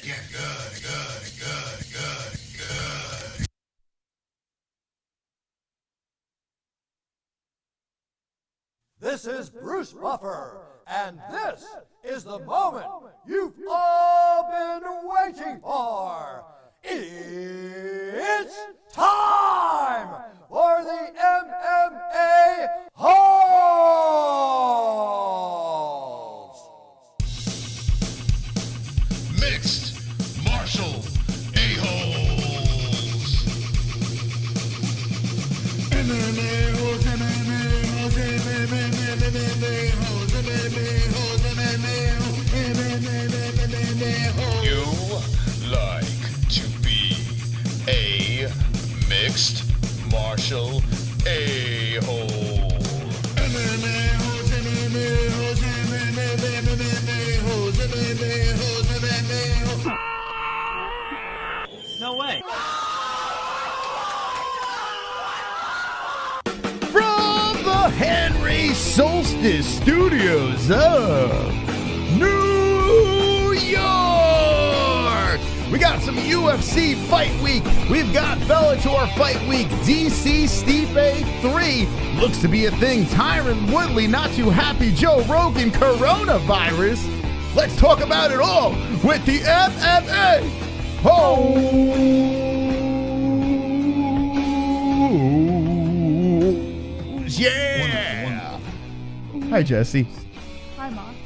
Yeah, good. This is Bruce Buffer, and this is the moment you've all been waiting for. It's time for the MMA-Holes! Mixed martial a-holes. MMA-Holes, MMA-Holes, MMA-Holes, MMA-Holes, MMA-Holes. You like to be a mixed martial a-hole. MMA-Holes, MMA-Holes, MMA-Holes, MMA-Holes, MMA-Holes. No way. From the Henry Solstice Studios of New York, we got some UFC Fight Week. We've got Bellator Fight Week. DC Stipe 3 looks to be a thing. Tyron Woodley not too happy. Joe Rogan coronavirus. Let's talk about it all with the MMA-Holes. Yeah. Hi, Jesse. Hi, Mox.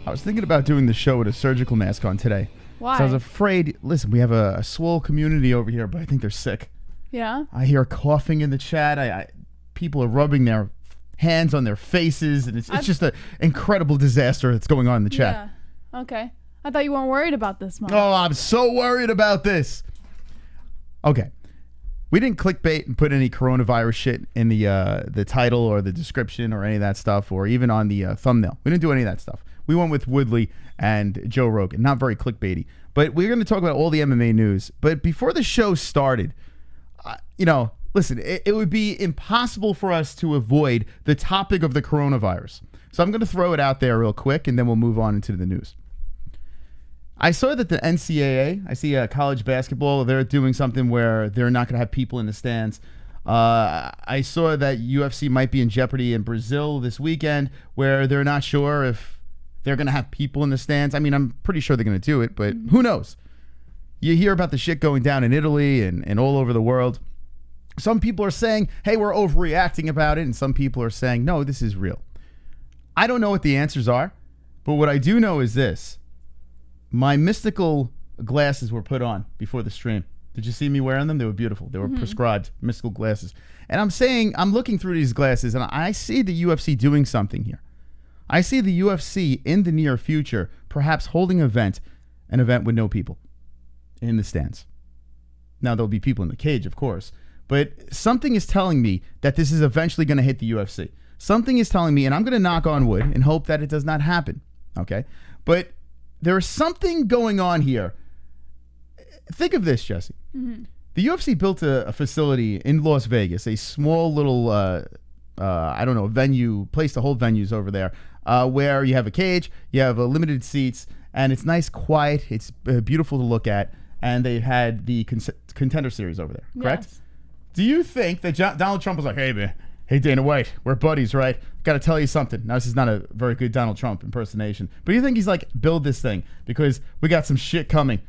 I was thinking about doing the show with a surgical mask on today. Why? So I was afraid. Listen, we have a swole community over here, but I think they're sick. Yeah? I hear coughing in the chat. People are rubbing their hands on their faces, and it's just an incredible disaster that's going on in the chat. Yeah. Okay. I thought you weren't worried about this, Mox. Oh, I'm so worried about this. Okay. We didn't clickbait and put any coronavirus shit in the title or the description or any of that stuff, or even on the thumbnail. We didn't do any of that stuff. We went with Woodley and Joe Rogan. Not very clickbaity. But we're going to talk about all the MMA news. But before the show started, listen, it would be impossible for us to avoid the topic of the coronavirus. So I'm going to throw it out there real quick, and then we'll move on into the news. I saw that the NCAA, I see college basketball, they're doing something where they're not going to have people in the stands. I saw that UFC might be in jeopardy in Brazil this weekend, where they're not sure if they're going to have people in the stands. I mean, I'm pretty sure they're going to do it, but who knows? You hear about the shit going down in Italy and all over the world. Some people are saying, hey, we're overreacting about it, and some people are saying, no, this is real. I don't know what the answers are, but what I do know is this. My mystical glasses were put on before the stream. Did you see me wearing them? They were beautiful. They were prescribed mystical glasses. And I'm looking through these glasses, and I see the UFC doing something here. I see the UFC in the near future perhaps holding an event with no people in the stands. Now, there'll be people in the cage, of course, but something is telling me that this is eventually going to hit the UFC. Something is telling me, and I'm going to knock on wood and hope that it does not happen, okay? But there is something going on here. Think of this, Jesse. Mm-hmm. The UFC built a facility in Las Vegas, a small little, venue, place to hold venues over there, where you have a cage, you have limited seats, and it's nice, quiet, it's beautiful to look at, and they had the Contender Series over there, correct? Yes. Do you think that Donald Trump was like, hey, man, hey, Dana White, we're buddies, right? Got to tell you something. Now, this is not a very good Donald Trump impersonation, but you think he's like, build this thing because we got some shit coming.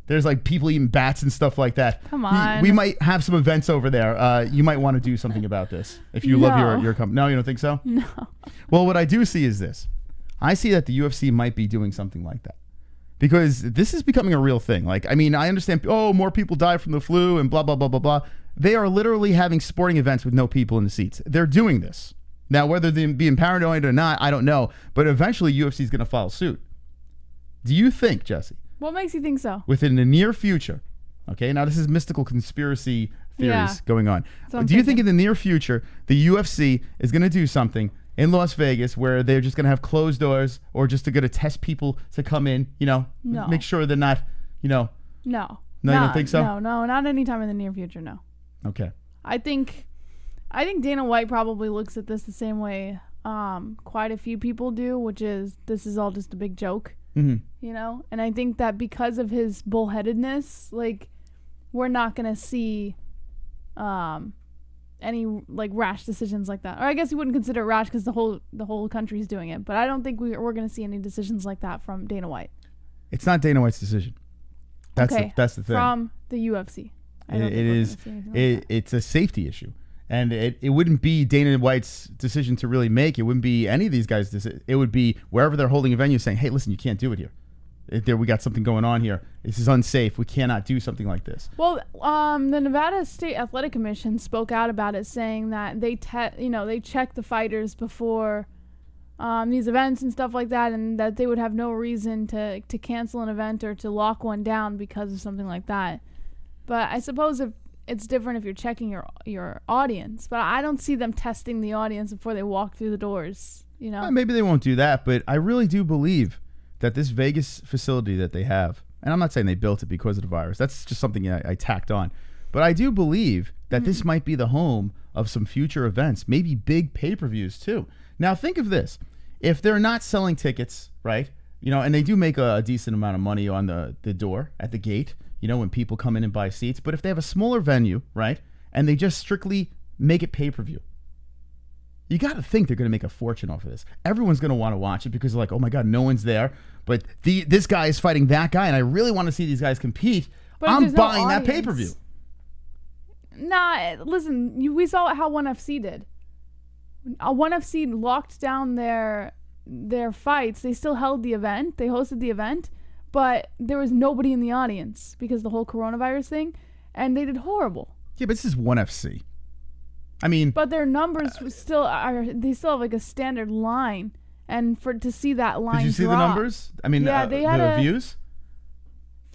There's like people eating bats and stuff like that. Come on. We might have some events over there. You might want to do something about this if you love your company. No, you don't think so? No. Well, what I do see is this. I see that the UFC might be doing something like that because this is becoming a real thing. Like, I mean, I understand, more people die from the flu and blah, blah, blah, blah, blah. They are literally having sporting events with no people in the seats. They're doing this. Now, whether they're being paranoid or not, I don't know. But eventually, UFC is going to file suit. Do you think, Jesse? What makes you think so? Within the near future, okay? Now, this is mystical conspiracy theories going on. Do you think in the near future, the UFC is going to do something in Las Vegas where they're just going to have closed doors or just going to test people to come in, No. make sure they're not, No. No, you don't think so? No, not anytime in the near future, no. Okay. I think Dana White probably looks at this the same way quite a few people do, which is this is all just a big joke. You know, and I think that because of his bullheadedness, like, we're not gonna see any like rash decisions like that. Or I guess you wouldn't consider it rash because the whole country's doing it. But I don't think we're gonna see any decisions like that from Dana White. It's not Dana White's decision. That's the thing. From the UFC. It's a safety issue. And it wouldn't be Dana White's decision to really make. It wouldn't be any of these guys' decision. It would be wherever they're holding a venue saying, hey, listen, you can't do it here. We got something going on here. This is unsafe. We cannot do something like this. Well, the Nevada State Athletic Commission spoke out about it, saying that they check the fighters before these events and stuff like that, and that they would have no reason to cancel an event or to lock one down because of something like that. But I suppose if it's different if you're checking your audience, but I don't see them testing the audience before they walk through the doors. You know, well, maybe they won't do that, but I really do believe that this Vegas facility that they have, and I'm not saying they built it because of the virus. That's just something I tacked on. But I do believe that this might be the home of some future events, maybe big pay-per-views too. Now think of this. If they're not selling tickets, right, you know, and they do make a decent amount of money on the door at the gate, you know, when people come in and buy seats. But if they have a smaller venue, right, and they just strictly make it pay-per-view, you got to think they're going to make a fortune off of this. Everyone's going to want to watch it because they're like, oh my God, no one's there. But this guy is fighting that guy, and I really want to see these guys compete. But I'm buying that pay-per-view. Nah, listen, we saw how ONE FC did. ONE FC locked down their fights. They still held the event. They hosted the event. But there was nobody in the audience because of the whole coronavirus thing, and they did horrible. Yeah, but this is ONE FC. I mean, but their numbers still they still have like a standard line, and to see that line. Did you see the numbers? I mean, yeah, they had the views.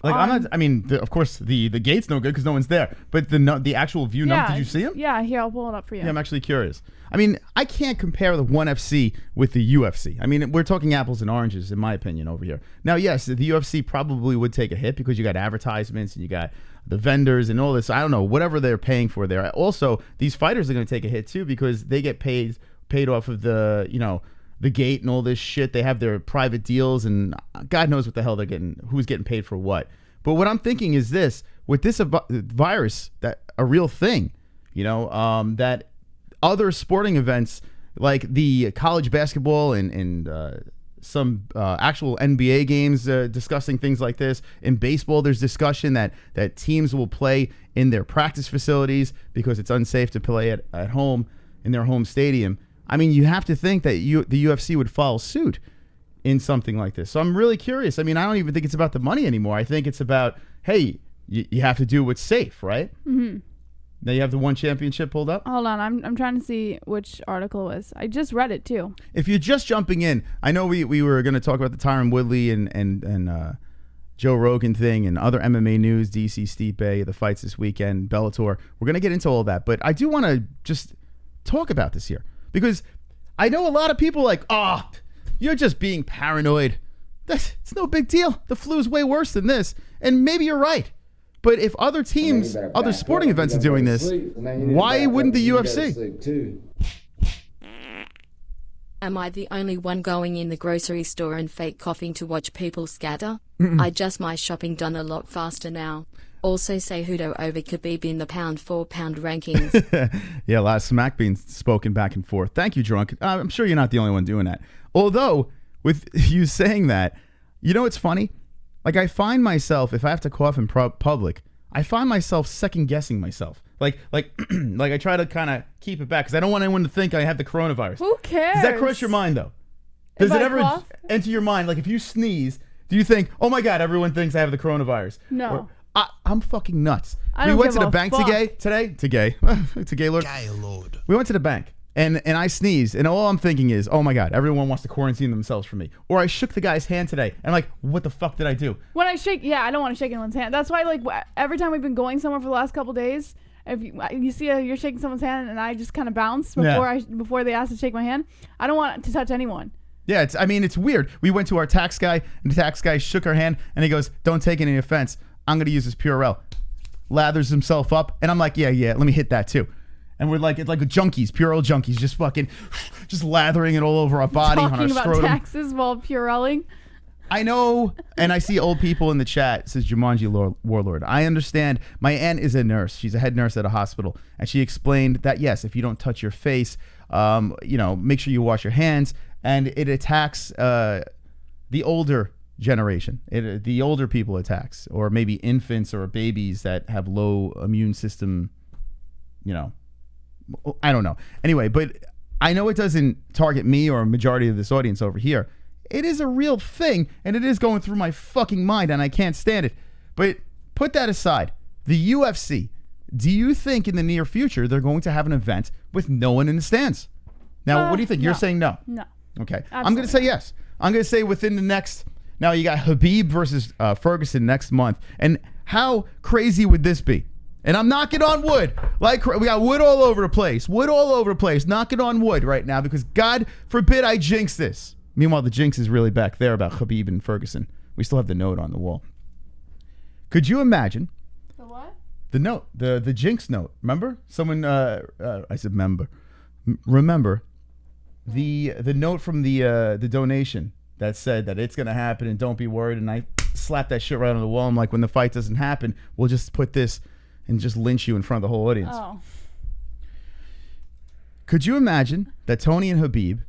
Like I'm not. I mean, of course, the gate's no good because no one's there. But the actual view numbers, did you see them? Yeah, here I'll pull it up for you. Yeah, I'm actually curious. I mean, I can't compare the ONE FC with the UFC. I mean, we're talking apples and oranges, in my opinion, over here. Now, yes, the UFC probably would take a hit because you got advertisements and you got the vendors and all this. I don't know, whatever they're paying for there. Also, these fighters are going to take a hit too because they get paid off of the, you know, the gate and all this shit. They have their private deals and God knows what the hell they're getting, who's getting paid for what. But what I'm thinking is this, with this virus, that a real thing, you know, that other sporting events like the college basketball and some actual NBA games discussing things like this. In baseball, there's discussion that teams will play in their practice facilities because it's unsafe to play at home in their home stadium. I mean, you have to think that the UFC would follow suit in something like this. So I'm really curious. I mean, I don't even think it's about the money anymore. I think it's about, hey, you have to do what's safe, right? Mm-hmm. Now you have the ONE Championship pulled up? Hold on. I'm trying to see which article it was. I just read it, too. If you're just jumping in, I know we were going to talk about the Tyron Woodley and Joe Rogan thing and other MMA news, DC Stipe, the fights this weekend, Bellator. We're going to get into all that. But I do want to just talk about this here because I know a lot of people are like, oh, you're just being paranoid. It's no big deal. The flu is way worse than this. And maybe you're right. But if other teams, other sporting events are doing this, why wouldn't the UFC? Am I the only one going in the grocery store and fake coughing to watch people scatter? I just my shopping done a lot faster now. Also say Hudo over Khabib in the pound for pound rankings. Yeah, a lot of smack being spoken back and forth. Thank you, Drunk. I'm sure you're not the only one doing that. Although, with you saying that, you know what's funny? Like, I find myself, if I have to cough in public, I find myself second-guessing myself. Like I try to kind of keep it back because I don't want anyone to think I have the coronavirus. Who cares? Does that cross your mind, though? Does it ever enter your mind? Like, if you sneeze, do you think, oh, my God, everyone thinks I have the coronavirus? No. I'm fucking nuts. We went to the bank today. Lord. We went to the bank. And I sneezed, and all I'm thinking is, oh my God, everyone wants to quarantine themselves from me. Or I shook the guy's hand today, and I'm like, what the fuck did I do? When I shake, I don't want to shake anyone's hand. That's why, like, every time we've been going somewhere for the last couple days, if you see you're shaking someone's hand, and I just kind of bounce before they ask to shake my hand, I don't want to touch anyone. Yeah, it's weird. We went to our tax guy, and the tax guy shook our hand, and he goes, don't take any offense. I'm going to use this Purell. Lathers himself up, and I'm like, yeah, let me hit that too. And we're like, it's like junkies, Purell junkies, just lathering it all over our body, on our scrotum. Talking about taxes while Purelling. I know, and I see old people in the chat, says Jumanji Warlord. I understand. My aunt is a nurse. She's a head nurse at a hospital. And she explained that, yes, if you don't touch your face, make sure you wash your hands. And it attacks the older generation. The older people attacks. Or maybe infants or babies that have low immune system, I don't know. Anyway, but I know it doesn't target me or a majority of this audience over here. It is a real thing, and it is going through my fucking mind, and I can't stand it. But put that aside. The UFC, do you think in the near future they're going to have an event with no one in the stands? Now, what do you think? No. You're saying no. No. Okay. Absolutely I'm going to say yes. I'm going to say within the next... Now, you got Khabib versus Ferguson next month. And how crazy would this be? And I'm knocking on wood. Like, we got wood all over the place. Wood all over the place. Knocking on wood right now because God forbid I jinx this. Meanwhile, the jinx is really back there about Khabib and Ferguson. We still have the note on the wall. Could you imagine? The what? The note. The jinx note. Remember? Someone, I said member. Remember the note from the donation that said that it's going to happen and don't be worried. And I slapped that shit right on the wall. I'm like, when the fight doesn't happen, we'll just put this and just lynch you in front of the whole audience. Oh. Could you imagine that Tony and Khabib,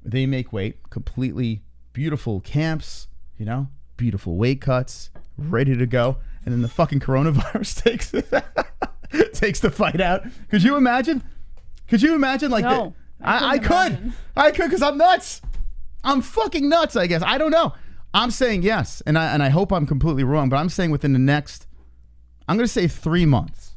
they make weight, completely beautiful camps, beautiful weight cuts, ready to go, and then the fucking coronavirus takes the fight out? Could you imagine? Could you imagine like No, that? I could because I'm nuts. I'm fucking nuts, I guess. I don't know. I'm saying yes, and I hope I'm completely wrong, but I'm saying within the next, I'm going to say 3 months.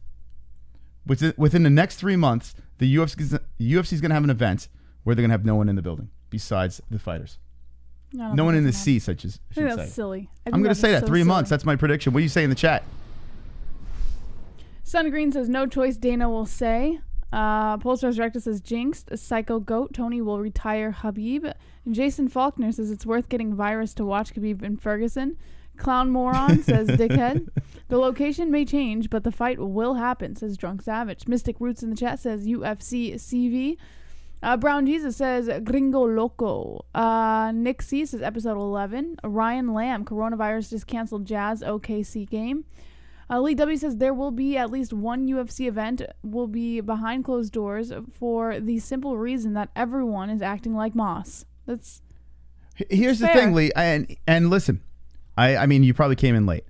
Within the next 3 months, the UFC is going to have an event where they're going to have no one in the building besides the fighters. No one in the seats, I should I think say. that's silly. I'm going to say that. 3 months. That's my prediction. What do you say in the chat? Son of Green says, no choice, Dana will say. Pulse Resurrected says, jinxed. A psycho goat. Tony will retire Khabib. And Jason Faulkner says, it's worth getting virus to watch Khabib and Ferguson. Clown Moron says, dickhead. The location may change, but the fight will happen, says Drunk Savage. Mystic Roots in the chat says, UFC CV. Brown Jesus says, Gringo Loco. Nick C says, episode 11. Ryan Lamb, coronavirus just canceled Jazz OKC game. Lee W says, there will be at least one UFC event will be behind closed doors for the simple reason that everyone is acting like Moss. Here's the thing, Lee, and listen, I mean, you probably came in late.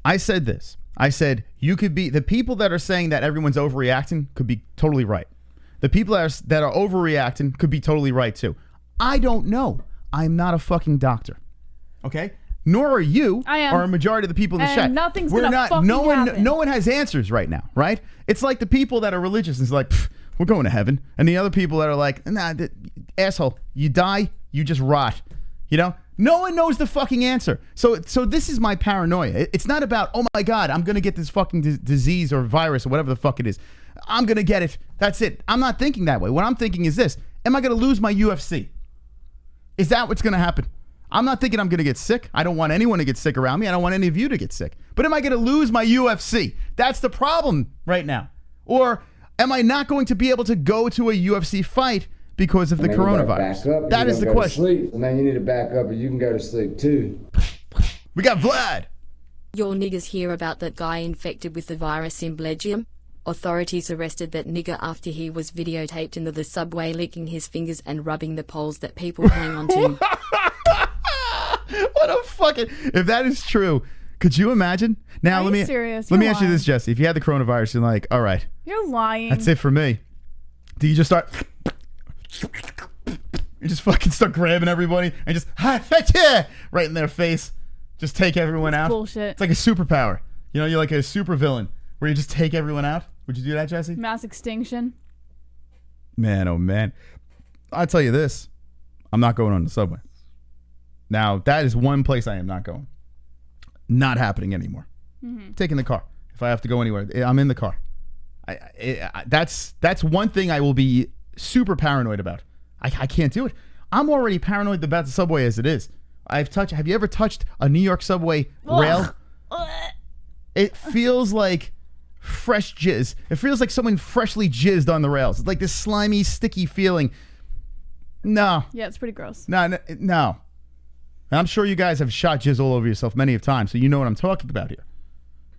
I said this. I said, you could be, the people that are saying that everyone's overreacting could be totally right. The people that are overreacting could be totally right too. I don't know. I'm not a fucking doctor. Okay? Nor are you, I am. or a majority of the people in the chat. Nothing's gonna fucking happen. No one has answers right now, right? It's like the people that are religious and it's like, we're going to heaven. And the other people that are like, nah, asshole, you die, you just rot. No one knows the fucking answer. So this is my paranoia. It's not about, oh my God, I'm going to get this fucking disease or virus or whatever the fuck it is. I'm going to get it. That's it. I'm not thinking that way. What I'm thinking is this. Am I going to lose my UFC? Is that what's going to happen? I'm not thinking I'm going to get sick. I don't want anyone to get sick around me. I don't want any of you to get sick. But am I going to lose my UFC? That's the problem right now. Or am I not going to be able to go to a UFC fight because of the coronavirus? That is the question. And then you need to back up and you can go to sleep too. We got Vlad. Your niggas hear about that guy infected with the virus in Belgium? Authorities arrested that nigger after he was videotaped in the subway licking his fingers and rubbing the poles that people hang on to. What a fucking... If that is true, could you imagine? Now, Are let me you serious? let me You're ask you this, lying. Jesse. If you had the coronavirus, you're like, all right, You're lying. that's it for me. Do you just start... You just fucking start grabbing everybody and just... right in their face. Just take everyone out. Bullshit. It's like a superpower. You're like a super villain where you just take everyone out. Would you do that, Jesse? Mass extinction. Man, oh man. I'll tell you this. I'm not going on the subway. Now, that is one place I am not going. Not happening anymore. Taking the car. If I have to go anywhere, I'm in the car. That's one thing I will be super paranoid about. I can't do it. I'm already paranoid about the subway as it is. Have you ever touched a New York subway rail? It feels like fresh jizz. It feels like someone freshly jizzed on the rails. It's like this slimy, sticky feeling. No. Yeah, it's pretty gross. No. And I'm sure you guys have shot jizz all over yourself many of times, so you know what I'm talking about here.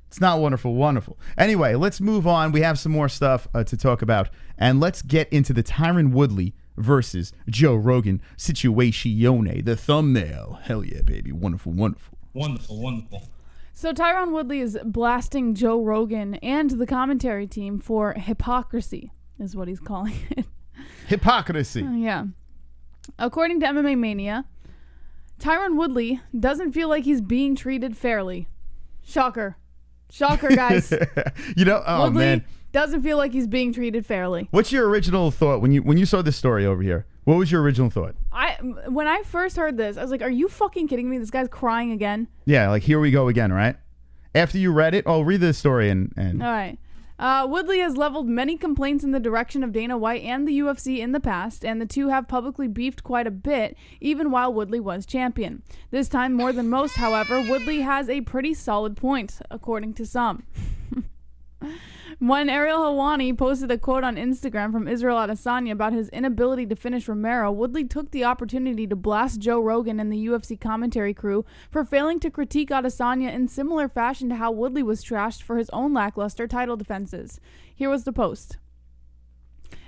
It's not wonderful, wonderful. Anyway, let's move on. We have some more stuff to talk about. And let's get into the Tyron Woodley versus Joe Rogan situation. The thumbnail. Hell yeah, baby. Wonderful, wonderful. Wonderful, wonderful. So Tyron Woodley is blasting Joe Rogan and the commentary team for hypocrisy, is what he's calling it. Hypocrisy. Yeah. According to MMA Mania, Tyron Woodley doesn't feel like he's being treated fairly. Shocker. Shocker, guys. Oh Woodley man, doesn't feel like he's being treated fairly. what's your original thought when you saw this story over here? What was your original thought? When I first heard this, I was like, are you fucking kidding me? This guy's crying again. Yeah, like here we go again, right? After you read it, I'll read the story and All right. Woodley has leveled many complaints in the direction of Dana White and the UFC in the past, and the two have publicly beefed quite a bit, even while Woodley was champion. This time, more than most, however, Woodley has a pretty solid point, according to some. When Ariel Helwani posted a quote on Instagram from Israel Adesanya about his inability to finish Romero, Woodley took the opportunity to blast Joe Rogan and the UFC commentary crew for failing to critique Adesanya in similar fashion to how Woodley was trashed for his own lackluster title defenses. Here was the post.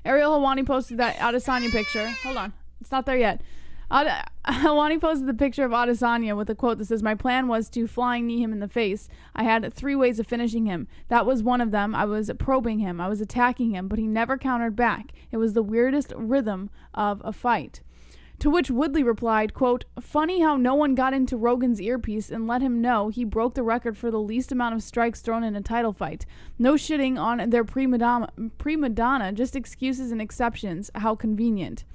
Ariel Helwani posted that Adesanya picture. Hold on. It's not there yet. Helwani posted the picture of Adesanya with a quote that says, "My plan was to flying knee him in the face. I had 3 ways of finishing him. That was one of them. I was probing him. I was attacking him, but he never countered back. It was the weirdest rhythm of a fight." To which Woodley replied, quote, "Funny how no one got into Rogan's earpiece and let him know he broke the record for the least amount of strikes thrown in a title fight. No shitting on their prima donna, just excuses and exceptions. How convenient."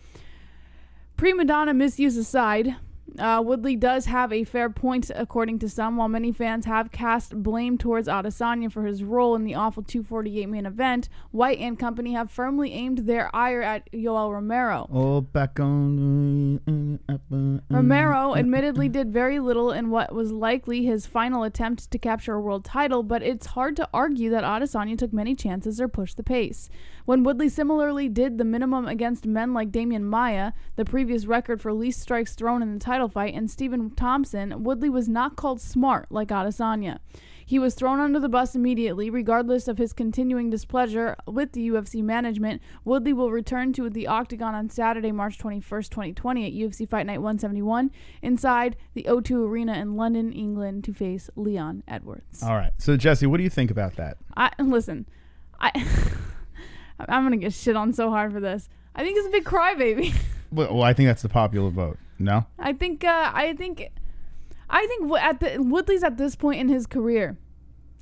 Prima donna misuse aside, Woodley does have a fair point, according to some. While many fans have cast blame towards Adesanya for his role in the awful 248 main event, White and company have firmly aimed their ire at Yoel Romero. Oh, back on. Romero admittedly did very little in what was likely his final attempt to capture a world title, but it's hard to argue that Adesanya took many chances or pushed the pace. When Woodley similarly did the minimum against men like Damian Maia, the previous record for least strikes thrown in the title fight, and Stephen Thompson, Woodley was not called smart like Adesanya. He was thrown under the bus immediately. Regardless of his continuing displeasure with the UFC management, Woodley will return to the Octagon on Saturday, March 21st, 2020 at UFC Fight Night 171 inside the O2 Arena in London, England, to face Leon Edwards. All right. So, Jesse, what do you think about that? Listen, I'm going to get shit on so hard for this. I think it's a big crybaby. Well, I think that's the popular vote. No? I think Woodley's at this point in his career,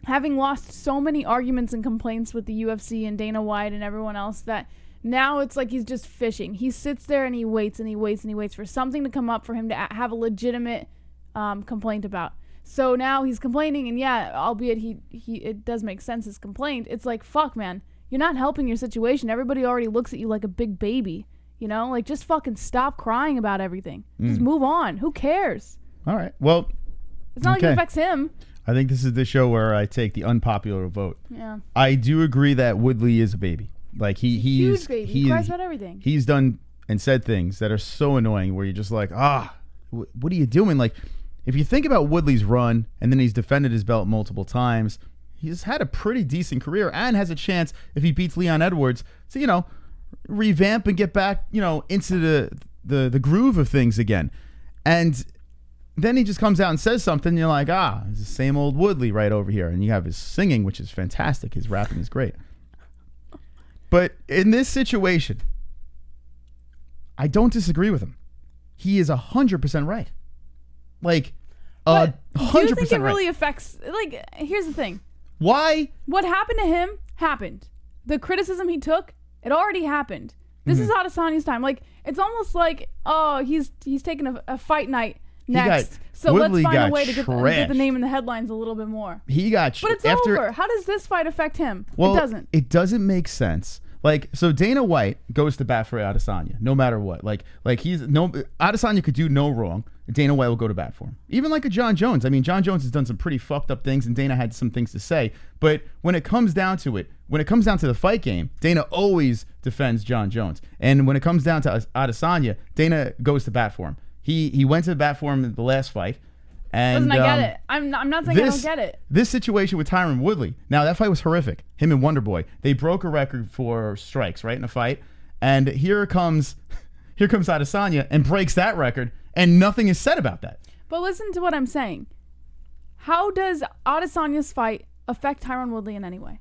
having lost so many arguments and complaints with the UFC and Dana White and everyone else, that now it's like he's just fishing. He sits there and he waits and he waits and he waits for something to come up for him to have a legitimate complaint about. So now he's complaining, and yeah, albeit it does make sense, his complaint. It's like, fuck, man, you're not helping your situation. Everybody already looks at you like a big baby. You know, like, just fucking stop crying about everything. Just move on. Who cares? All right. Well, it's not like it affects him. I think this is the show where I take the unpopular vote. Yeah. I do agree that Woodley is a baby. Like, he's huge baby. He cries about everything. He's done and said things that are so annoying where you're just like, what are you doing? Like, if you think about Woodley's run, and then he's defended his belt multiple times, he's had a pretty decent career and has a chance, if he beats Leon Edwards, to, revamp and get back, into the groove of things again. And then he just comes out and says something, and you're like, it's the same old Woodley right over here. And you have his singing, which is fantastic. His rapping is great. But in this situation, I don't disagree with him. He is 100% right. Like, 100% do you think it right. really affects, like, here's the thing. Why? What happened to him happened. The criticism he took, it already happened. This is Adesanya's time. Like, it's almost like, he's taking a fight night next. So Woodley let's find a way to trashed. get the name in the headlines a little bit more. He got But it's over. How does this fight affect him? Well, it doesn't. It doesn't make sense. Like, so Dana White goes to bat for Adesanya, no matter what. Like Adesanya could do no wrong. Dana White will go to bat for him. Even like a John Jones. I mean, John Jones has done some pretty fucked up things, and Dana had some things to say. But when it comes down to it, when it comes down to the fight game, Dana always defends John Jones. And when it comes down to Adesanya, Dana goes to bat for him. He went to the bat for him in the last fight. And Listen, I get it. I'm not saying I don't get it. This situation with Tyron Woodley. Now, that fight was horrific. Him and Wonderboy. They broke a record for strikes, right, in a fight. And here comes Adesanya and breaks that record, and nothing is said about that. But listen to what I'm saying. How does Adesanya's fight affect Tyron Woodley in any way?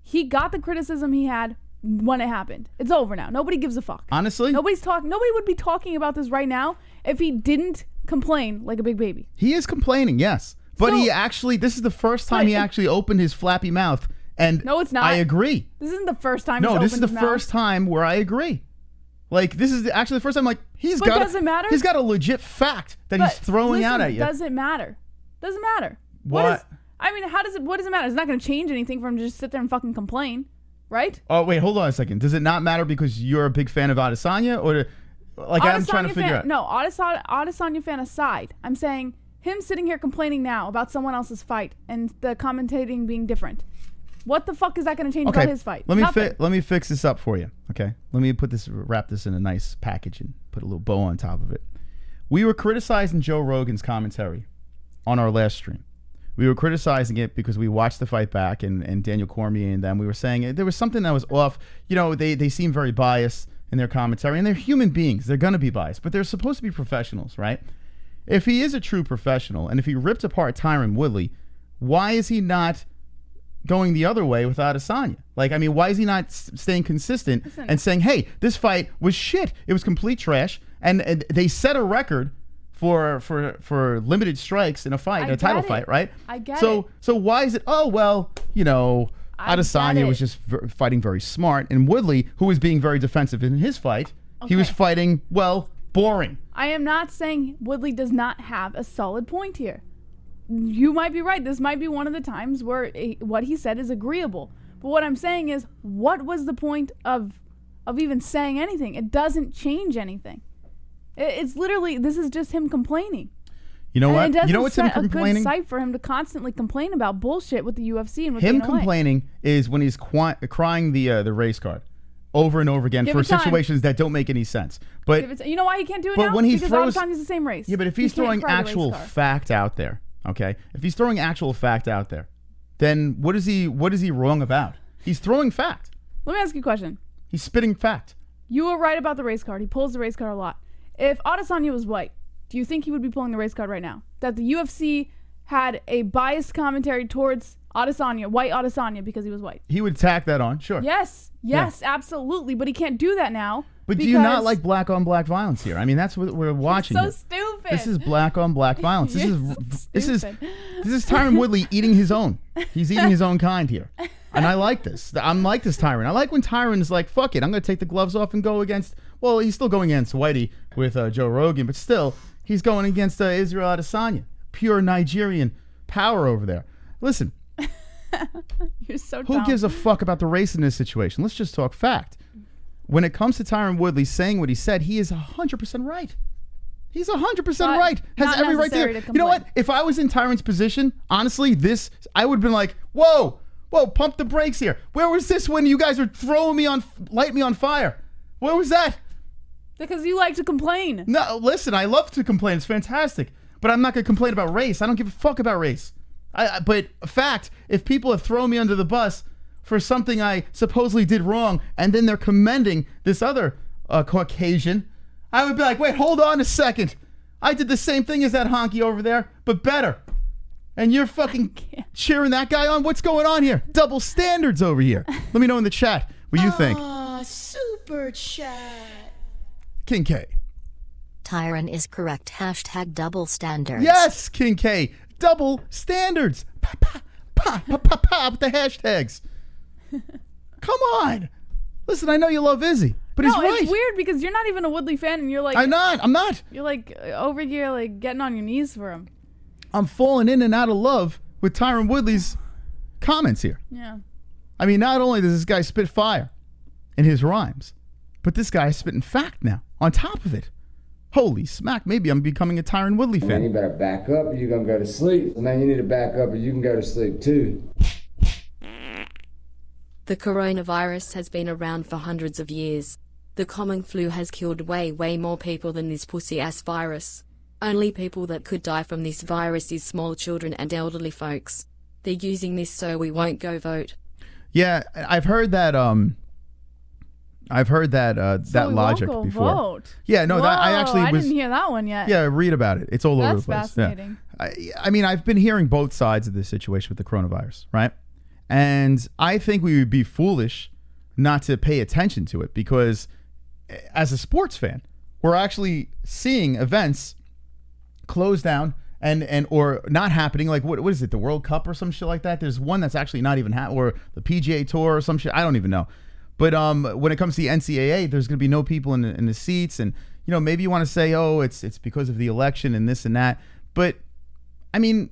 He got the criticism he had when it happened. It's over now. Nobody gives a fuck. Honestly? Nobody would be talking about this right now if he didn't complain like a big baby. He is complaining, yes. But So- this is the first time he actually opened his flappy mouth. And No, it's not. I agree. This isn't the first time No, he's this is the opened his mouth. first time where I agree. Like, this is actually the first time, like, But does it matter? He's got a legit fact that he's throwing out at you. Does it matter? Doesn't matter. What? What does it matter? It's not going to change anything for him to just sit there and fucking complain, right? Oh, wait, hold on a second. Does it not matter because you're a big fan of Adesanya? Or, like, I'm trying to figure out. No, Adesanya fan aside, I'm saying him sitting here complaining now about someone else's fight and the commentating being different. What the fuck is that going to change about his fight? Let me fix this up for you. Okay, let me wrap this in a nice package and put a little bow on top of it. We were criticizing Joe Rogan's commentary on our last stream. We were criticizing it because we watched the fight back and Daniel Cormier and them. We were saying there was something that was off. You know, they seem very biased in their commentary, and they're human beings. They're going to be biased, but they're supposed to be professionals, right? If he is a true professional, and if he ripped apart Tyron Woodley, why is he not going the other way with Adesanya? Like, I mean, why is he not staying consistent and saying, hey, this fight was shit. It was complete trash. And they set a record for limited strikes in a fight, in a title fight, right? I get it. So why is it, oh, well, you know, Adesanya was just fighting very smart. And Woodley, who was being very defensive in his fight, he was fighting, well, boring. I am not saying Woodley does not have a solid point here. You might be right. This might be one of the times where what he said is agreeable. But what I'm saying is, what was the point of even saying anything? It doesn't change anything. It's literally, this is just him complaining. You know what? You know what's him complaining? It's a good sight for him to constantly complain about bullshit with the UFC and with him Dana White. complaining is when he's crying the race card over and over again for situations that don't make any sense. But you know why he can't do it but now? when he because throws, Adesanya's the same race. Yeah, but if he's throwing actual fact out there, okay? If he's throwing actual fact out there, then what is he wrong about? He's throwing fact. Let me ask you a question. He's spitting fact. You were right about the race card. He pulls the race card a lot. If Adesanya was white, do you think he would be pulling the race card right now? That the UFC had a biased commentary towards Adesanya, white Adesanya, because he was white. He would tack that on, sure. Yes, absolutely. But he can't do that now. But do you not like black on black violence here? I mean, that's what we're watching. So stupid. This is black on black violence. This is Tyron Woodley eating his own. He's eating his own kind here. And I like this. I'm like this Tyron. I like when Tyron is like, fuck it, I'm going to take the gloves off and go against, well, he's still going against Whitey with Joe Rogan, but still, he's going against Israel Adesanya. Pure Nigerian power over there. Listen. You're so dumb. Who gives a fuck about the race in this situation? Let's just talk fact. When it comes to Tyron Woodley saying what he said, he is 100% right. He's 100% right. Has every right to. You know what? If I was in Tyron's position, honestly, I would have been like, whoa, pump the brakes here. Where was this when you guys were light me on fire? Where was that? Because you like to complain. No, listen, I love to complain. It's fantastic. But I'm not going to complain about race. I don't give a fuck about race. But fact, if people have thrown me under the bus for something I supposedly did wrong, and then they're commending this other Caucasian, I would be like, wait, hold on a second. I did the same thing as that honky over there, but better. And you're fucking cheering that guy on? What's going on here? Double standards over here. Let me know in the chat what you think. Super chat. King K. Tyron is correct. Hashtag double standards. Yes, King K. Double standards. With the hashtags. Come on. Listen, I know you love Izzy, but he's right. It's weird because you're not even a Woodley fan, and you're like, I'm not. You're like over here, like getting on your knees for him. I'm falling in and out of love with Tyron Woodley's comments here. Yeah. I mean, not only does this guy spit fire in his rhymes, but this guy is spitting fact now on top of it. Holy smack, maybe I'm becoming a Tyron Woodley fan. Man, you better back up or you're going to go to sleep. Man, you need to back up or you can go to sleep too. The coronavirus has been around for hundreds of years. The common flu has killed way more people than this pussy-ass virus. Only people that could die from this virus is small children and elderly folks. They're using this so we won't go vote. Yeah, I've heard that. That logic won't go before. Vote. Yeah, no, Whoa, that I didn't hear that one yet. Yeah, read about it. It's all over the place. That's fascinating. Yeah. I mean, I've been hearing both sides of this situation with the coronavirus, right? And I think we would be foolish not to pay attention to it because, as a sports fan, we're actually seeing events close down and or not happening. Like what is it? The World Cup or some shit like that. There's one that's actually not even happening, or the PGA Tour or some shit. I don't even know. But when it comes to the NCAA, there's going to be no people in the seats, and maybe you want to say, oh, it's because of the election and this and that. But I mean,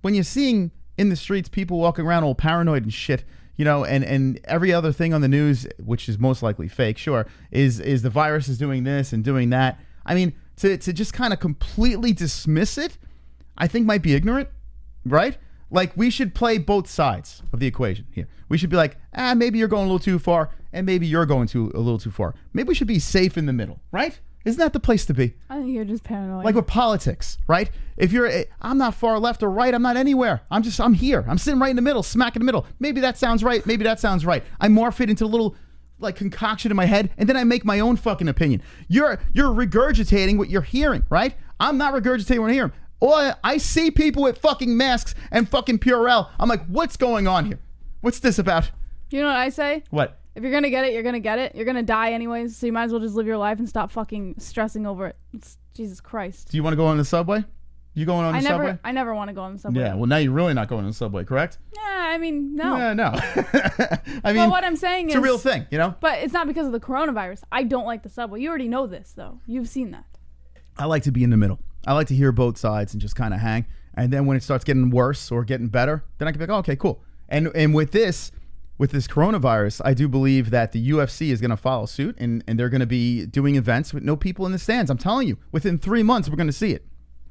when you're seeing in the streets people walking around all paranoid and shit, and every other thing on the news, which is most likely fake, sure, is the virus is doing this and doing that. I mean, to just kind of completely dismiss it, I think might be ignorant, right? Like, we should play both sides of the equation here. We should be like, maybe you're going a little too far, and maybe you're going a little too far. Maybe we should be safe in the middle, right? Isn't that the place to be? I think you're just paranoid. Like with politics, right? If I'm not far left or right, I'm not anywhere. I'm here. I'm sitting right in the middle, smack in the middle. Maybe that sounds right. Maybe that sounds right. I morph it into a little like concoction in my head, and then I make my own fucking opinion. You're regurgitating what you're hearing, right? I'm not regurgitating what I'm hearing. Or I see people with fucking masks and fucking Purell. I'm like, what's going on here? What's this about? You know what I say? What? If you're gonna get it, you're gonna get it. You're gonna die anyways, so you might as well just live your life and stop fucking stressing over it. It's Jesus Christ. Do you want to go on the subway? You going on the subway? I never want to go on the subway. Yeah, well, now you're really not going on the subway, correct? Yeah, I mean, no. Yeah, no. I mean, well, what I'm saying it's is... a real thing, But it's not because of the coronavirus. I don't like the subway. You already know this, though. You've seen that. I like to be in the middle. I like to hear both sides and just kind of hang. And then when it starts getting worse or getting better, then I can be like, oh, okay, cool. And with this coronavirus, I do believe that the UFC is going to follow suit, and they're going to be doing events with no people in the stands. I'm telling you, within 3 months, we're going to see it.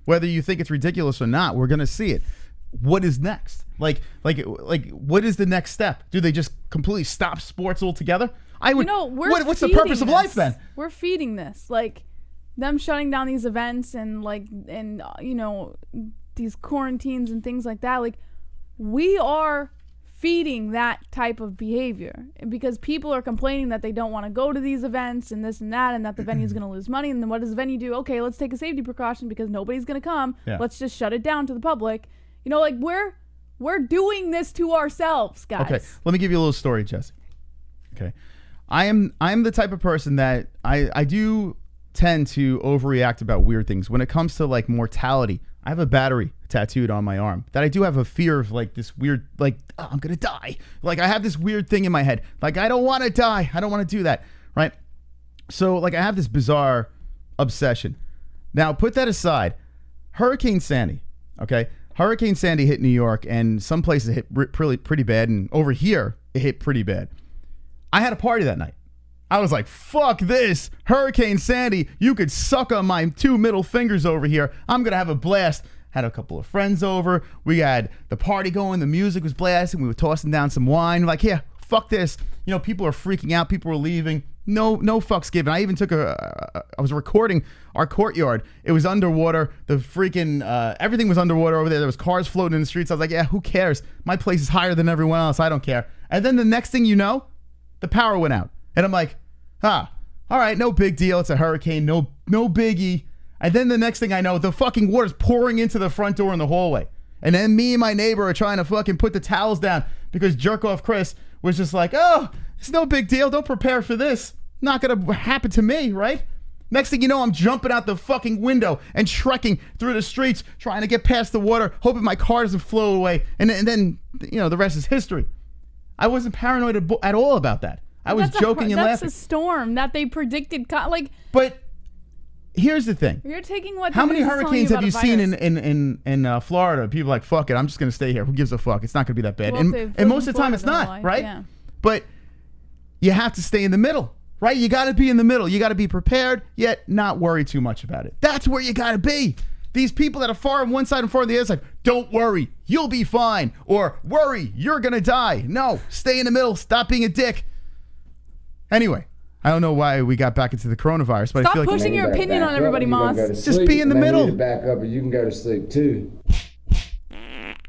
Whether you think it's ridiculous or not, we're going to see it. What is next? Like, what is the next step? Do they just completely stop sports altogether? What's the purpose of life then? We're feeding this. Like, them shutting down these events and these quarantines and things like that. Like, we are feeding that type of behavior because people are complaining that they don't want to go to these events and this and that, and that the venue's going to lose money. And then what does the venue do? Okay, let's take a safety precaution because nobody's going to come. Yeah. Let's just shut it down to the public. We're doing this to ourselves, guys. Okay, let me give you a little story, Jesse. Okay, I'm the type of person that I do tend to overreact about weird things. When it comes to like mortality, I have a battery tattooed on my arm that I do have a fear of, like this weird, like, oh, I'm gonna die. Like, I have this weird thing in my head. Like, I don't want to die. I don't want to do that. Right. So like, I have this bizarre obsession. Now put that aside. Hurricane Sandy. Okay. Hurricane Sandy hit New York, and some places hit pretty bad. And over here it hit pretty bad. I had a party that night. I was like, fuck this. Hurricane Sandy, you could suck on my 2 middle fingers over here. I'm going to have a blast. Had a couple of friends over. We had the party going. The music was blasting. We were tossing down some wine. Like, yeah, fuck this. People are freaking out. People were leaving. No fucks given. I even took I was recording our courtyard. It was underwater. The freaking, everything was underwater over there. There was cars floating in the streets. I was like, yeah, who cares? My place is higher than everyone else. I don't care. And then the next thing you know, the power went out. And I'm like, all right, no big deal. It's a hurricane, no biggie. And then the next thing I know, the fucking water's pouring into the front door in the hallway. And then me and my neighbor are trying to fucking put the towels down because jerk-off Chris was just like, oh, it's no big deal. Don't prepare for this. Not going to happen to me, right? Next thing you know, I'm jumping out the fucking window and trekking through the streets, trying to get past the water, hoping my car doesn't flow away. And then, the rest is history. I wasn't paranoid at all about that. I was joking and laughing. That's a storm that they predicted. But here's the thing. You're taking what? How many hurricanes have you seen in Florida? People are like, fuck it, I'm just gonna stay here. Who gives a fuck? It's not gonna be that bad. Well, and most of the time, it's not, right? Yeah. But you have to stay in the middle, right? You got to be in the middle. You got to be prepared, yet not worry too much about it. That's where you got to be. These people that are far on one side and far on the other side, don't worry, you'll be fine. Or worry, you're gonna die. No, stay in the middle. Stop being a dick. Anyway, I don't know why we got back into the coronavirus, but Stop I feel like pushing your opinion on everybody, Moss. Just be in the middle. You need to back up, and you can go to sleep too.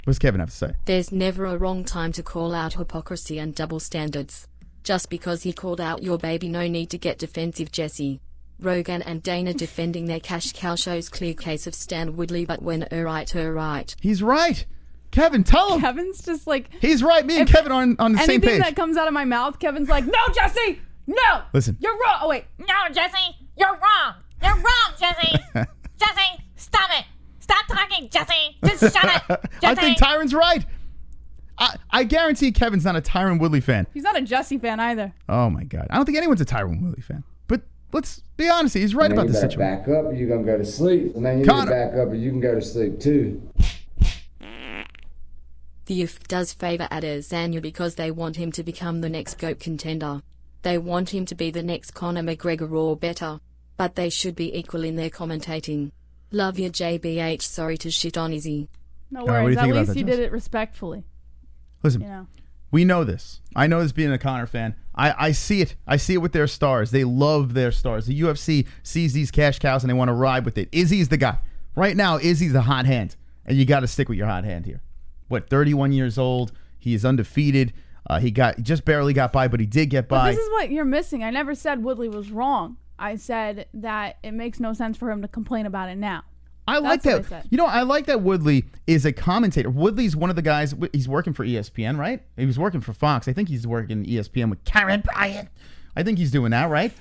What's Kevin have to say? There's never a wrong time to call out hypocrisy and double standards. Just because he called out your baby, no need to get defensive, Jesse. Rogan and Dana defending their cash cow shows clear case of Stan Woodley, but when right. He's right. Kevin, tell him. Kevin's just like... He's right. Me and Kevin on the same page. Anything that comes out of my mouth, Kevin's like, no, Jesse! No! Listen. You're wrong. Oh, wait. No, Jesse, you're wrong. You're wrong, Jesse. Jesse, stop it. Stop talking, Jesse. Just shut it, Jesse. I think Tyron's right. I guarantee Kevin's not a Tyron Woodley fan. He's not a Jesse fan either. Oh, my God. I don't think anyone's a Tyron Woodley fan. But let's be honest. He's right about the situation. Back up, you're going to go to sleep. And then you need to back up, and you can go to sleep too. The UFC does favor Adesanya because they want him to become the next GOAT contender. They want him to be the next Conor McGregor or better. But they should be equal in their commentating. Love you, JBH. Sorry to shit on Izzy. No what do worries. you At think about least that, he Jess? did it respectfully. Listen, You know. we know this. I know this being a Conor fan. I see it. I see it with their stars. They love their stars. The UFC sees these cash cows and they want to ride with it. Izzy's the guy. Right now, Izzy's the hot hand. And you got to stick with your hot hand here. 31 years old. He is undefeated. He just barely got by, but he did get by. But this is what you're missing. I never said Woodley was wrong. I said that it makes no sense for him to complain about it now. I like That's what that. I said. You know, I like that Woodley is a commentator. Woodley's one of the guys. He's working for ESPN, right? He was working for Fox. I think he's working ESPN with Karen Bryant. I think he's doing that, right?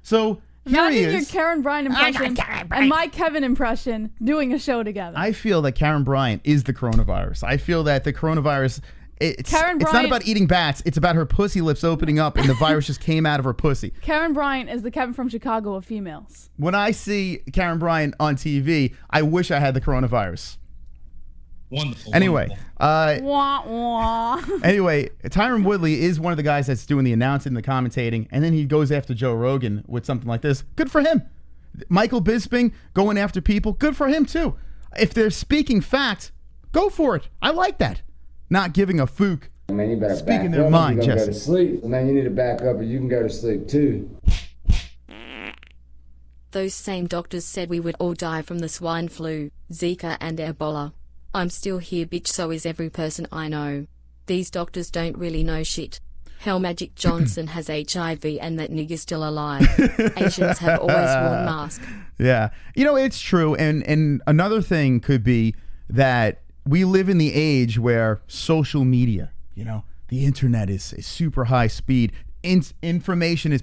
So here he Imagine your is. Karen Bryant impression and my Kevin impression doing a show together. I feel that Karen Bryant is the coronavirus. I feel that the coronavirus. It's not Bryant- about eating bats. It's about her pussy lips opening up and the virus just came out of her pussy. Karen Bryant is the Kevin from Chicago of females. When I see Karen Bryant on TV, I wish I had the coronavirus. Wonderful. Anyway, wonderful. Wah, wah. Anyway, Tyron Woodley is one of the guys that's doing the announcing, the commentating, and then he goes after Joe Rogan with something like this. Good for him. Michael Bisping going after people. Good for him, too. If they're speaking fact, go for it. I like that. Not giving a fook. Man, you better Speaking back their up, mind, you're gonna Jesse. go to sleep. And then you need to back up, and you can go to sleep too. Those same doctors said we would all die from the swine flu, Zika and Ebola. I'm still here, bitch, so is every person I know. These doctors don't really know shit. Hell, Magic Johnson has HIV and that nigga's still alive. Asians have always worn masks. Yeah. You know, it's true. And another thing could be that we live in the age where social media, the internet is super high speed. Information is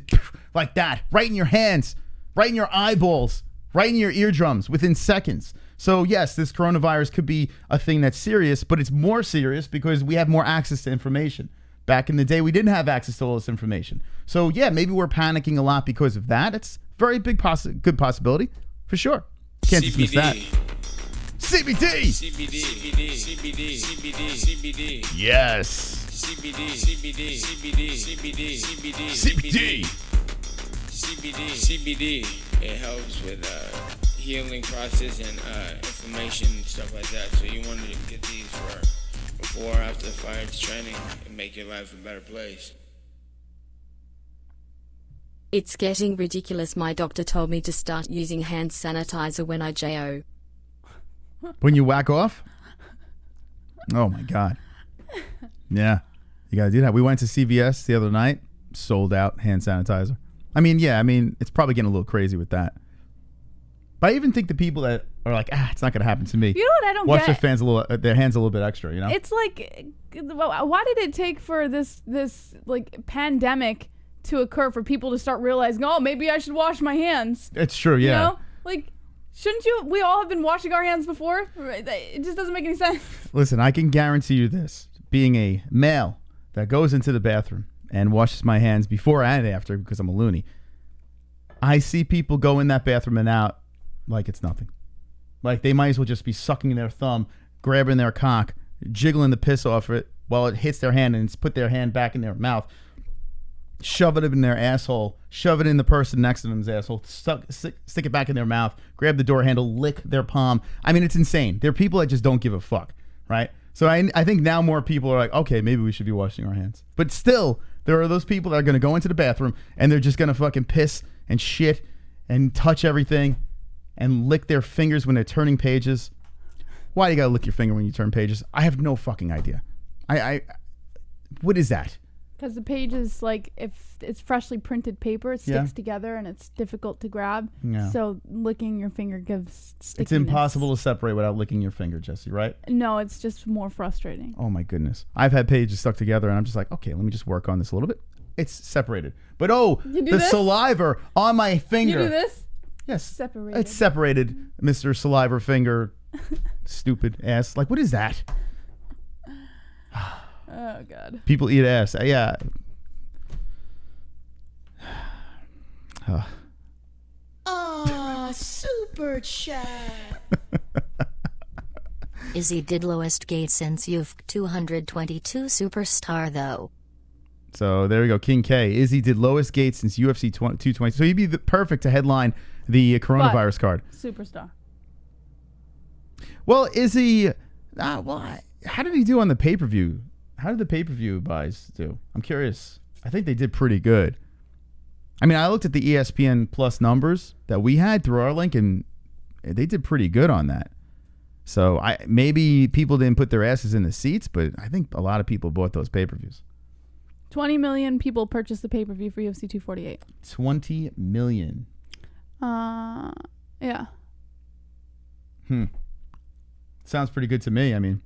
like that, right in your hands, right in your eyeballs, right in your eardrums within seconds. So yes, this coronavirus could be a thing that's serious, but it's more serious because we have more access to information. Back in the day, we didn't have access to all this information. So yeah, maybe we're panicking a lot because of that. It's a very big good possibility, for sure. Can't dismiss that. CBD. CBD. CBD. CBD. CBD. CBD. Yes. CBD. CBD. CBD. CBD. CBD. CBD. CBD. CBD. It helps with healing process and inflammation and stuff like that. So you want to get these for before or after the fight training and make your life a better place. It's getting ridiculous. My doctor told me to start using hand sanitizer when I JO. When you whack off? Oh my God. Yeah. You got to do that. We went to CVS the other night, sold out hand sanitizer. It's probably getting a little crazy with that. But I even think the people that are like, it's not going to happen to me. You know what I don't watch get? their hands a little bit extra, It's like, why did it take for this like pandemic to occur for people to start realizing, oh, maybe I should wash my hands? It's true, yeah. You know? Like, shouldn't you? We all have been washing our hands before. It just doesn't make any sense. Listen, I can guarantee you this. Being a male that goes into the bathroom and washes my hands before and after because I'm a loony, I see people go in that bathroom and out like it's nothing. Like they might as well just be sucking their thumb, grabbing their cock, jiggling the piss off it while it hits their hand and put their hand back in their mouth, shove it in their asshole, shove it in the person next to them's asshole, stick it back in their mouth, grab the door handle, lick their palm. It's insane. There are people that just don't give a fuck, right? So I think now more people are like, okay, maybe we should be washing our hands. But still, There are those people that are going to go into the bathroom and they're just going to fucking piss and shit and touch everything and lick their fingers when they're turning pages. Why you got to lick your finger when you turn pages? I have no fucking idea. What is that? Because the page is like, if it's freshly printed paper, it sticks together and it's difficult to grab. Yeah. So licking your finger gives stickiness. It's impossible to separate without licking your finger, Jesse, right? No, it's just more frustrating. Oh my goodness. I've had pages stuck together and I'm just like, okay, let me just work on this a little bit. It's separated. But the saliva on my finger. You do this? Yes. Separated. It's separated, Mr. Saliva Finger. Stupid ass. Like, what is that? Oh, God. People eat ass. Yeah. Super chat. Izzy did lowest gate since Ufc 222 superstar though. So there we go. King K. Izzy did lowest gate since UFC 220. So he'd be perfect to headline the coronavirus card. Superstar. Well, Izzy, how did he do on the pay-per-view? How did the pay-per-view buys do? I'm curious. I think they did pretty good. I mean, I looked at the ESPN Plus numbers that we had through our link, and they did pretty good on that. So maybe people didn't put their asses in the seats, but I think a lot of people bought those pay-per-views. 20 million people purchased the pay-per-view for UFC 248. 20 million. Yeah. Sounds pretty good to me. I mean,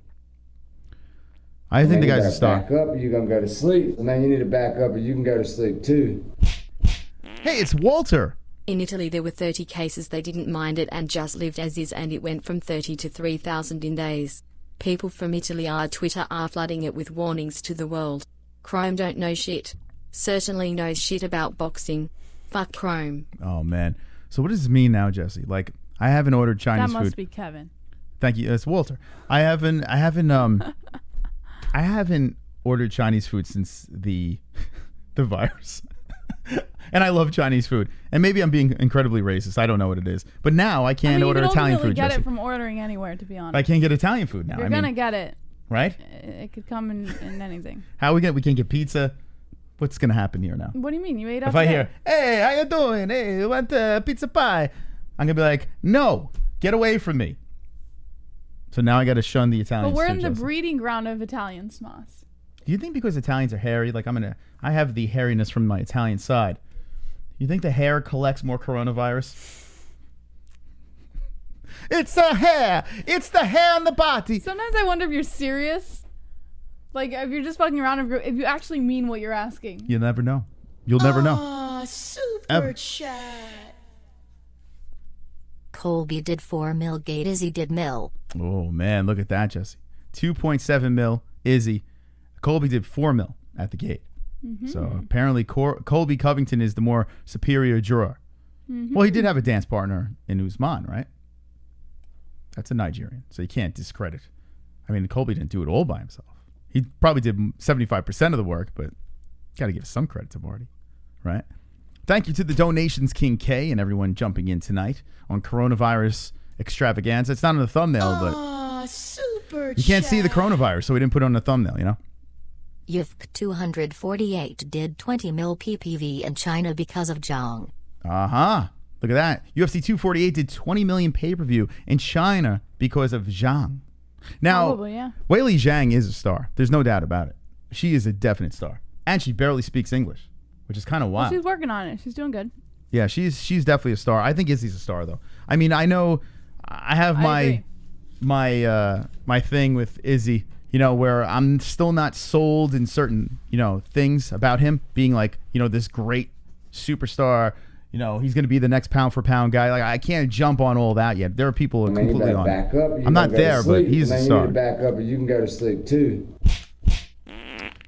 I think the guy's a star. Back up, or you're gonna go to sleep. And then you need to back up, or you can go to sleep too. Hey, it's Walter. In Italy, there were 30 cases. They didn't mind it and just lived as is, and it went from 30 to 3,000 in days. People from Italy Twitter are flooding it with warnings to the world. Chrome don't know shit. Certainly knows shit about boxing. Fuck Chrome. Oh man. So what does this mean now, Jesse? Like, I haven't ordered Chinese food. That must be Kevin. Thank you. It's Walter. I haven't ordered Chinese food since the virus. And I love Chinese food. And maybe I'm being incredibly racist. I don't know what it is. But now I can't order Italian food. You can Jesse. get it from ordering anywhere, to be honest. I can't get Italian food now. You're gonna get it. Right? It could come in anything. How we can't get pizza? What's gonna happen here now? What do you mean? You ate up If I hear, hey, how you doing? Hey, you want pizza pie? I'm gonna be like, no, get away from me. So now I got to shun the Italians. But we're in the breeding ground of Italians, Moss. Do you think because Italians are hairy, like I have the hairiness from my Italian side. You think the hair collects more coronavirus? It's the hair. It's the hair on the body. Sometimes I wonder if you're serious. Like, if you're just fucking around, if you actually mean what you're asking. You'll never know. You'll never know. Super chat. Colby did 4 mil gate, Izzy did mil. Oh, man, look at that, Jesse. 2.7 mil, Izzy. Colby did 4 mil at the gate. So apparently Colby Covington is the more superior juror. Well, he did have a dance partner in Usman, right? That's a Nigerian, so you can't discredit. I mean, Colby didn't do it all by himself. He probably did 75% of the work, but got to give some credit to Marty, right? Thank you to the donations, King K, and everyone jumping in tonight on coronavirus extravaganza. It's not on the thumbnail, but super you can't see the coronavirus, so we didn't put it on the thumbnail, you know? Ufc 248 did 20 mil PPV in China because of Zhang. Look at that. UFC 248 did 20 million pay-per-view in China because of Zhang. Now, Probably, yeah. Weili Zhang is a star. There's no doubt about it. She is a definite star. And she barely speaks English, which is kind of wild. Well, she's working on it. She's doing good. Yeah, she's definitely a star. I think Izzy's a star, though. I mean, I know I have my thing with Izzy, you know, where I'm still not sold in certain, you know, things about him being like, you know, this great superstar. You know, he's going to be the next pound for pound guy. Like, I can't jump on all that yet. There are people completely on back it. up, I'm not there, but he's a star. You need to back up, or you can go to sleep too.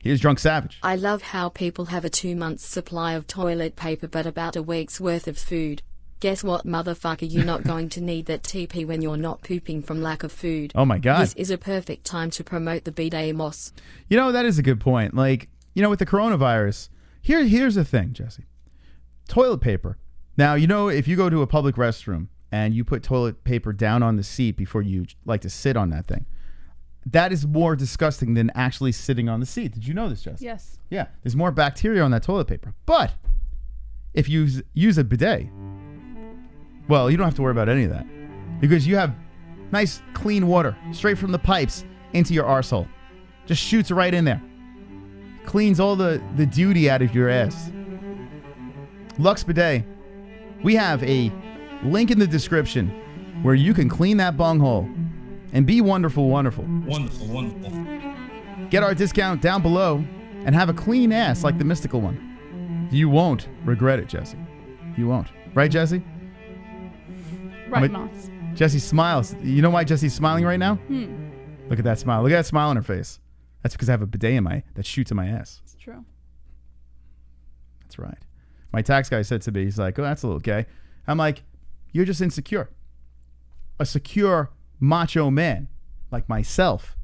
Here's Drunk Savage. I love how people have a 2-month supply of toilet paper but about a week's worth of food. Guess what, motherfucker? You're not going to need that TP when you're not pooping from lack of food. Oh, my God. This is a perfect time to promote the bidet moss. You know, that is a good point. Like, you know, with the coronavirus, here's the thing, Jesse. Toilet paper. Now, you know, if you go to a public restroom and you put toilet paper down on the seat before you like to sit on that thing, that is more disgusting than actually sitting on the seat. Did you know this, Jess? Yes. Yeah. There's more bacteria on that toilet paper. But if you use a bidet, well, you don't have to worry about any of that because you have nice, clean water straight from the pipes into your arsehole. Just shoots right in there. Cleans all the duty out of your ass. Lux Bidet. We have a link in the description where you can clean that bunghole and be wonderful, wonderful. Wonderful, wonderful. Get our discount down below and have a clean ass like the mystical one. You won't regret it, Jesse. You won't. Right, Jesse? Right, Moss. Jesse smiles. You know why Jesse's smiling right now? Look at that smile. Look at that smile on her face. That's because I have a bidet that shoots in my ass. It's true. That's right. My tax guy said to me, he's like, oh, that's a little gay. I'm like, you're just insecure. A secure macho man like myself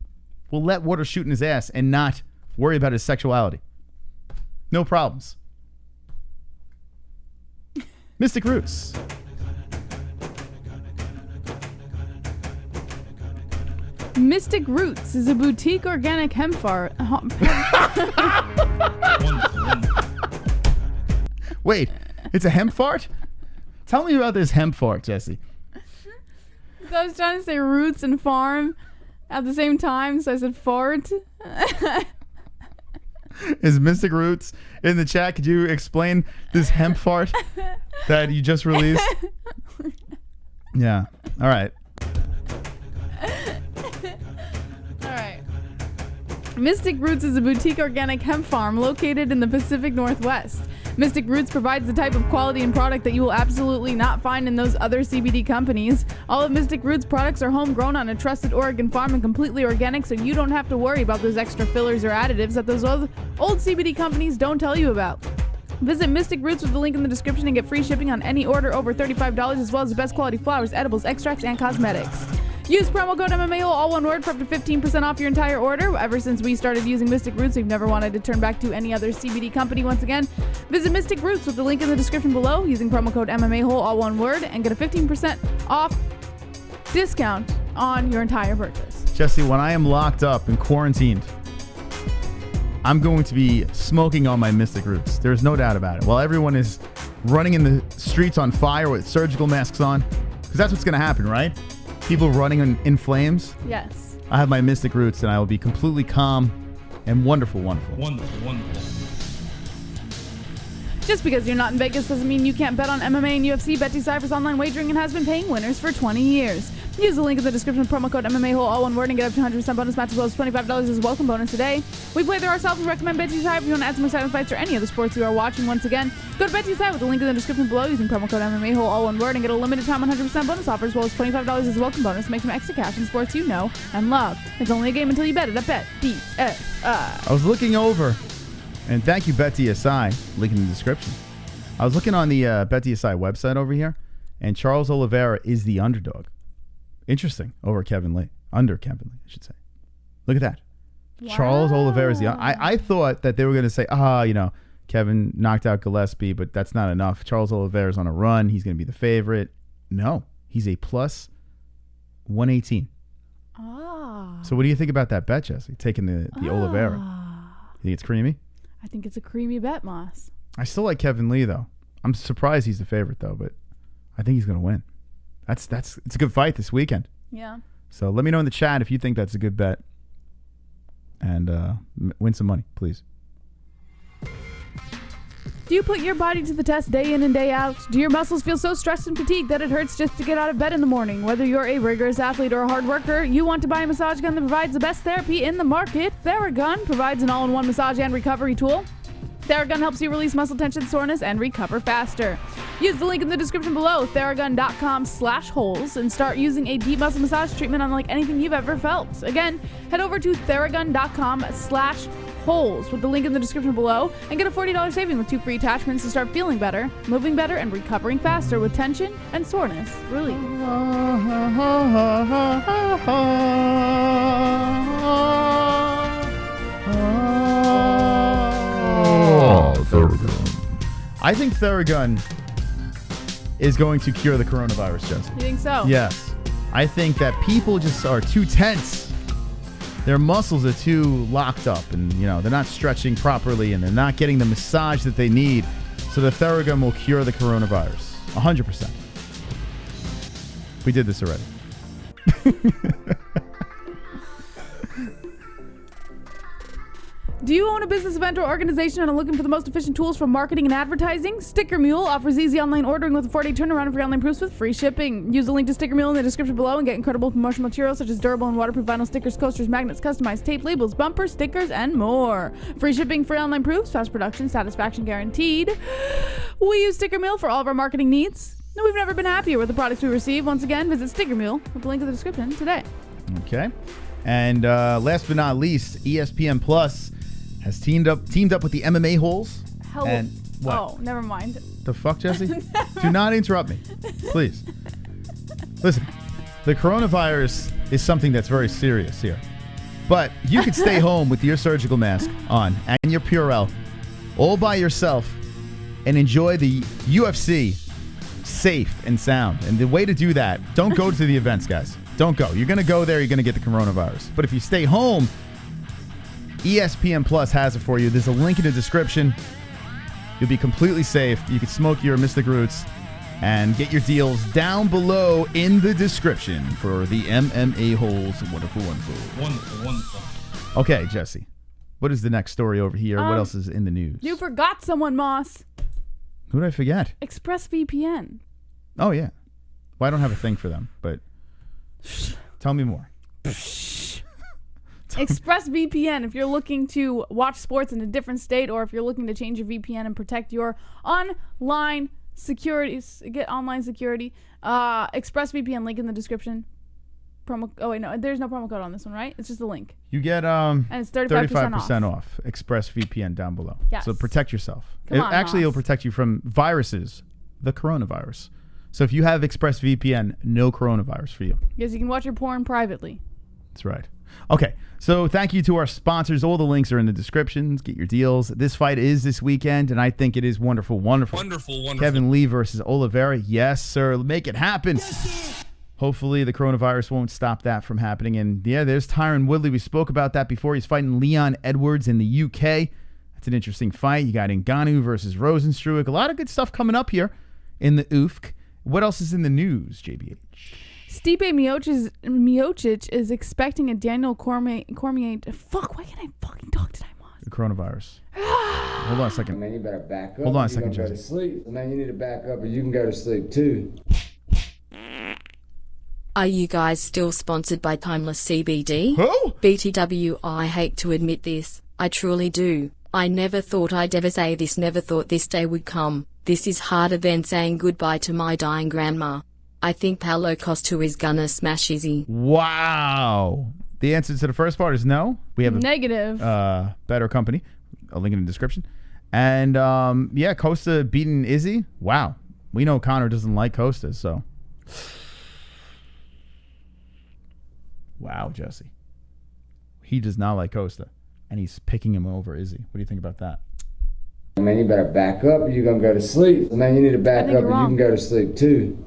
will let water shoot in his ass and not worry about his sexuality. No problems. Mystic Roots. Mystic Roots is a boutique organic hemp farm. Wait, it's a hemp fart? Tell me about this hemp fart, Jesse. So I was trying to say roots and farm at the same time, so I said fart. Is Mystic Roots in the chat? Could you explain this hemp fart that you just released? Yeah. All right. Mystic Roots is a boutique organic hemp farm located in the Pacific Northwest. Mystic Roots provides the type of quality and product that you will absolutely not find in those other CBD companies. All of Mystic Roots products are homegrown on a trusted Oregon farm and completely organic, so you don't have to worry about those extra fillers or additives that those old CBD companies don't tell you about. Visit Mystic Roots with the link in the description and get free shipping on any order over $35, as well as the best quality flowers, edibles, extracts, and cosmetics. Use promo code MMA-Hole, all one word, for up to 15% off your entire order. Ever since we started using Mystic Roots, we've never wanted to turn back to any other CBD company once again. Visit Mystic Roots with the link in the description below using promo code MMA-Hole, all one word, and get a 15% off discount on your entire purchase. Jesse, when I am locked up and quarantined, I'm going to be smoking on my Mystic Roots. There's no doubt about it. While everyone is running in the streets on fire with surgical masks on, because that's what's going to happen, right? People running in flames. Yes. I have my Mystic Roots, and I will be completely calm and wonderful, wonderful. Wonderful, wonderful. Just because you're not in Vegas doesn't mean you can't bet on MMA and UFC. Bet2Cypher's online wagering and has been paying winners for 20 years. Use the link in the description, promo code MMA-Hole, all one word, and get up to 100% bonus match as well as $25 as a welcome bonus today. We play there ourselves and recommend Bet2Cypher if you want to add some exciting fights or any other sports you are watching. Once again, go to Bet2Cypher with the link in the description below using promo code MMA-Hole, all one word, and get a limited time 100% bonus offer as well as $25 as a welcome bonus to make some extra cash in sports you know and love. It's only a game until you bet it at Bet-DSI. I was looking over, and thank you, Bet-DSI, link in the description. I was looking on the Bet-DSI website over here, and Charles Oliveira is the underdog. Interesting. Over Kevin Lee. Under Kevin Lee, I should say. Look at that. Wow. Charles Oliveira is the... I thought that they were going to say, Kevin knocked out Gillespie, but that's not enough. Charles Oliveira's on a run. He's going to be the favorite. No. He's a plus 118. So what do you think about that bet, Jesse? Taking the Oliveira. You think it's creamy? I think it's a creamy bet, Moss. I still like Kevin Lee, though. I'm surprised he's the favorite, though, but I think he's going to win. It's a good fight this weekend. Yeah. So let me know in the chat if you think that's a good bet. And win some money, please. Do you put your body to the test day in and day out? Do your muscles feel so stressed and fatigued that it hurts just to get out of bed in the morning? Whether you're a rigorous athlete or a hard worker, you want to buy a massage gun that provides the best therapy in the market. Theragun provides an all-in-one massage and recovery tool. Theragun helps you release muscle tension, soreness, and recover faster. Use the link in the description below, theragun.com/holes, and start using a deep muscle massage treatment unlike anything you've ever felt. Again, head over to theragun.com/holes with the link in the description below and get a $40 saving with 2 free attachments to start feeling better, moving better, and recovering faster with tension and soreness relief. Theragun. I think Theragun is going to cure the coronavirus, Jesse. You think so? Yes. I think that people just are too tense their muscles are too locked up, and they're not stretching properly, and they're not getting the massage that they need. So the Theragun will cure the coronavirus, 100%. We did this already. Do you own a business, event, or organization and are looking for the most efficient tools for marketing and advertising? Sticker Mule offers easy online ordering with a 4-day turnaround for online proofs with free shipping. Use the link to Sticker Mule in the description below and get incredible promotional materials such as durable and waterproof vinyl stickers, coasters, magnets, customized tape, labels, bumpers, stickers, and more. Free shipping, free online proofs, fast production, satisfaction guaranteed. We use Sticker Mule for all of our marketing needs. No, we've never been happier with the products we receive. Once again, visit Sticker Mule with the link in the description today. Okay. And last but not least, ESPN Plus has teamed up with the MMA-Holes. And what? Oh, never mind. The fuck, Jesse? Do not interrupt me, please. Listen, the coronavirus is something that's very serious here. But you can stay home with your surgical mask on and your Purell all by yourself and enjoy the UFC safe and sound. And the way to do that, don't go to the events, guys. Don't go. You're going to go there, you're going to get the coronavirus. But if you stay home, ESPN Plus has it for you. There's a link in the description. You'll be completely safe. You can smoke your Mystic Roots and get your deals down below in the description for the MMA-Holes. Wonderful. Wonderful. Okay, Jesse. What is the next story over here? What else is in the news? You forgot someone, Moss. Who did I forget? ExpressVPN. Oh, yeah. Well, I don't have a thing for them, but tell me more. ExpressVPN, if you're looking to watch sports in a different state, or if you're looking to change your VPN and protect your online security, ExpressVPN, link in the description. There's no promo code on this one, right? It's just a link. You get and it's 35% off. ExpressVPN down below. Yes. So protect yourself. Actually, it'll protect you from viruses, the coronavirus. So if you have ExpressVPN, no coronavirus for you. Yes, you can watch your porn privately. That's right. Okay, so thank you to our sponsors. All the links are in the descriptions. Get your deals. This fight is this weekend, and I think it is wonderful. Kevin Lee versus Oliveira. Yes, sir. Make it happen. Yes, hopefully the coronavirus won't stop that from happening. And yeah, there's Tyron Woodley. We spoke about that before. He's fighting Leon Edwards in the UK. That's an interesting fight. You got Ngannou versus Rosenstruik. A lot of good stuff coming up here in the Ufc. What else is in the news, JBH? Stipe Miocic is expecting a Daniel Cormier. Fuck, why can't I fucking talk today, Moss? The coronavirus. Hold on a second. Man, you better back up. Hold on a second, Jesse. Go to sleep. Man, you need to back up or you can go to sleep too. Are you guys still sponsored by Timeless CBD? Who? BTW, I hate to admit this. I truly do. I never thought I'd ever say this, never thought this day would come. This is harder than saying goodbye to my dying grandma. I think Paulo Costa is gonna smash Izzy. Wow. The answer to the first part is no. We have negative. Better company. A link in the description. And yeah, Costa beating Izzy. Wow. We know Conor doesn't like Costa, so. Wow, Jesse. He does not like Costa. And he's picking him over Izzy. What do you think about that? Man, you better back up or you're gonna go to sleep. Man, you need to back up or you can go to sleep too.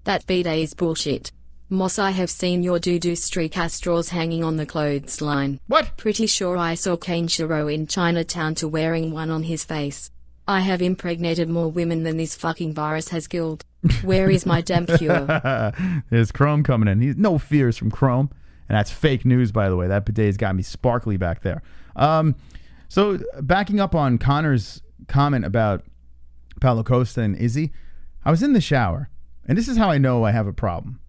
That B-Day is bullshit. Moss, I have seen your doo-doo streak straws hanging on the clothesline. What? Pretty sure I saw Kane Shiro in Chinatown to wearing one on his face. I have impregnated more women than this fucking virus has killed. Where is my damn cure? There's Chrome coming in. He's no fears from Chrome. And that's fake news, by the way. That bidet's got me sparkly back there. So backing up on Conor's comment about Paulo Costa and Izzy, I was in the shower. And this is how I know I have a problem.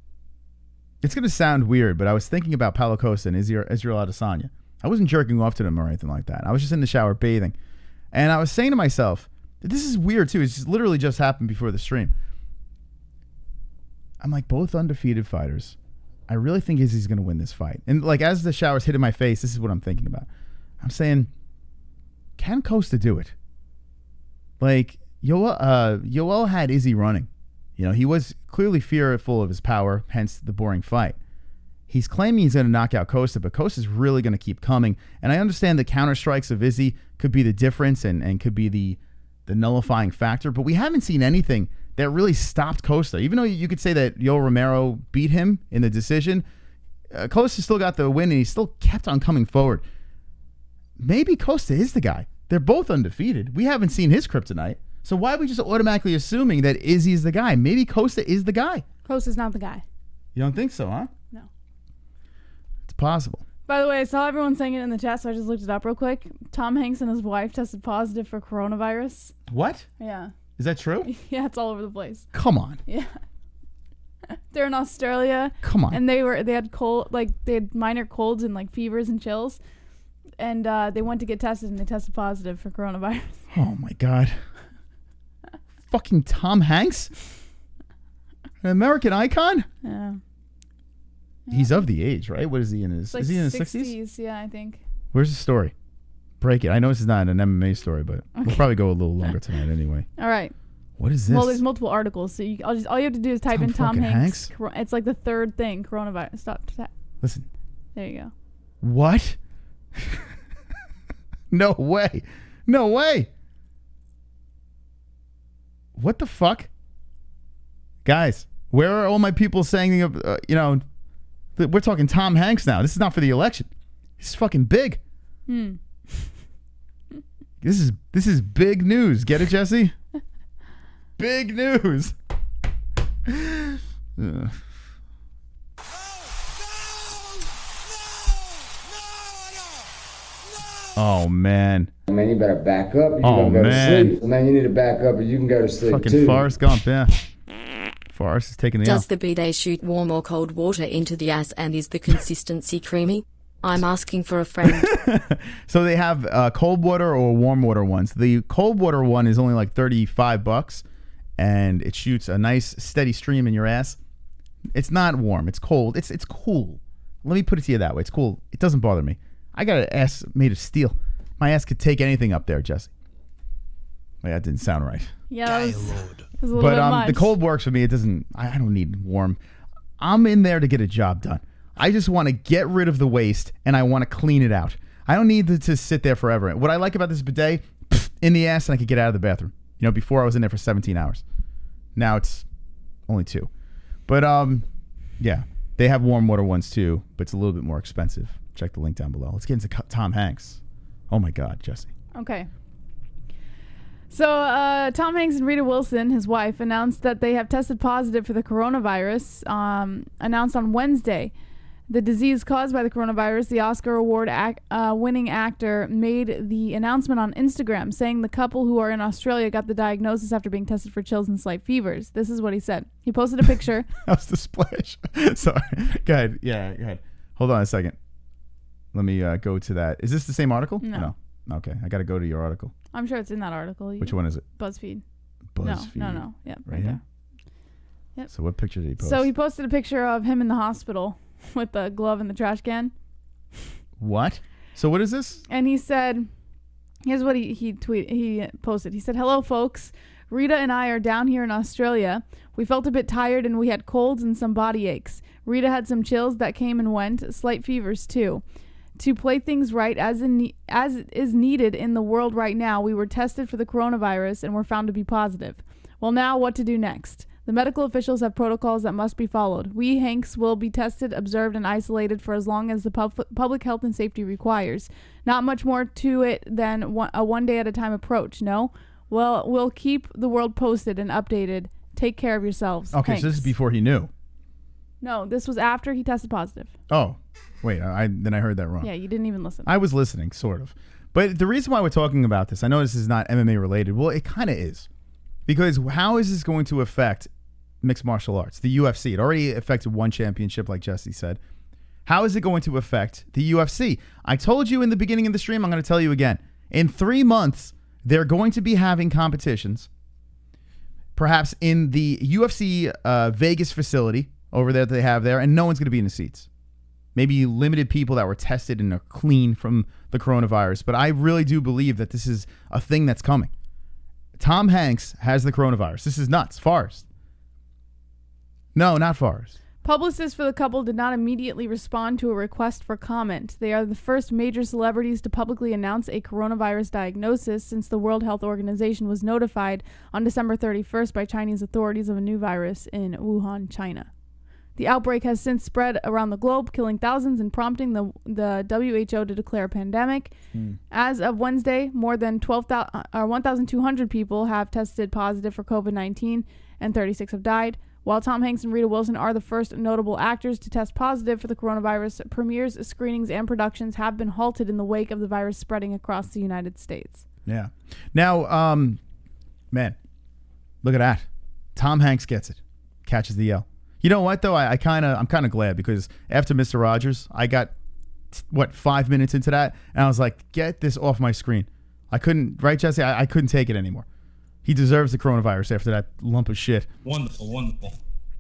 It's going to sound weird, but I was thinking about Paulo Costa and Israel Adesanya. I wasn't jerking off to them or anything like that. I was just in the shower bathing. And I was saying to myself, this is weird too. It's just literally just happened before the stream. I'm like, both undefeated fighters. I really think Izzy's going to win this fight. And like as the shower's hitting my face, this is what I'm thinking about. I'm saying, can Costa do it? Like, Yoel had Izzy running. You know, he was clearly fearful of his power, hence the boring fight. He's claiming he's going to knock out Costa, but Costa's really going to keep coming. And I understand the counter strikes of Izzy could be the difference and could be the nullifying factor, but we haven't seen anything that really stopped Costa. Even though you could say that Yoel Romero beat him in the decision, Costa still got the win, and he still kept on coming forward. Maybe Costa is the guy. They're both undefeated. We haven't seen his kryptonite. So why are we just automatically assuming that Izzy's the guy? Maybe Costa is the guy. Costa's not the guy. You don't think so, huh? No. It's possible. By the way, I saw everyone saying it in the chat, so I just looked it up real quick. Tom Hanks and his wife tested positive for coronavirus. What? Yeah. Is that true? Yeah, it's all over the place. Come on. Yeah. They're in Australia. Come on. And they had minor colds and like fevers and chills. And they went to get tested and they tested positive for coronavirus. Oh my God. Fucking Tom Hanks? An American icon? Yeah. He's of the age, right? What is he in his? Like is he in his 60s? Yeah, I think. Where's the story? Break it. I know this is not an MMA story, but we'll probably go a little longer tonight anyway. All right. What is this? Well, there's multiple articles, so all you have to do is type in Tom Hanks. It's like the third thing, coronavirus. Stop. Listen. There you go. What? No way. No way. What the fuck? Guys, where are all my people saying, we're talking Tom Hanks now. This is not for the election. He's fucking big. This is big news. Get it, Jesse? Big news. Oh man. Man, you better back up. You gonna go to sleep. Man, you need to back up, or you can go to sleep fucking too. Forrest Gump, yeah. Forrest is taking the Does the bidet shoot warm or cold water into the ass, and is the consistency creamy? I'm asking for a friend. So they have cold water or warm water ones. The cold water one is only like $35, and it shoots a nice steady stream in your ass. It's not warm. It's cold. It's cool. Let me put it to you that way. It's cool. It doesn't bother me. I got an ass made of steel. My ass could take anything up there, Jesse. Wait, that didn't sound right. Yeah, that was a little bit much. The cold works for me. It doesn't. I don't need warm. I'm in there to get a job done. I just want to get rid of the waste, and I want to clean it out. I don't need to sit there forever. What I like about this bidet, in the ass, and I could get out of the bathroom. Before I was in there for 17 hours. Now it's only 2. But yeah, they have warm water ones too, but it's a little bit more expensive. Check the link down below. Let's get into Tom Hanks. Oh my God, Jesse. Okay. So Tom Hanks and Rita Wilson, his wife, announced that they have tested positive for the coronavirus, announced on Wednesday. The disease caused by the coronavirus, the Oscar Award winning actor made the announcement on Instagram, saying the couple who are in Australia got the diagnosis after being tested for chills and slight fevers. This is what he said. He posted a picture. That was the splash. Sorry. Go ahead. Yeah, go ahead. Hold on a second. Let me go to that. Is this the same article? No. Okay, I got to go to your article. I'm sure it's in that article. Which one is it? BuzzFeed. BuzzFeed. No. Yep, right here? Yep. So what picture did he post? So he posted a picture of him in the hospital with the glove in the trash can. What? So what is this? And he said, here's what he posted. He said, "Hello, folks. Rita and I are down here in Australia. We felt a bit tired and we had colds and some body aches. Rita had some chills that came and went, slight fevers too. To play things right as is needed in the world right now, we were tested for the coronavirus and were found to be positive. Well, now what to do next? The medical officials have protocols that must be followed. We, Hanks, will be tested, observed, and isolated for as long as the public health and safety requires. Not much more to it than a one-day-at-a-time approach, no? Well, we'll keep the world posted and updated. Take care of yourselves. Okay, Hanks." So this is before he knew. No, this was after he tested positive. Oh, wait, then I heard that wrong. Yeah, you didn't even listen. I was listening, sort of. But the reason why we're talking about this, I know this is not MMA related. Well, it kind of is. Because how is this going to affect mixed martial arts, the UFC? It already affected one championship, like Jesse said. How is it going to affect the UFC? I told you in the beginning of the stream, I'm going to tell you again. In 3 months, they're going to be having competitions, perhaps in the UFC Vegas facility over there that they have there, and no one's going to be in the seats. Maybe limited people that were tested and are clean from the coronavirus. But I really do believe that this is a thing that's coming. Tom Hanks has the coronavirus. This is nuts. Forrest. No, not Forrest. Publicists for the couple did not immediately respond to a request for comment. They are the first major celebrities to publicly announce a coronavirus diagnosis since the World Health Organization was notified on December 31st by Chinese authorities of a new virus in Wuhan, China. The outbreak has since spread around the globe, killing thousands and prompting the WHO to declare a pandemic. As of Wednesday, more than 1,200 people have tested positive for COVID-19 and 36 have died. While Tom Hanks and Rita Wilson are the first notable actors to test positive for the coronavirus, premieres, screenings, and productions have been halted in the wake of the virus spreading across the United States. Yeah. Now, man, look at that. Tom Hanks gets it. Catches the L. You know what, though? I'm kind of glad because after Mr. Rogers, I got, 5 minutes into that, and I was like, get this off my screen. I couldn't, right, Jesse? I couldn't take it anymore. He deserves the coronavirus after that lump of shit. Wonderful.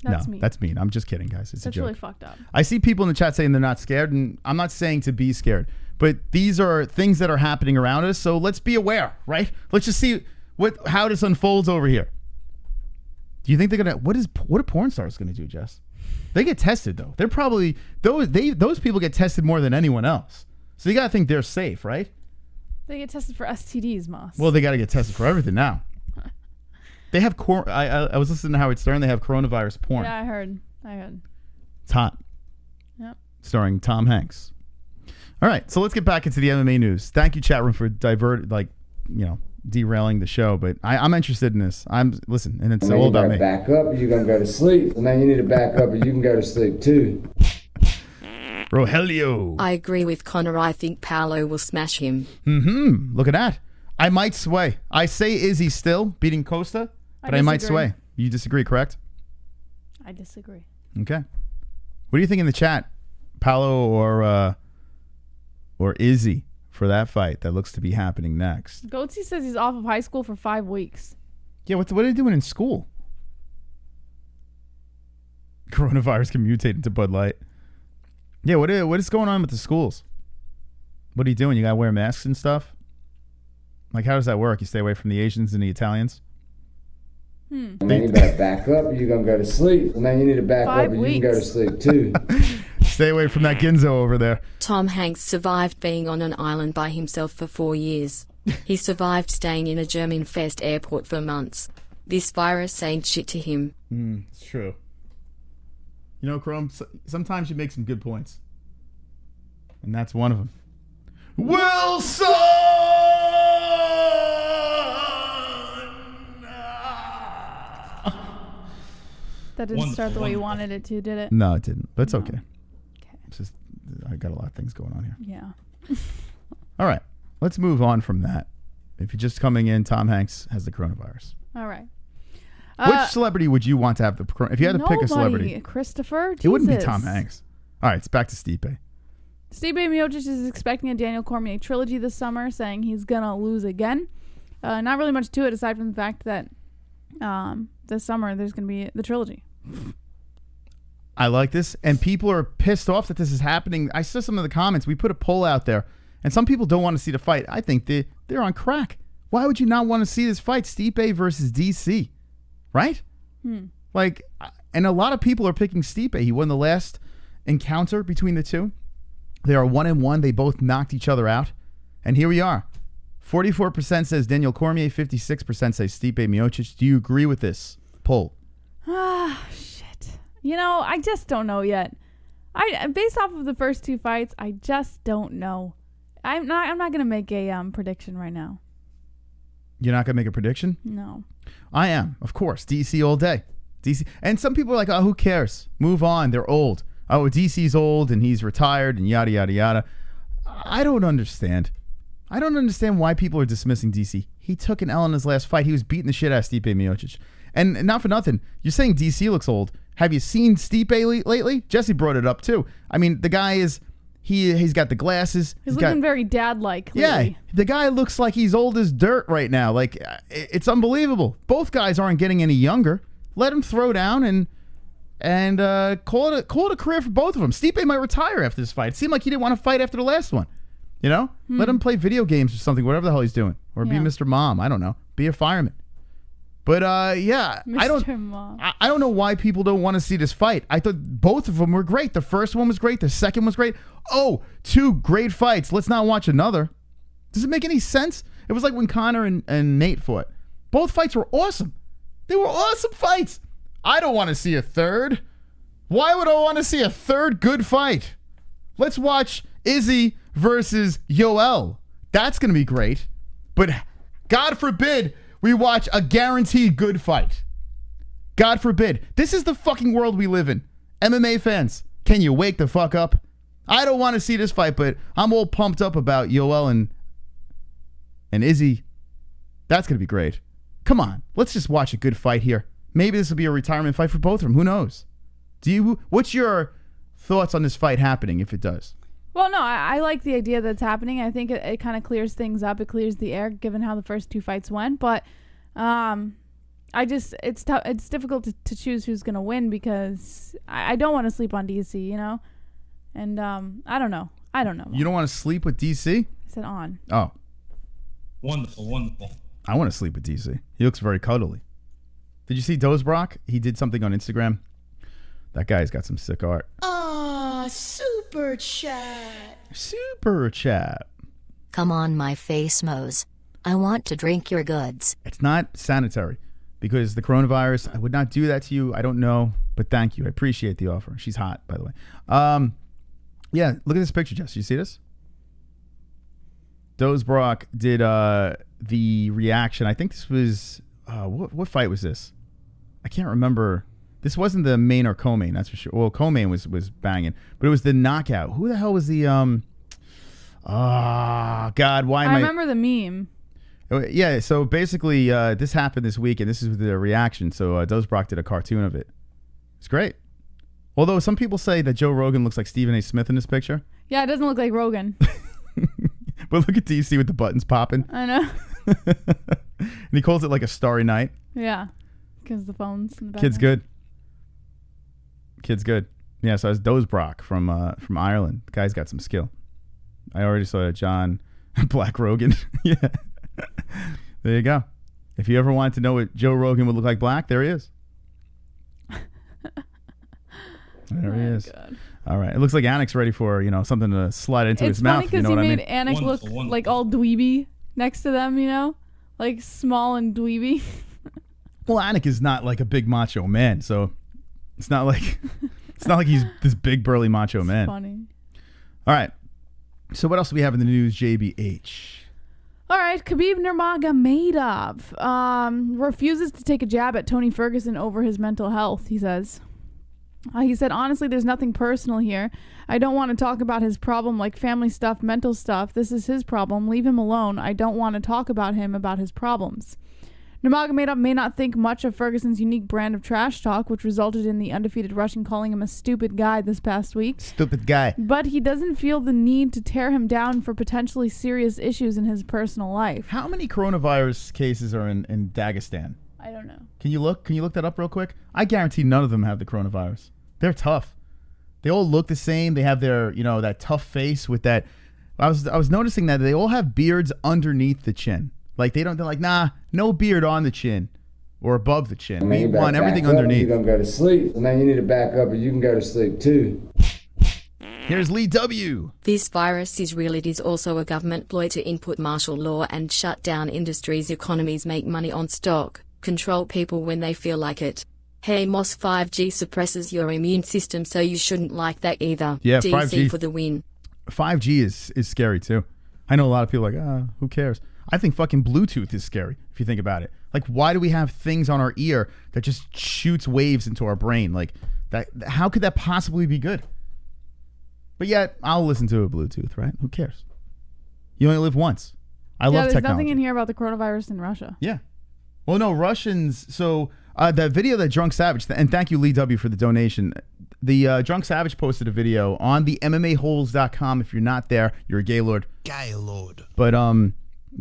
That's mean. That's mean. I'm just kidding, guys. It's a joke. That's really fucked up. I see people in the chat saying they're not scared, and I'm not saying to be scared, but these are things that are happening around us, so let's be aware, right? Let's just see how this unfolds over here. Do you think they're gonna? What are porn stars gonna do, Jess? They get tested though. They're probably those people get tested more than anyone else. So you gotta think they're safe, right? They get tested for STDs, Moss. Well, they gotta get tested for everything now. They have I was listening to Howard Stern. They have coronavirus porn. Yeah, I heard. It's hot. Yep. Starring Tom Hanks. All right, so let's get back into the MMA news. Thank you, chat room, for derailing the show, but I'm interested in this. Listen, and it's all about me. Back up, you're gonna go to sleep. And then you need to back up, and you can go to sleep too. Rogelio. I agree with Connor. I think Paolo will smash him. Look at that. I might sway. I say Izzy still beating Costa, but I might sway. You disagree, correct? I disagree. Okay. What do you think in the chat, Paolo or Izzy, for that fight that looks to be happening next? Goatsy says he's off of high school for 5 weeks. Yeah, what are they doing in school? Coronavirus can mutate into Bud Light. Yeah, what is going on with the schools? What are you doing? You gotta wear masks and stuff? Like, how does that work? You stay away from the Asians and the Italians? And then you better back up, you're gonna go to sleep. And then you need to back up, and you can go to sleep too. Stay away from that Ginzo over there. Tom Hanks survived being on an island by himself for 4 years. He survived staying in a German-infested airport for months. This virus ain't shit to him. It's true. You know, Chrome, sometimes you make some good points. And that's one of them. Wilson! That didn't start the way you wanted it to, did it? No, it didn't. But it's okay. It's just, I got a lot of things going on here. Yeah. All right. Let's move on from that. If you're just coming in, Tom Hanks has the coronavirus. All right. Which celebrity would you want to have the coronavirus? If you had to pick a celebrity. Christopher? Jesus. It wouldn't be Tom Hanks. All right. It's back to Stipe. Stipe Miocic is expecting a Daniel Cormier trilogy this summer, saying he's going to lose again. Not really much to it aside from the fact that this summer there's going to be the trilogy. I like this, and people are pissed off that this is happening. I saw some of the comments. We put a poll out there, and some people don't want to see the fight. I think they're on crack. Why would you not want to see this fight? Stipe versus DC, right? Like, and a lot of people are picking Stipe. He won the last encounter between the two. They are 1-1. They both knocked each other out, and here we are. 44% says Daniel Cormier, 56% says Stipe Miocic. Do you agree with this poll? Shit. You know, I just don't know yet. Based off of the first two fights, I just don't know. I'm not gonna make a prediction right now. You're not gonna make a prediction? No. I am, of course. DC all day. DC, and some people are like, oh, who cares? Move on. They're old. Oh, DC's old and he's retired and yada yada yada. I don't understand. I don't understand why people are dismissing DC. He took an L in his last fight. He was beating the shit out of Stipe Miocic. And not for nothing, you're saying DC looks old. Have you seen Stipe lately? Jesse brought it up too. I mean, the guy is, he's got the glasses. He's looking very dad-like lately. Yeah, the guy looks like he's old as dirt right now. Like, it's unbelievable. Both guys aren't getting any younger. Let him throw down and call it a career for both of them. Stipe might retire after this fight. It seemed like he didn't want to fight after the last one. You know? Let him play video games or something, whatever the hell he's doing. Or be Mr. Mom. I don't know. Be a fireman. But, yeah. I don't know why people don't want to see this fight. I thought both of them were great. The first one was great. The second was great. Oh, two great fights. Let's not watch another. Does it make any sense? It was like when Conor and Nate fought. Both fights were awesome. They were awesome fights. I don't want to see a third. Why would I want to see a third good fight? Let's watch Izzy versus Yoel. That's going to be great. But God forbid we watch a guaranteed good fight. God forbid. This is the fucking world we live in. MMA fans, can you wake the fuck up? I don't want to see this fight, but I'm all pumped up about Yoel and Izzy. That's going to be great. Come on. Let's just watch a good fight here. Maybe this will be a retirement fight for both of them. Who knows? What's your thoughts on this fight happening if it does? Well, no, I like the idea that's happening. I think it kind of clears things up. It clears the air given how the first two fights went. But it's difficult to choose who's going to win because I don't want to sleep on DC, you know? And I don't know. You don't want to sleep with DC? I said on. Oh. Wonderful, wonderful. I want to sleep with DC. He looks very cuddly. Did you see Dozebrock? He did something on Instagram. That guy's got some sick art. Super chat. Super chat. Come on, my face moes. I want to drink your goods. It's not sanitary because the coronavirus, I would not do that to you. I don't know, but thank you. I appreciate the offer. She's hot, by the way. Yeah, look at this picture, Jess. You see this? Dozebrock did the reaction. I think this was, what fight was this? I can't remember. This wasn't the main or co-main, that's for sure. Well, co-main was banging, but it was the knockout. Who the hell was the God, why am I remember the meme. Yeah, so basically this happened this week, and this is the reaction. So Dozebrock did a cartoon of it. It's great. Although some people say that Joe Rogan looks like Stephen A. Smith in this picture. Yeah, it doesn't look like Rogan. But look at DC with the buttons popping. I know. And he calls it like a starry night. Yeah, because the phone's in the background. Kid's good. Yeah, so it's Dozebrock from Ireland. The guy's got some skill. I already saw John Black Rogan. Yeah. There you go. If you ever wanted to know what Joe Rogan would look like black, there he is. There he is. God. All right. It looks like Anek's ready for, something to slide into his mouth. It's funny because he made Anik look like all dweeby next to them, like small and dweeby. Well, Anik is not like a big macho man, so it's not like he's this big burly macho man. Funny. All right. So what else do we have in the news, JBH? All right, Khabib Nurmagomedov refuses to take a jab at Tony Ferguson over his mental health, he says. He said, honestly, there's nothing personal here. I don't want to talk about his problem like family stuff, mental stuff. This is his problem. Leave him alone. I don't want to talk about him about his problems. Nurmagomedov may not think much of Ferguson's unique brand of trash talk, which resulted in the undefeated Russian calling him a stupid guy this past week. Stupid guy. But he doesn't feel the need to tear him down for potentially serious issues in his personal life. How many coronavirus cases are in Dagestan? I don't know. Can you look that up real quick? I guarantee none of them have the coronavirus. They're tough. They all look the same. They have their, that tough face with that. I was noticing that they all have beards underneath the chin. Like they're like, nah, no beard on the chin or above the chin. We want everything underneath. You're going to go to sleep. And then you need to back up or you can go to sleep too. Here's Lee W. This virus is real. It is also a government ploy to input martial law and shut down industries, economies, make money on stock, control people when they feel like it. Hey Moss, 5G suppresses your immune system, so you shouldn't like that either. Yeah, DC 5G for the win. 5G is scary too. I know a lot of people are like, who cares? I think fucking Bluetooth is scary if you think about it. Like, why do we have things on our ear that just shoots waves into our brain? Like, that? How could that possibly be good? But yet, I'll listen to a Bluetooth, right? Who cares? You only live once. I love technology. There's nothing in here about the coronavirus in Russia. Yeah. Well, no, Russians. So that video that Drunk Savage, and thank you, Lee W, for the donation. The Drunk Savage posted a video on the MMA-Holes.com. If you're not there, you're a gaylord. Gaylord. But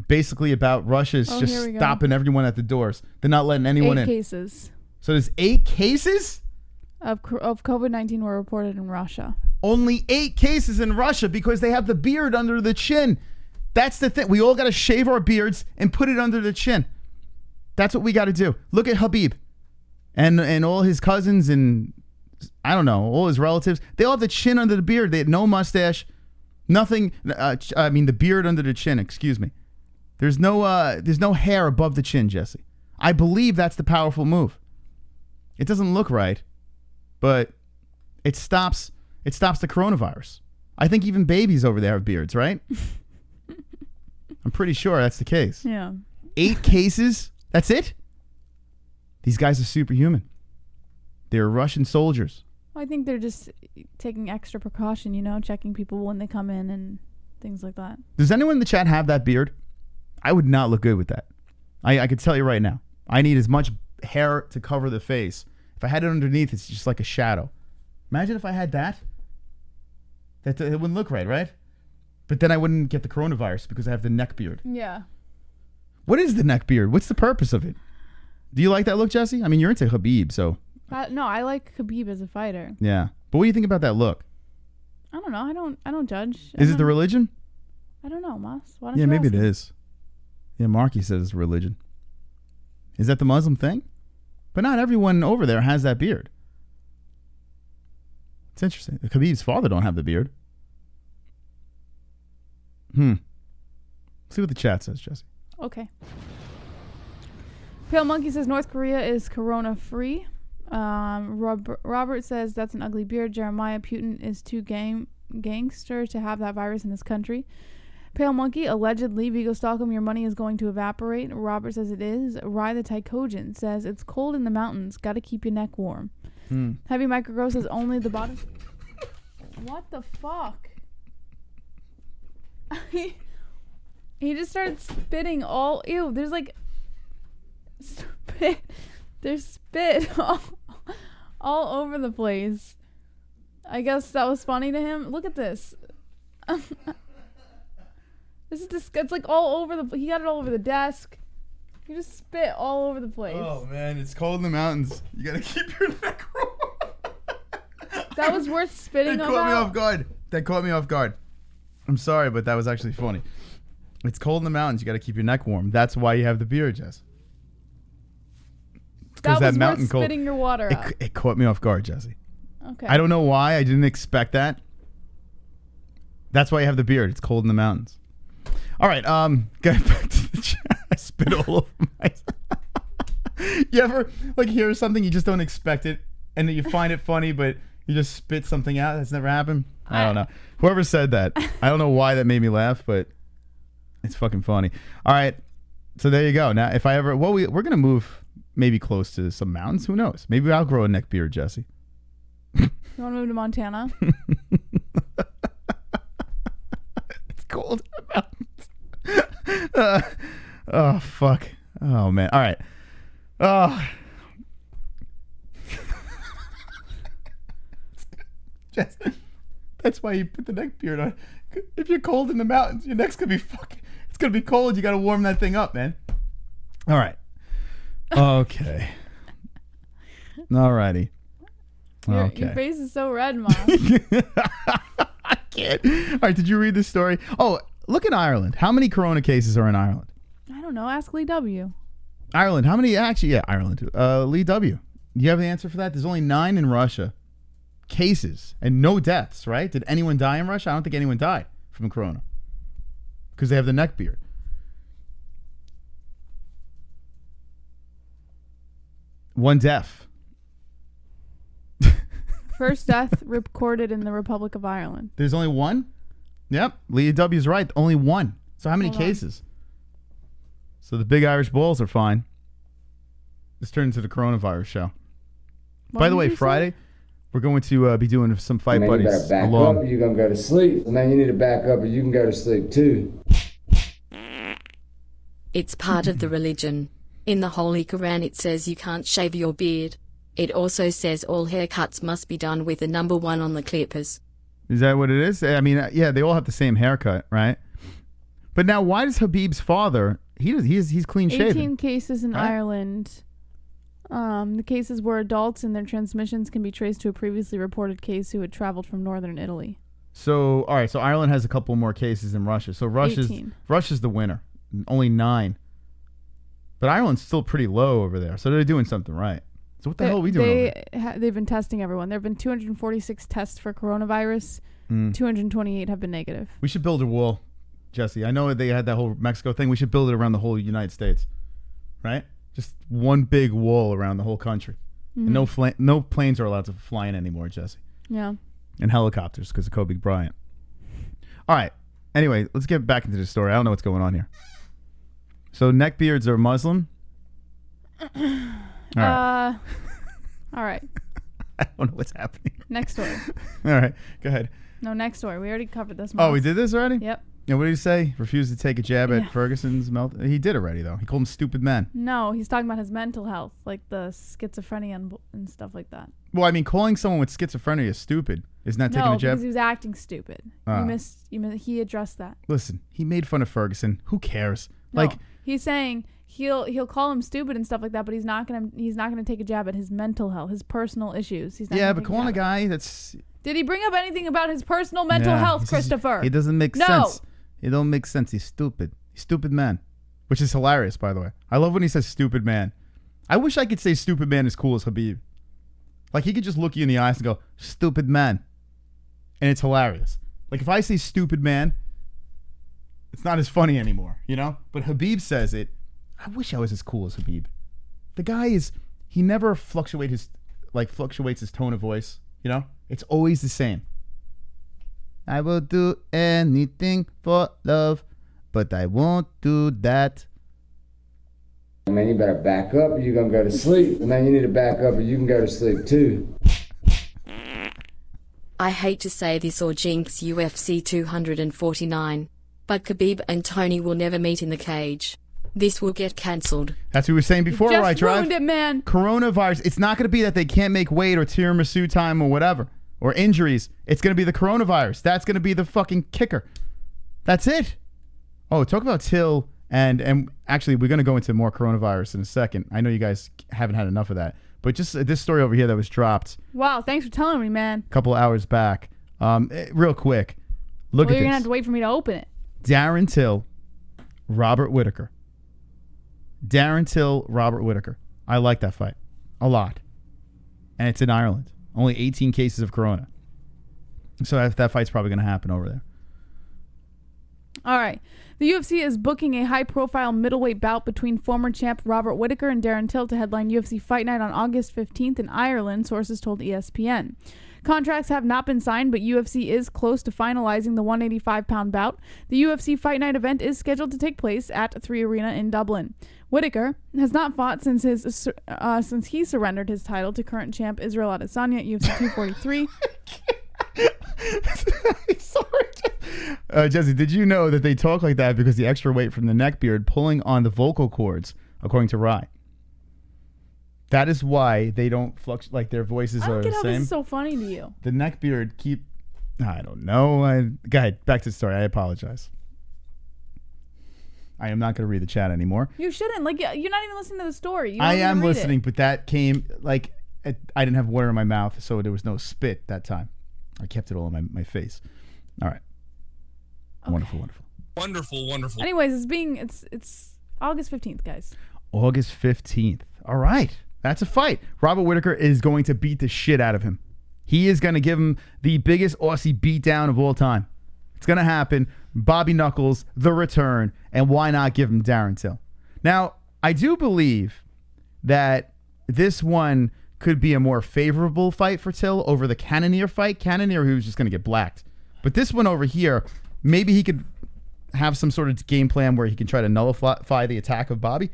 basically about Russia's just stopping everyone at the doors. They're not letting anyone in. 8 cases. So there's 8 cases of COVID-19 were reported in Russia. Only 8 cases in Russia because they have the beard under the chin. That's the thing. We all got to shave our beards and put it under the chin. That's what we got to do. Look at Khabib and all his cousins and I don't know, all his relatives. They all have the chin under the beard. They had no mustache, nothing. The beard under the chin. Excuse me. There's no hair above the chin, Jesse. I believe that's the powerful move. It doesn't look right, but it stops the coronavirus. I think even babies over there have beards, right? I'm pretty sure that's the case. Yeah. 8 cases? That's it? These guys are superhuman. They're Russian soldiers. I think they're just taking extra precaution, checking people when they come in and things like that. Does anyone in the chat have that beard? I would not look good with that. I could tell you right now. I need as much hair to cover the face. If I had it underneath, it's just like a shadow. Imagine if I had that. It wouldn't look right? But then I wouldn't get the coronavirus because I have the neck beard. Yeah. What is the neck beard? What's the purpose of it? Do you like that look, Jesse? I mean, you're into Khabib, so... No, I like Khabib as a fighter. Yeah. But what do you think about that look? I don't know. I don't judge. Is it the religion? I don't know, Mas. Why don't yeah, you maybe ask it him? is. Yeah, Marky says it's religion. Is that the Muslim thing? But not everyone over there has that beard. It's interesting. Khabib's father don't have the beard. See what the chat says, Jesse. Okay. Pale Monkey says North Korea is corona free. Robert says that's an ugly beard. Jeremiah, Putin is too gangster to have that virus in his country. Pale Monkey, allegedly, Vigo Stockholm, your money is going to evaporate. Robert says it is. Rye the Tycogen says it's cold in the mountains. Got to keep your neck warm. Heavy Microgrow says only the bottom. What the fuck? He just started spitting all. Ew, there's like spit. There's spit all over the place. I guess that was funny to him. Look at this. This is it's like all over the. He got it all over the desk. He just spit all over the place. Oh man, it's cold in the mountains. You gotta keep your neck warm. That was worth spitting That about. caught me off guard. That caught me off guard. I'm sorry, but that was actually funny. It's cold in the mountains. You gotta keep your neck warm. That's why you have the beard, Jess. That was mountain worth cold. spitting your water up. It caught me off guard, Jesse. Okay. I don't know why. I didn't expect that. That's why you have the beard. It's cold in the mountains. All right. Get back to the chat. I spit all over myself. You ever hear something you just don't expect it, and then you find it funny, but you just spit something out? That's never happened. I don't know. Whoever said that, I don't know why that made me laugh, but it's fucking funny. All right. So there you go. Now, if I ever, we're gonna move maybe close to some mountains. Who knows? Maybe I'll grow a neck beard, Jesse. You want to move to Montana? It's cold in the mountains. Oh, fuck. Oh, man. All right. Jess, that's why you put the neck beard on. If you're cold in the mountains, your neck's going to be fucking... It's going to be cold. You got to warm that thing up, man. All right. Okay. All righty. Okay. Your face is so red, Mom. I can't. All right, did you read this story? Oh, look at Ireland. How many corona cases are in Ireland? I don't know. Ask Lee W. Ireland. How many? Actually, yeah, Ireland. Lee W. Do you have the answer for that? There's only 9 in Russia. Cases and no deaths, right? Did anyone die in Russia? I don't think anyone died from corona because they have the neck beard. One death. First death recorded in the Republic of Ireland. There's only one? Yep. Leah W's right. Only one. So how many Hold on. cases? So the big Irish Bulls are fine. This turned into the coronavirus show. By the way, Friday, we're going to be doing some fight Man, buddies. you better back along. up or you're going to go to sleep. Man, you need to back up or you can go to sleep too. It's part of the religion. In the Holy Quran it says you can't shave your beard. It also says all haircuts must be done with the number 1 on the clippers. Is that what it is? I mean, yeah, they all have the same haircut, right? But now, why does Habib's father? He's clean shaven. 18 cases in Right? Ireland. The cases were adults, and their transmissions can be traced to a previously reported case who had traveled from northern Italy. So, all right. So Ireland has a couple more cases than Russia. So 18. Russia's the winner. Only 9. But Ireland's still pretty low over there. So they're doing something right. So what the hell are we doing over there? They've been testing everyone. There have been 246 tests for coronavirus. 228 have been negative. We should build a wall, Jesse. I know they had that whole Mexico thing. We should build it around the whole United States, right? Just one big wall around the whole country. And no planes are allowed to fly in anymore, Jesse. Yeah. And helicopters because of Kobe Bryant. All right. Anyway, let's get back into the story. I don't know what's going on here. So neckbeards are Muslim? All right. All right. I don't know what's happening. Next story. All right. Go ahead. No, next story. We already covered this. Oh, we did this already? Yep. And what did he say? Refused to take a jab at Ferguson's mouth? He did already, though. He called him stupid man. No, he's talking about his mental health, like the schizophrenia and stuff like that. Well, I mean, calling someone with schizophrenia stupid isn't that taking a jab? No, because he was acting stupid. He addressed that. Listen, he made fun of Ferguson. Who cares? No, he's saying he'll call him stupid and stuff like that, but he's not gonna take a jab at his mental health, his personal issues. He's not but calling a guy that's. Did he bring up anything about his personal mental health, Christopher? It doesn't make sense. It don't make sense. He's stupid. He's stupid man, which is hilarious, by the way. I love when he says stupid man. I wish I could say stupid man as cool as Khabib. Like he could just look you in the eyes and go, stupid man. And it's hilarious. Like if I say stupid man, it's not as funny anymore, you know? But Khabib says it. I wish I was as cool as Khabib. The guy he never fluctuates his tone of voice, you know? It's always the same. I will do anything for love, but I won't do that. Man, you better back up or you're going to go to sleep. Man, you need to back up or you can go to sleep too. I hate to say this or jinx UFC 249, but Khabib and Tony will never meet in the cage. This will get cancelled. That's what we were saying before, right, Drive? Ruined it, man. Coronavirus. It's not going to be that they can't make weight or tiramisu time or whatever. Or injuries. It's going to be the coronavirus. That's going to be the fucking kicker. That's it. Oh, talk about Till. And actually, we're going to go into more coronavirus in a second. I know you guys haven't had enough of that. But just this story over here that was dropped. Wow, thanks for telling me, man. A couple of hours back. Real quick. Look at this. You're going to have to wait for me to open it. Darren Till, Robert Whittaker. Darren Till, Robert Whittaker. I like that fight. A lot. And it's in Ireland. Only 18 cases of corona. So that fight's probably going to happen over there. All right. The UFC is booking a high-profile middleweight bout between former champ Robert Whittaker and Darren Till to headline UFC Fight Night on August 15th in Ireland, sources told ESPN. Contracts have not been signed, but UFC is close to finalizing the 185-pound bout. The UFC Fight Night event is scheduled to take place at 3 Arena in Dublin. Whittaker has not fought since he surrendered his title to current champ Israel Adesanya at UFC 243. Sorry. Jesse, did you know that they talk like that because the extra weight from the neckbeard pulling on the vocal cords, according to Rye? That is why they don't fluctuate, like their voices are the same. I don't get how this is so funny to you. The neckbeard I don't know. Go ahead, back to the story. I apologize. I am not going to read the chat anymore. You shouldn't. Like, you're not even listening to the story. I am listening, but that came, I didn't have water in my mouth, so there was no spit that time. I kept it all in my face. All right. Okay. Wonderful. Anyways, it's August 15th, guys. August 15th. All right. That's a fight. Robert Whittaker is going to beat the shit out of him. He is going to give him the biggest Aussie beatdown of all time. It's going to happen. Bobby Knuckles, the return, and why not give him Darren Till? Now, I do believe that this one could be a more favorable fight for Till over the Cannonier fight. Cannonier, he was just going to get blacked. But this one over here, maybe he could have some sort of game plan where he can try to nullify the attack of Bobby.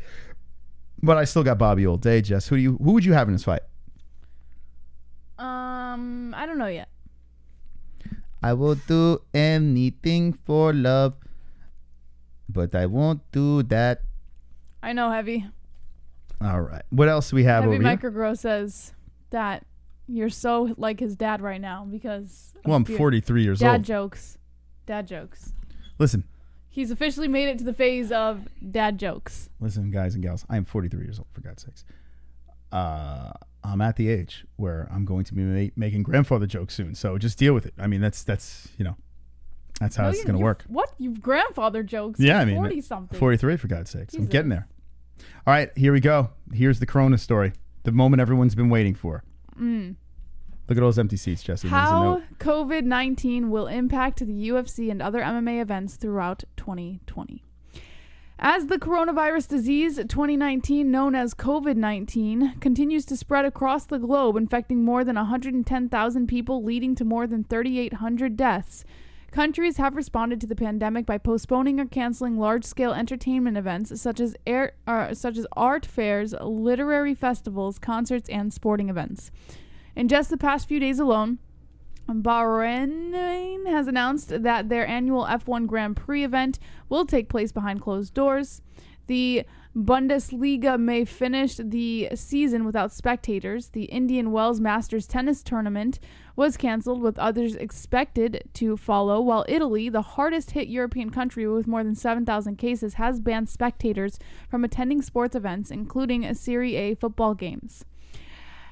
But I still got Bobby all day, Jess. Who would you have in this fight? I don't know yet. I will do anything for love, but I won't do that. I know, Heavy. All right. What else do we have Heavy over here? Microgrow says that you're so like his dad right now because... Well, I'm 43 years old. Dad jokes. Listen. He's officially made it to the phase of dad jokes. Listen, guys and gals, I am 43 years old, for God's sakes. I'm at the age where I'm going to be making grandfather jokes soon, so just deal with it. I mean, that's that's how it's going to work. What? You've grandfather jokes? Yeah, I mean, 40-something. 43, for God's sakes. I'm getting there. All right, here we go. Here's the Corona story. The moment everyone's been waiting for. Look at all those empty seats, Jesse. How COVID-19 will impact the UFC and other MMA events throughout 2020. As the coronavirus disease 2019, known as COVID-19, continues to spread across the globe, infecting more than 110,000 people, leading to more than 3,800 deaths, countries have responded to the pandemic by postponing or canceling large-scale entertainment events such as art fairs, literary festivals, concerts, and sporting events. In just the past few days alone, Bahrain has announced that their annual F1 Grand Prix event will take place behind closed doors. The Bundesliga may finish the season without spectators. The Indian Wells Masters tennis tournament was canceled, with others expected to follow, while Italy, the hardest hit European country with more than 7,000 cases, has banned spectators from attending sports events, including Serie A football games.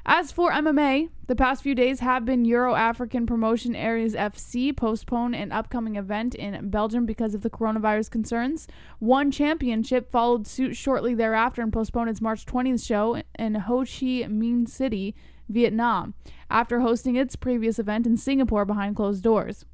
As for MMA, the past few days have been Euro-African promotion ARIEL FC postpone an upcoming event in Belgium because of the coronavirus concerns. One Championship followed suit shortly thereafter and postponed its March 20th show in Ho Chi Minh City, Vietnam, after hosting its previous event in Singapore behind closed doors.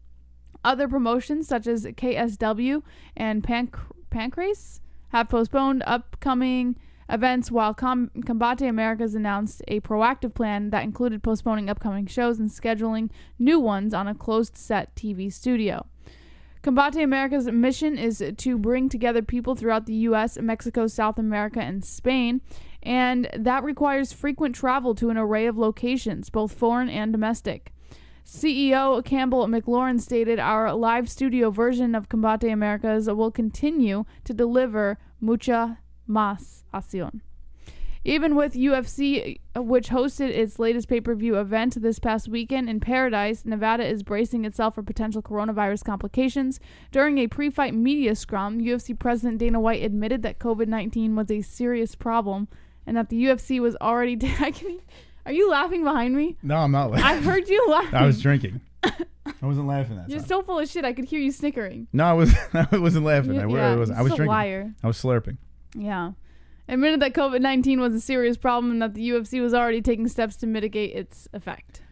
Other promotions such as KSW and Pancrase have postponed upcoming events, while Combate Americas announced a proactive plan that included postponing upcoming shows and scheduling new ones on a closed-set TV studio. Combate America's mission is to bring together people throughout the U.S., Mexico, South America, and Spain, and that requires frequent travel to an array of locations, both foreign and domestic. CEO Campbell McLaurin stated, "Our live studio version of Combate Americas will continue to deliver mucha más acción." Even with UFC, which hosted its latest pay-per-view event this past weekend in Paradise, Nevada is bracing itself for potential coronavirus complications. During a pre-fight media scrum, UFC President Dana White admitted that COVID-19 was a serious problem and that the UFC was already... Are you laughing behind me? No, I'm not laughing. I heard you laughing. I was drinking. I wasn't laughing that You're time. so full of shit. I could hear you snickering. No, I wasn't laughing. I was drinking. Liar. I was slurping. Yeah. Admitted that COVID-19 was a serious problem and that the UFC was already taking steps to mitigate its effect.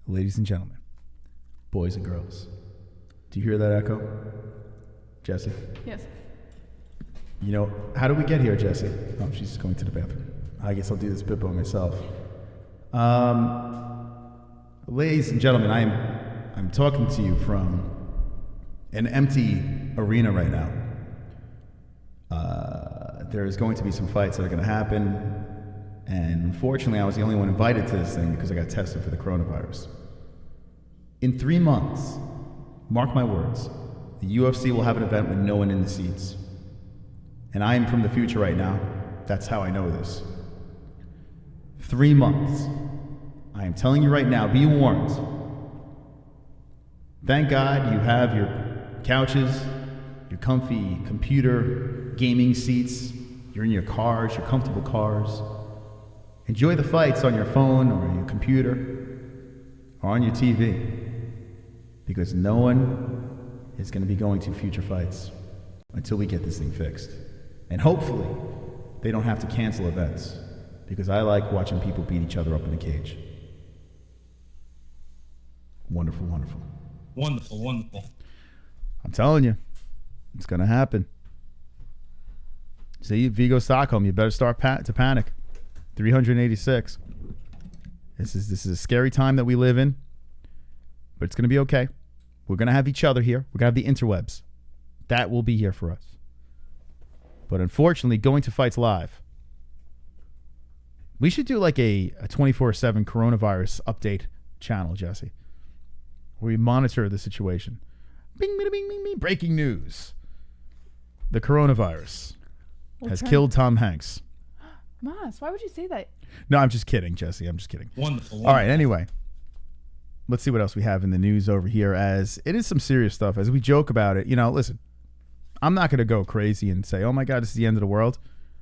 Ladies and gentlemen, boys and girls, do you hear that echo? Jesse? Yes. You know, how did we get here, Jesse? Oh, she's going to the bathroom. I guess I'll do this bit by myself. Ladies and gentlemen, I'm talking to you from an empty arena right now. There's going to be some fights that are going to happen, and unfortunately I was the only one invited to this thing because I got tested for the coronavirus. In 3 months, mark my words, the UFC will have an event with no one in the seats. And I am from the future right now. That's how I know this. 3 months. I am telling you right now, be warned. Thank God you have your couches, your comfy computer, gaming seats, you're in your cars, your comfortable cars. Enjoy the fights on your phone or your computer or on your TV, because no one is going to be going to future fights until we get this thing fixed. And hopefully they don't have to cancel events, because I like watching people beat each other up in a cage. Wonderful, wonderful. Wonderful, wonderful. I'm telling you, it's going to happen. See, Vigo Stockholm, you better start to panic. 386. This is a scary time that we live in, but it's going to be okay. We're going to have each other here. We're going to have the interwebs. That will be here for us. But unfortunately, going to fights live. We should do like a 24/7 coronavirus update channel, Jesse, where we monitor the situation. Bing, bing, bing, bing, bing. Breaking news. The coronavirus has killed Tom Hanks. Mas, why would you say that? No, I'm just kidding, Jesse. I'm just kidding. Wonderful. All right, anyway. Let's see what else we have in the news over here, as it is some serious stuff. As we joke about it, you know, listen, I'm not going to go crazy and say, oh my God, this is the end of the world.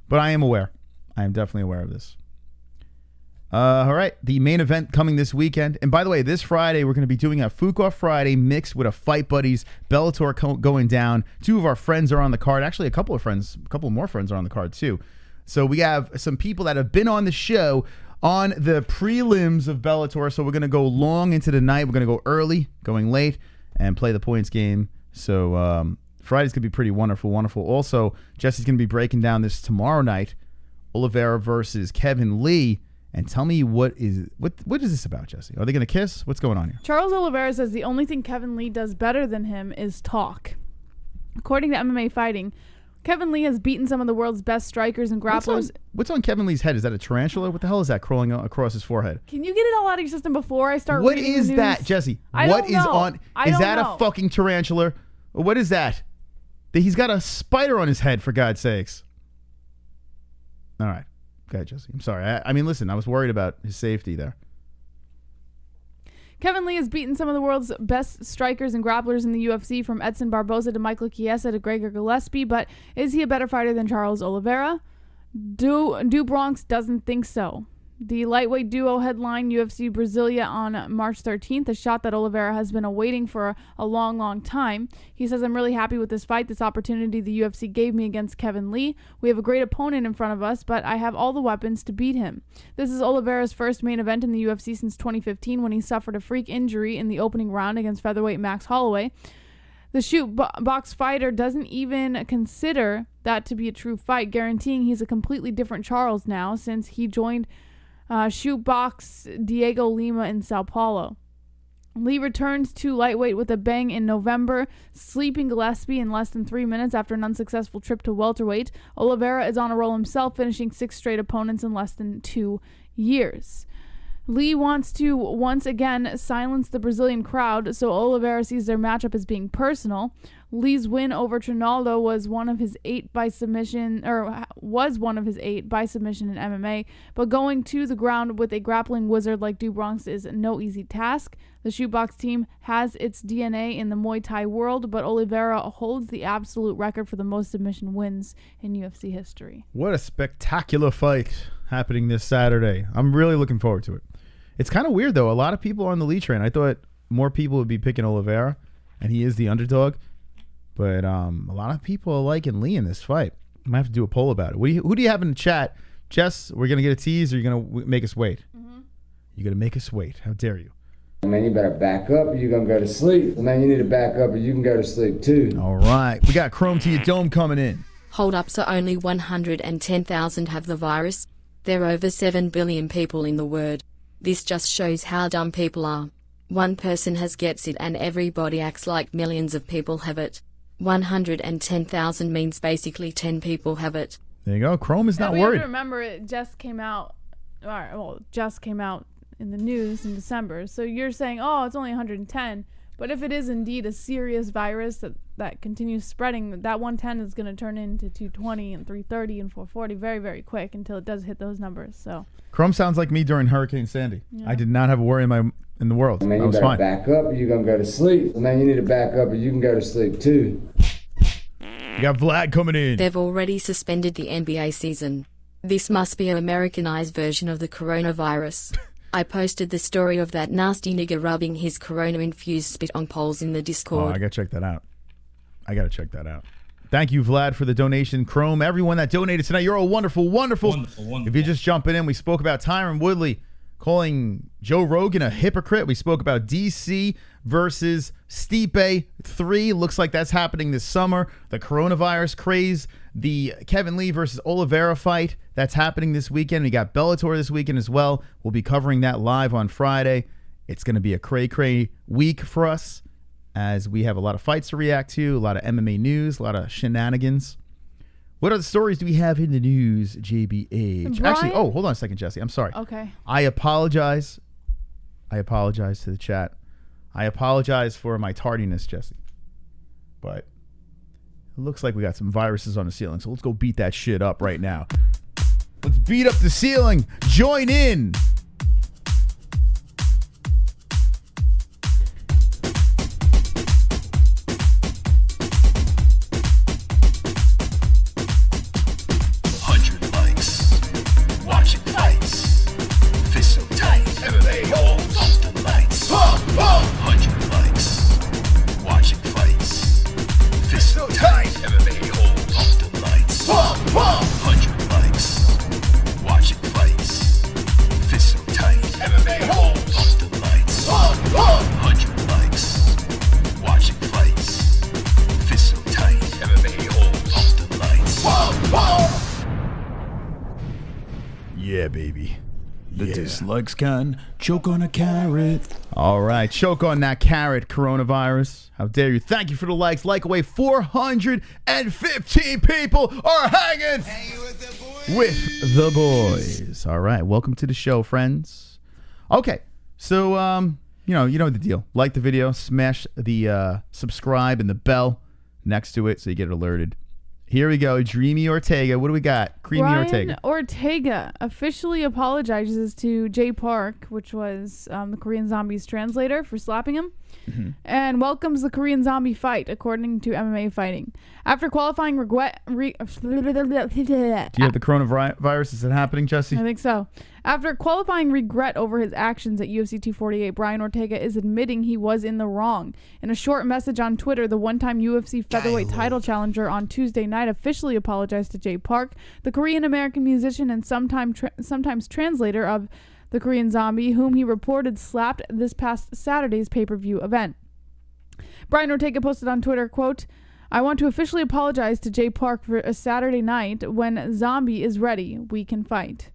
But I am aware. I am definitely aware of this. All right, the main event coming this weekend. And by the way, this Friday, we're going to be doing a Fuqua Friday mixed with a Fight Buddies Bellator going down. 2 of our friends are on the card. Actually, a couple more friends are on the card too. So we have some people that have been on the show on the prelims of Bellator. So we're going to go long into the night. We're going to go early, going late, and play the points game. So Friday's going to be pretty wonderful. Also, Jesse's going to be breaking down this tomorrow night, Oliveira versus Kevin Lee. And tell me what is this about, Jesse? Are they going to kiss? What's going on here? Charles Oliveira says the only thing Kevin Lee does better than him is talk. According to MMA Fighting, Kevin Lee has beaten some of the world's best strikers and grapplers. What's on Kevin Lee's head? Is that a tarantula? What the hell is that crawling across his forehead? Can you get it all out of your system before I start What reading is the news? that, Jesse? I What don't is know. on? I Is don't that know. a fucking tarantula? What is that? He's got a spider on his head, for God's sakes. All right. Go ahead, Jesse. I'm sorry. I mean, listen, I was worried about his safety there. Kevin Lee has beaten some of the world's best strikers and grapplers in the UFC, from Edson Barboza to Michael Chiesa to Gregor Gillespie, but is he a better fighter than Charles Oliveira? Do Bronx doesn't think so. The lightweight duo headline UFC Brasilia on March 13th, a shot that Oliveira has been awaiting for a long, long time. He says, I'm really happy with this fight, this opportunity the UFC gave me against Kevin Lee. We have a great opponent in front of us, but I have all the weapons to beat him. This is Oliveira's first main event in the UFC since 2015, when he suffered a freak injury in the opening round against featherweight Max Holloway. The shoot box fighter doesn't even consider that to be a true fight, guaranteeing he's a completely different Charles now since he joined Shootbox Diego Lima in Sao Paulo. Lee returns to lightweight with a bang in November, sleeping Gillespie in less than 3 minutes after an unsuccessful trip to welterweight. Oliveira is on a roll himself, finishing 6 straight opponents in less than 2 years. Lee wants to once again silence the Brazilian crowd, so Oliveira sees their matchup as being personal. Lee's win over Trinaldo was one of his 8 by submission in MMA, but going to the ground with a grappling wizard like Do Bronx is no easy task. The Shootbox team has its DNA in the Muay Thai world, but Oliveira holds the absolute record for the most submission wins in UFC history. What a spectacular fight happening this Saturday. I'm really looking forward to it. It's kind of weird, though. A lot of people are on the Lee train. I thought more people would be picking Oliveira, and he is the underdog. But a lot of people are liking Lee in this fight. I might have to do a poll about it. Who do you have in the chat? Jess, we're going to get a tease, or you're going to make us wait? Mm-hmm. You're going to make us wait. How dare you? Man, you better back up or you're going to go to sleep. Man, you need to back up or you can go to sleep too. All right. We got Chrome to your dome coming in. Hold up, so only 110,000 have the virus? There are over 7 billion people in the world. This just shows how dumb people are. One person gets it and everybody acts like millions of people have it. 110,000 means basically 10 people have it. There you go. Chrome is not we worried. Have to remember, it just came out. Just came out in the news in December. So you're saying, oh, it's only 110. But if it is indeed a serious virus that continues spreading, that 110 is going to turn into 220 and 330 and 440 very, very quick until it does hit those numbers. So Chrome sounds like me during Hurricane Sandy. Yeah. I did not have a worry in the world. Man, I you was better fine. back up or you're going to go to sleep. Man, you need to back up or you can go to sleep too. You got Vlad coming in. They've already suspended the NBA season. This must be an Americanized version of the coronavirus. I posted the story of that nasty nigger rubbing his corona-infused spit on poles in the Discord. Oh, I gotta check that out. Thank you, Vlad, for the donation. Chrome, everyone that donated tonight, you're all wonderful. Wonderful. If you're just jumping in, we spoke about Tyron Woodley calling Joe Rogan a hypocrite. We spoke about DC versus Stipe 3. Looks like that's happening this summer. The coronavirus craze. The Kevin Lee versus Oliveira fight, that's happening this weekend. We got Bellator this weekend as well. We'll be covering that live on Friday. It's going to be a cray-cray week for us as we have a lot of fights to react to, a lot of MMA news, a lot of shenanigans. What other stories do we have in the news, JBH? Brian? Actually, hold on a second, Jesse. I'm sorry. Okay. I apologize. To the chat. I apologize for my tardiness, Jesse. But it looks like we got some viruses on the ceiling, so let's go beat that shit up right now. Let's beat up the ceiling. Join in. Yeah, baby. The dislikes can choke on a carrot. All right, choke on that carrot, coronavirus. How dare you? Thank you for the likes. Like away, 415 people are hanging with the boys. All right, welcome to the show, friends. Okay, so you know the deal. Like the video, smash the subscribe and the bell next to it so you get alerted. Here we go. Dreamy Ortega. What do we got? Creamy Brian Ortega officially apologizes to Jay Park, which was the Korean Zombie's translator, for slapping him, and welcomes the Korean Zombie fight, according to MMA Fighting. After qualifying do you have the coronavirus? Is it happening, Jesse? I think so. After qualifying regret over his actions at UFC 248, Brian Ortega is admitting he was in the wrong. In a short message on Twitter, the one-time UFC featherweight title challenger on Tuesday night officially apologized to Jay Park, the Korean-American musician and sometimes translator of the Korean Zombie, whom he reported slapped this past Saturday's pay-per-view event. Brian Ortega posted on Twitter, quote, "I want to officially apologize to Jay Park for a Saturday night. When Zombie is ready, we can fight."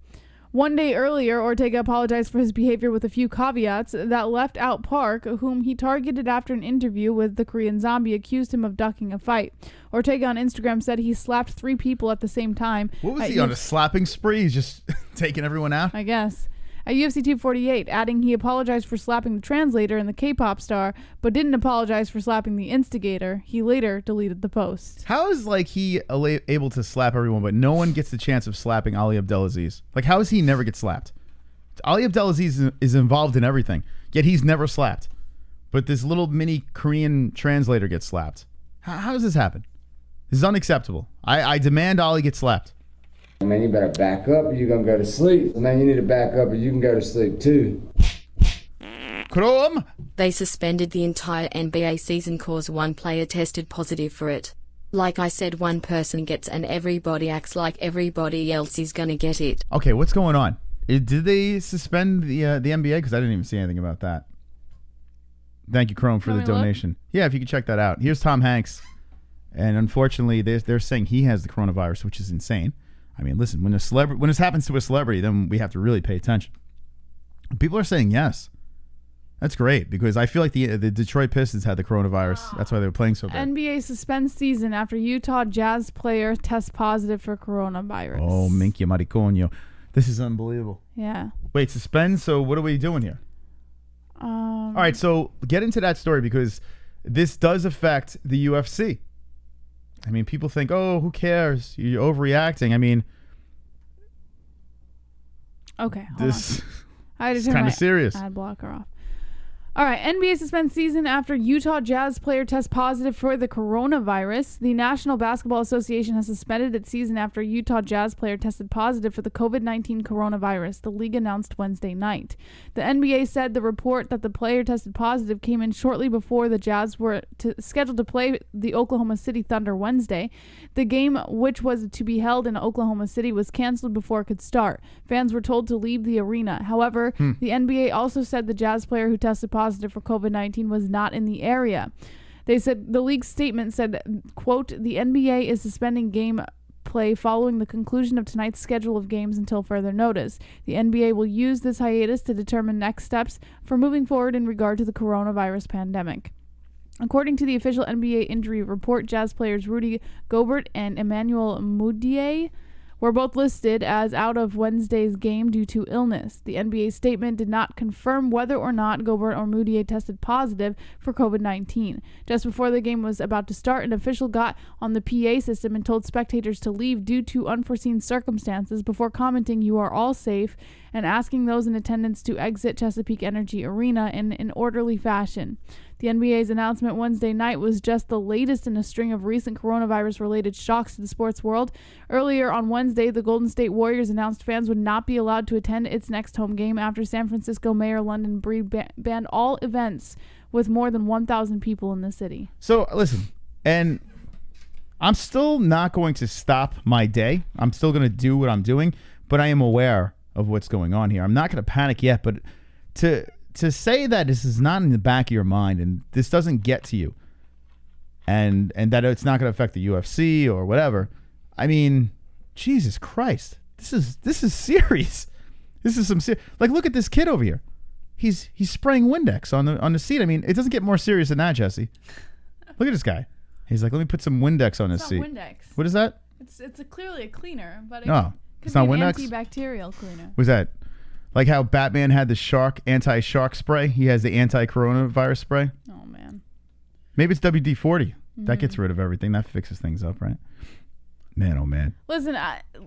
One day earlier, Ortega apologized for his behavior with a few caveats that left out Park, whom he targeted after an interview with the Korean Zombie accused him of ducking a fight. Ortega on Instagram said he slapped 3 people at the same time. What was he on, a slapping spree? He's just taking everyone out? I guess. At UFC 248, adding he apologized for slapping the translator and the K-pop star, but didn't apologize for slapping the instigator. He later deleted the post. How is he able to slap everyone, but no one gets the chance of slapping Ali Abdelaziz? Like, how does he never get slapped? Ali Abdelaziz is involved in everything, yet he's never slapped. But this little mini Korean translator gets slapped. How does this happen? This is unacceptable. I demand Ali get slapped. Man, you better back up or you're going to go to sleep. Man, you need to back up or you can go to sleep too. Chrome! They suspended the entire NBA season cause one player tested positive for it. Like I said, one person gets and everybody acts like everybody else is gonna get it. Okay, what's going on? Did they suspend the NBA? Because I didn't even see anything about that. Thank you, Chrome, for the donation. Yeah, if you could check that out. Here's Tom Hanks. And unfortunately, they're saying he has the coronavirus, which is insane. I mean, listen, when this happens to a celebrity, then we have to really pay attention. People are saying yes. That's great, because I feel like the Detroit Pistons had the coronavirus. That's why they were playing so bad. NBA suspends season after Utah Jazz player tests positive for coronavirus. Oh, minchia mariconio. This is unbelievable. Yeah. Wait, suspend? So what are we doing here? All right, so get into that story, because this does affect the UFC. I mean, people think, oh, who cares? You're overreacting. I mean, okay, this is kind of serious. Ad blocker off. All right, NBA suspends season after Utah Jazz player tests positive for the coronavirus. The National Basketball Association has suspended its season after Utah Jazz player tested positive for the COVID-19 coronavirus, the league announced Wednesday night. The NBA said the report that the player tested positive came in shortly before the Jazz were scheduled to play the Oklahoma City Thunder Wednesday. The game, which was to be held in Oklahoma City, was canceled before it could start. Fans were told to leave the arena. However, the NBA also said the Jazz player who tested positive for COVID-19 was not in the area. They said the league's statement said, quote, "The NBA is suspending game play following the conclusion of tonight's schedule of games until further notice. The NBA will use this hiatus to determine next steps for moving forward in regard to the coronavirus pandemic." According to the official NBA injury report, Jazz players Rudy Gobert and Emmanuel Mudiay were both listed as out of Wednesday's game due to illness. The NBA statement did not confirm whether or not Gobert or Mudiay tested positive for COVID-19. Just before the game was about to start, an official got on the PA system and told spectators to leave due to unforeseen circumstances before commenting, "You are all safe," and asking those in attendance to exit Chesapeake Energy Arena in an orderly fashion. The NBA's announcement Wednesday night was just the latest in a string of recent coronavirus-related shocks to the sports world. Earlier on Wednesday, the Golden State Warriors announced fans would not be allowed to attend its next home game after San Francisco Mayor London Breed banned all events with more than 1,000 people in the city. So, listen, and I'm still not going to stop my day. I'm still going to do what I'm doing, but I am aware of what's going on here. I'm not going to panic yet, but to say that this is not in the back of your mind and this doesn't get to you and that it's not going to affect the UFC or whatever, I mean, Jesus Christ, this is serious. This is some like, look at this kid over here. He's spraying Windex on the seat. I mean, it doesn't get more serious than that, Jesse. Look at this guy. He's like, let me put some Windex on this seat. It's not Windex. What is that? It's clearly a cleaner, but it No, could it's be not an Windex. antibacterial cleaner. Was that like how Batman had the anti-shark spray? He has the anti-coronavirus spray. Oh man. Maybe it's WD-40. That gets rid of everything. That fixes things up, right? Man, oh man. Listen,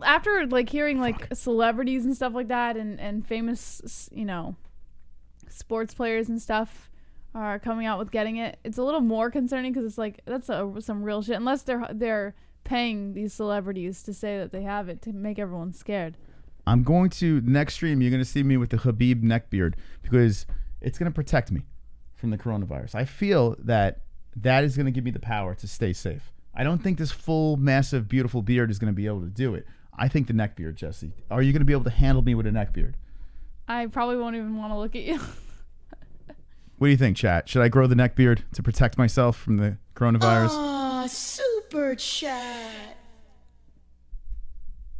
after like hearing like celebrities and stuff like that, and famous, sports players and stuff are coming out with getting it, it's a little more concerning because it's like that's some real shit. Unless they're paying these celebrities to say that they have it to make everyone scared. I'm going to next stream. You're going to see me with the Khabib neckbeard because it's going to protect me from the coronavirus. I feel that is going to give me the power to stay safe. I don't think this full, massive, beautiful beard is going to be able to do it. I think the neckbeard, Jesse. Are you going to be able to handle me with a neckbeard? I probably won't even want to look at you. What do you think, chat? Should I grow the neckbeard to protect myself from the coronavirus? Aw, super chat.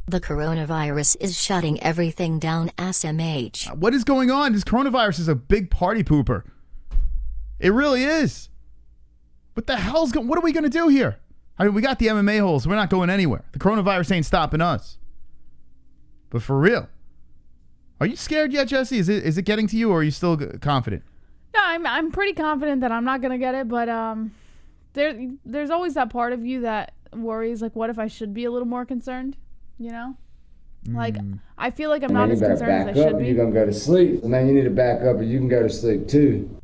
The coronavirus is shutting everything down. SMH. What is going on? This coronavirus is a big party pooper. It really is. What the hell's going? What are we going to do here? I mean, we got the MMA-Holes. We're not going anywhere. The coronavirus ain't stopping us. But for real, are you scared yet, Jesse? Is it getting to you, or are you still confident? No, I'm pretty confident that I'm not gonna get it, but there's always that part of you that worries, like, what if I should be a little more concerned? You know, like I feel like I'm not as concerned as I should be. You're gonna go to sleep, and then you need to back up, and you can go to sleep too.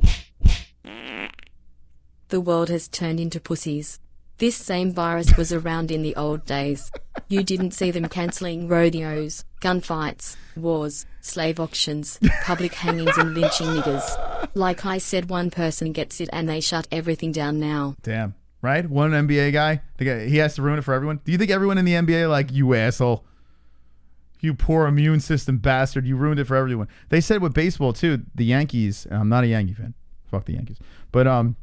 The world has turned into pussies. This same virus was around in the old days. You didn't see them cancelling rodeos, gunfights, wars, slave auctions, public hangings and lynching niggers. Like I said, one person gets it and they shut everything down now. Damn, right? One NBA guy, he has to ruin it for everyone. Do you think everyone in the NBA like, you asshole, you poor immune system bastard, you ruined it for everyone? They said with baseball too, the Yankees, and I'm not a Yankee fan, fuck the Yankees, but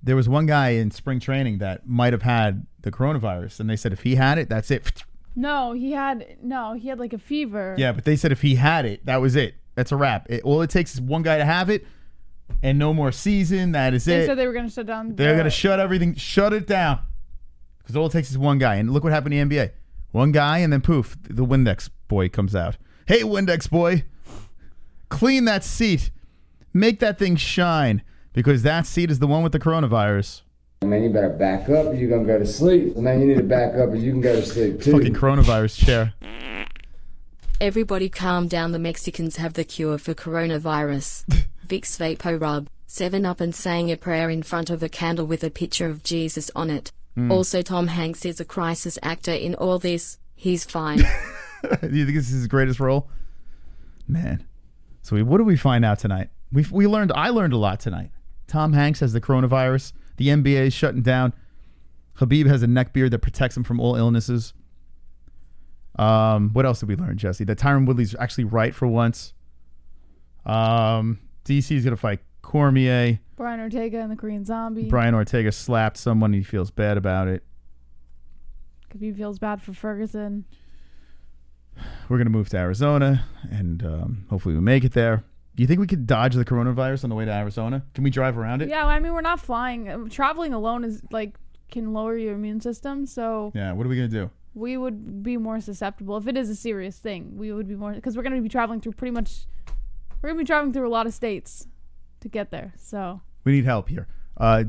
there was one guy in spring training that might have had the coronavirus, and they said if he had it, that's it. No, he had like a fever. Yeah, but they said if he had it, that was it. That's a wrap. All it takes is one guy to have it, and no more season. That is it. They said they were going to shut down. They're going to shut everything, shut it down, because all it takes is one guy. And look what happened in the NBA. One guy, and then poof, the Windex boy comes out. Hey, Windex boy, clean that seat, make that thing shine. Because that seat is the one with the coronavirus. Man, you better back up or you're going to go to sleep. Man, you need to back up or you can go to sleep too. Fucking coronavirus chair. Everybody calm down. The Mexicans have the cure for coronavirus. Vicks Vapo Rub, 7-Up and saying a prayer in front of a candle with a picture of Jesus on it. Also, Tom Hanks is a crisis actor in all this. He's fine. Do you think this is his greatest role? Man. So what did we find out tonight? I learned a lot tonight. Tom Hanks has the coronavirus. The NBA is shutting down. Khabib has a neckbeard that protects him from all illnesses. What else did we learn, Jesse? That Tyron Woodley's actually right for once. DC is going to fight Cormier. Brian Ortega and the Korean Zombie. Brian Ortega slapped someone. He feels bad about it. Khabib feels bad for Ferguson. We're going to move to Arizona, and hopefully we make it there. Do you think we could dodge the coronavirus on the way to Arizona? Can we drive around it? Yeah, I mean, we're not flying. Traveling alone is like can lower your immune system. So yeah, what are we gonna do? We would be more susceptible if it is a serious thing. We would be more because we're gonna be traveling through a lot of states to get there. So we need help here.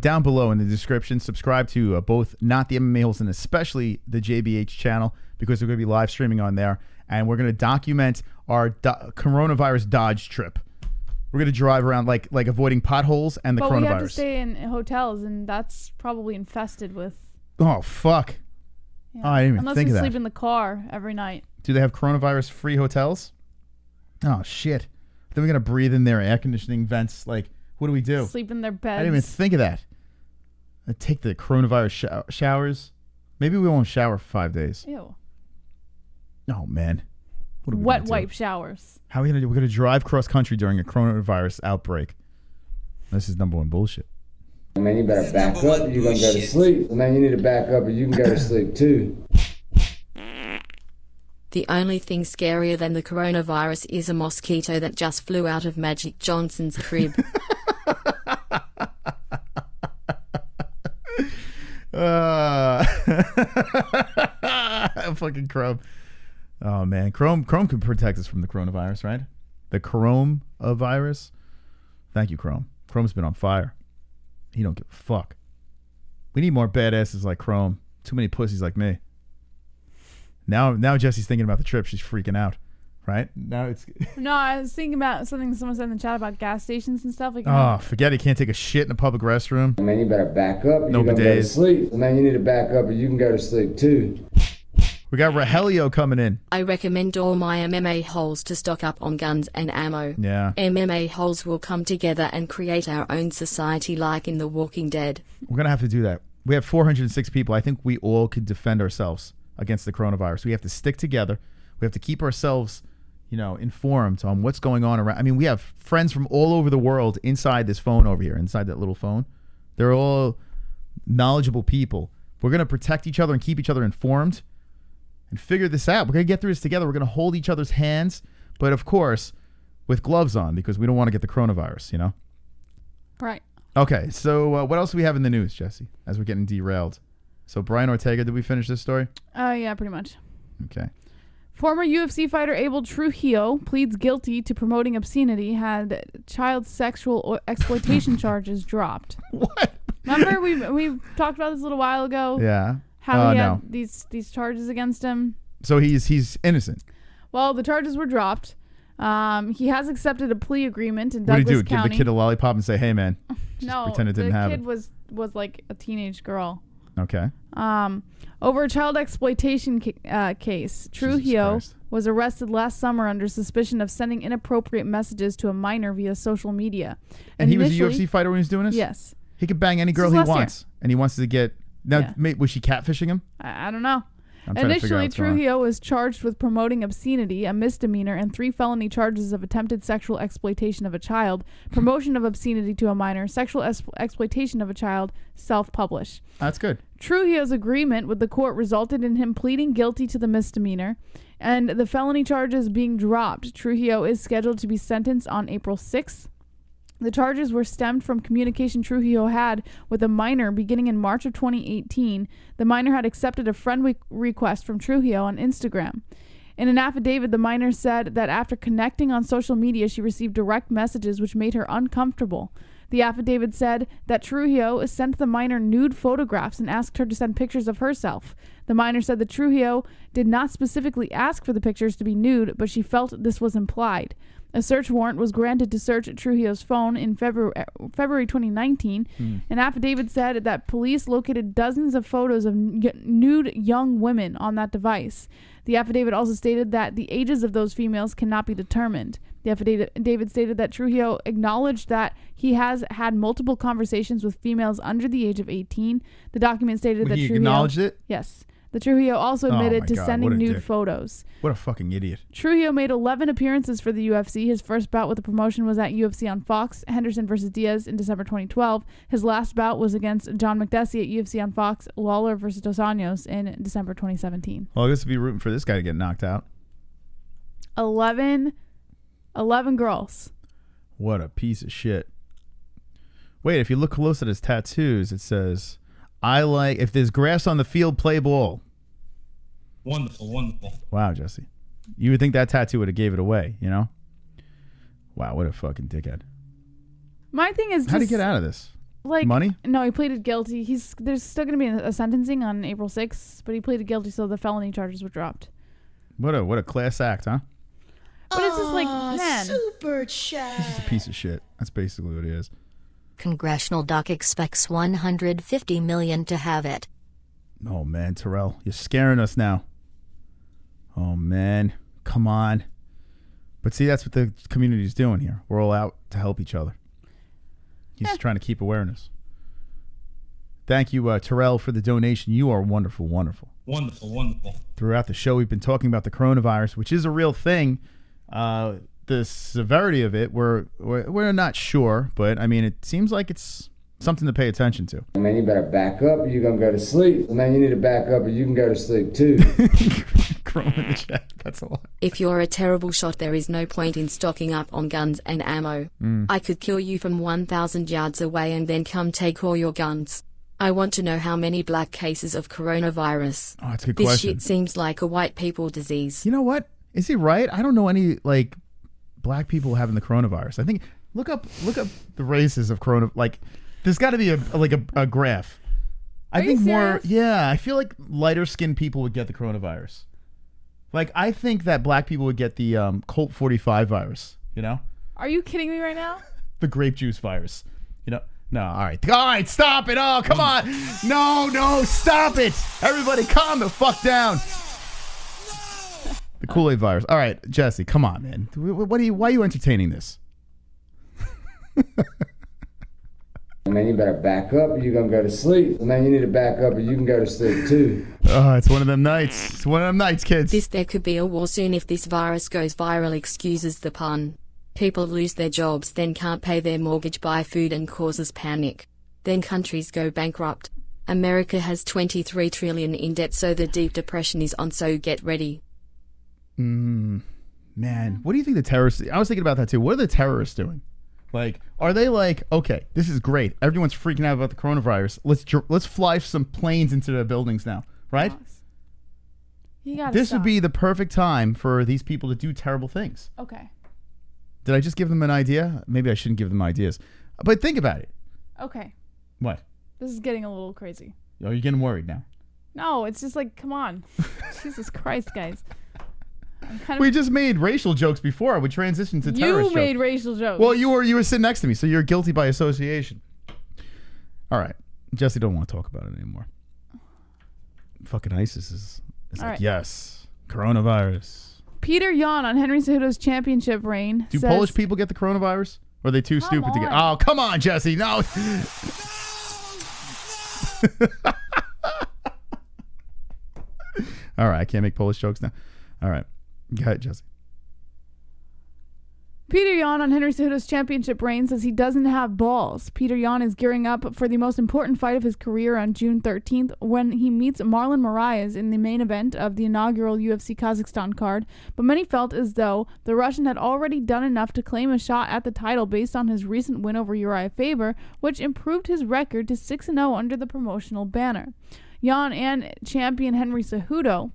Down below in the description, subscribe to both Not the MMA-Holes and especially the JBH channel because we're gonna be live streaming on there, and we're gonna document our coronavirus dodge trip. We're going to drive around like avoiding potholes and the coronavirus. But we have to stay in hotels, and that's probably infested with... Oh, fuck. Yeah. Oh, I didn't even Unless think of that. Unless we sleep in the car every night. Do they have coronavirus-free hotels? Oh, shit. Then we're going to breathe in their air conditioning vents. Like, what do we do? Sleep in their beds. I didn't even think of that. I take the coronavirus showers. Maybe we won't shower for 5 days. Ew. Oh, man. What are we Wet wipe showers. How are we going to do? We're going to drive cross country during a coronavirus outbreak. This is number one bullshit. Man, you better back up or you're going to go to sleep. Man, you need to back up or you can go to sleep too. The only thing scarier than the coronavirus is a mosquito that just flew out of Magic Johnson's crib. Fucking Chrome. Oh man, Chrome can protect us from the coronavirus, right? The Chrome virus. Thank you, Chrome. Chrome's been on fire. He don't give a fuck. We need more badasses like Chrome. Too many pussies like me. Now Jesse's thinking about the trip. She's freaking out, right? Now it's. No, I was thinking about something someone said in the chat about gas stations and stuff. Like, oh, forget it. Can't take a shit in a public restroom. Man, you better back up. No You're gonna go to bidets. sleep. Man, you need to back up, or you can go to sleep too. We got Rogelio coming in. I recommend all my MMA-Holes to stock up on guns and ammo. Yeah. MMA-Holes will come together and create our own society like in The Walking Dead. We're going to have to do that. We have 406 people. I think we all could defend ourselves against the coronavirus. We have to stick together. We have to keep ourselves, informed on what's going on around. I mean, we have friends from all over the world inside this phone over here, inside that little phone. They're all knowledgeable people. We're going to protect each other and keep each other informed and figure this out. We're going to get through this together. We're going to hold each other's hands, but of course, with gloves on because we don't want to get the coronavirus, Right. Okay, so what else do we have in the news, Jesse, as we're getting derailed? So Brian Ortega, did we finish this story? Yeah, pretty much. Okay. Former UFC fighter Abel Trujillo pleads guilty to promoting obscenity, had child sexual exploitation charges dropped. What? Remember we talked about this a little while ago? Yeah. How he had no. these charges against him. So he's innocent. Well, the charges were dropped. He has accepted a plea agreement in What do Douglas you do? County. Give the kid a lollipop and say, "Hey, man." Just No, pretend it didn't the happen. kid was like a teenage girl. Okay. Over a child exploitation case, Trujillo was arrested last summer under suspicion of sending inappropriate messages to a minor via social media. And he was a UFC fighter when he was doing this? Yes. He could bang any girl he wants. And he wants to get... Now, was she catfishing him? I don't know. I'm trying to figure out Initially, what's going on. Trujillo was charged with promoting obscenity, a misdemeanor, and 3 felony charges of attempted sexual exploitation of a child, promotion of obscenity to a minor, sexual exploitation of a child, self-publish. That's good. Trujillo's agreement with the court resulted in him pleading guilty to the misdemeanor, and the felony charges being dropped. Trujillo is scheduled to be sentenced on April 6th. The charges were stemmed from communication Trujillo had with a minor beginning in March of 2018. The minor had accepted a friend request from Trujillo on Instagram. In an affidavit, the minor said that after connecting on social media, she received direct messages which made her uncomfortable. The affidavit said that Trujillo sent the minor nude photographs and asked her to send pictures of herself. The minor said that Trujillo did not specifically ask for the pictures to be nude, but she felt this was implied. A search warrant was granted to search Trujillo's phone in February 2019. An affidavit said that police located dozens of photos of nude young women on that device. The affidavit also stated that the ages of those females cannot be determined. The affidavit stated that Trujillo acknowledged that he has had multiple conversations with females under the age of 18. The document stated that He Trujillo acknowledged it? Yes. The Trujillo also admitted to sending what a nude dick. photos. What a fucking idiot. Trujillo made 11 appearances for the UFC. His first bout with the promotion was at UFC on Fox, Henderson versus Diaz in December 2012. His last bout was against John McDessie at UFC on Fox, Lawler versus Dos Anjos in December 2017. Well, I guess we'll be rooting for this guy to get knocked out. 11 girls. What a piece of shit. Wait, if you look close at his tattoos, it says, if there's grass on the field, play ball. Wonderful, wonderful. Wow, Jesse. You would think that tattoo would have gave it away, Wow, what a fucking dickhead. My thing is, how'd he get out of this? Like money? No, he pleaded guilty. There's still going to be a sentencing on April 6th, but he pleaded guilty, so the felony charges were dropped. What a class act, huh? But it's just like, man. Super chat. He's just a piece of shit. That's basically what he is. Congressional doc expects 150 million to have it. Oh, man, Terrell, you're scaring us now. Oh, man, come on. But see, that's what the community's doing here. We're all out to help each other. He's just trying to keep awareness. Thank you, Terrell, for the donation. You are wonderful, wonderful. Wonderful, wonderful. Throughout the show, we've been talking about the coronavirus, which is a real thing. The severity of it, we're not sure, but I mean, it seems like it's something to pay attention to. Man, you better back up or you're going to go to sleep. Man, you need to back up or you can go to sleep too. Chrome in the chat. That's a lot. If you're a terrible shot, there is no point in stocking up on guns and ammo. I could kill you from 1,000 yards away and then come take all your guns. I want to know how many black cases of coronavirus. Oh, that's a good This question. shit seems like a white people disease. You know what? Is he right? I don't know any like black people having the coronavirus. I think look up the races of corona. Like, there's got to be a graph. I think more. Yeah, I feel like lighter skinned people would get the coronavirus. Like, I think that black people would get the Colt 45 virus. You know? Are you kidding me right now? The grape juice virus. You know? No, all right, stop it. Oh, come on. No, stop it. Everybody calm the fuck down. The Kool-Aid virus. All right, Jesse, come on, man. Why are you entertaining this? Man, you better back up or you're going to go to sleep. Man, you need to back up or you can go to sleep too. Oh, it's one of them nights. It's one of them nights, kids. There could be a war soon if this virus goes viral, excuses the pun. People lose their jobs, then can't pay their mortgage, buy food, and causes panic. Then countries go bankrupt. America has $23 trillion in debt, so the Deep Depression is on, so get ready. Man, what do you think the terrorists... I was thinking about that too. What are the terrorists doing? Like, are they like, okay, this is great. Everyone's freaking out about the coronavirus. Let's fly some planes into the buildings now, right? This would be the perfect time for these people to do terrible things. Okay. Did I just give them an idea? Maybe I shouldn't give them ideas. But think about it. Okay. What? This is getting a little crazy. Oh, you're getting worried now. No, it's just like, come on. Jesus Christ, guys. We just made racial jokes before. We transitioned to terrorist jokes. You made racial jokes. Well, you were sitting next to me, so you're guilty by association. All right. Jesse don't want to talk about it anymore. Fucking ISIS is like, right. Yes, coronavirus. Peter Yan on Henry Cejudo's championship reign Do says, Polish people get the coronavirus? Or are they too stupid to get... Oh, come on, Jesse. No. All right. I can't make Polish jokes now. All right. Go ahead, Jesse. Peter Yan on Henry Cejudo's championship reign says he doesn't have balls. Peter Yan is gearing up for the most important fight of his career on June 13th when he meets Marlon Moraes in the main event of the inaugural UFC Kazakhstan card, but many felt as though the Russian had already done enough to claim a shot at the title based on his recent win over Uriah Faber, which improved his record to 6-0 under the promotional banner. Yan and champion Henry Cejudo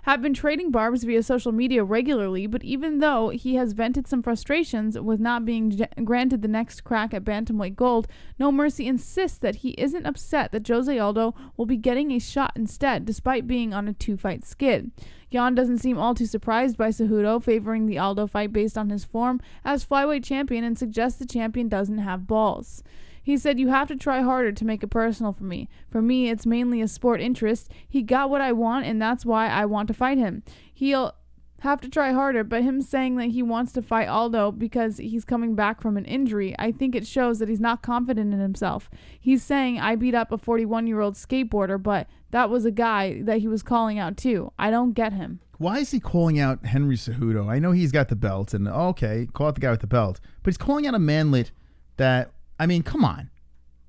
have been trading barbs via social media regularly, but even though he has vented some frustrations with not being granted the next crack at bantamweight gold, No Mercy insists that he isn't upset that Jose Aldo will be getting a shot instead, despite being on a 2-fight skid. Yan doesn't seem all too surprised by Cejudo favoring the Aldo fight based on his form as flyweight champion and suggests the champion doesn't have balls. He said, "You have to try harder to make it personal for me. For me, it's mainly a sport interest. He got what I want, and that's why I want to fight him. He'll have to try harder," but him saying that he wants to fight Aldo because he's coming back from an injury, I think it shows that he's not confident in himself. He's saying, "I beat up a 41-year-old skateboarder, but that was a guy that he was calling out too. I don't get him." Why is he calling out Henry Cejudo? I know he's got the belt, and okay, call out the guy with the belt, but he's calling out a manlet that... I mean, come on.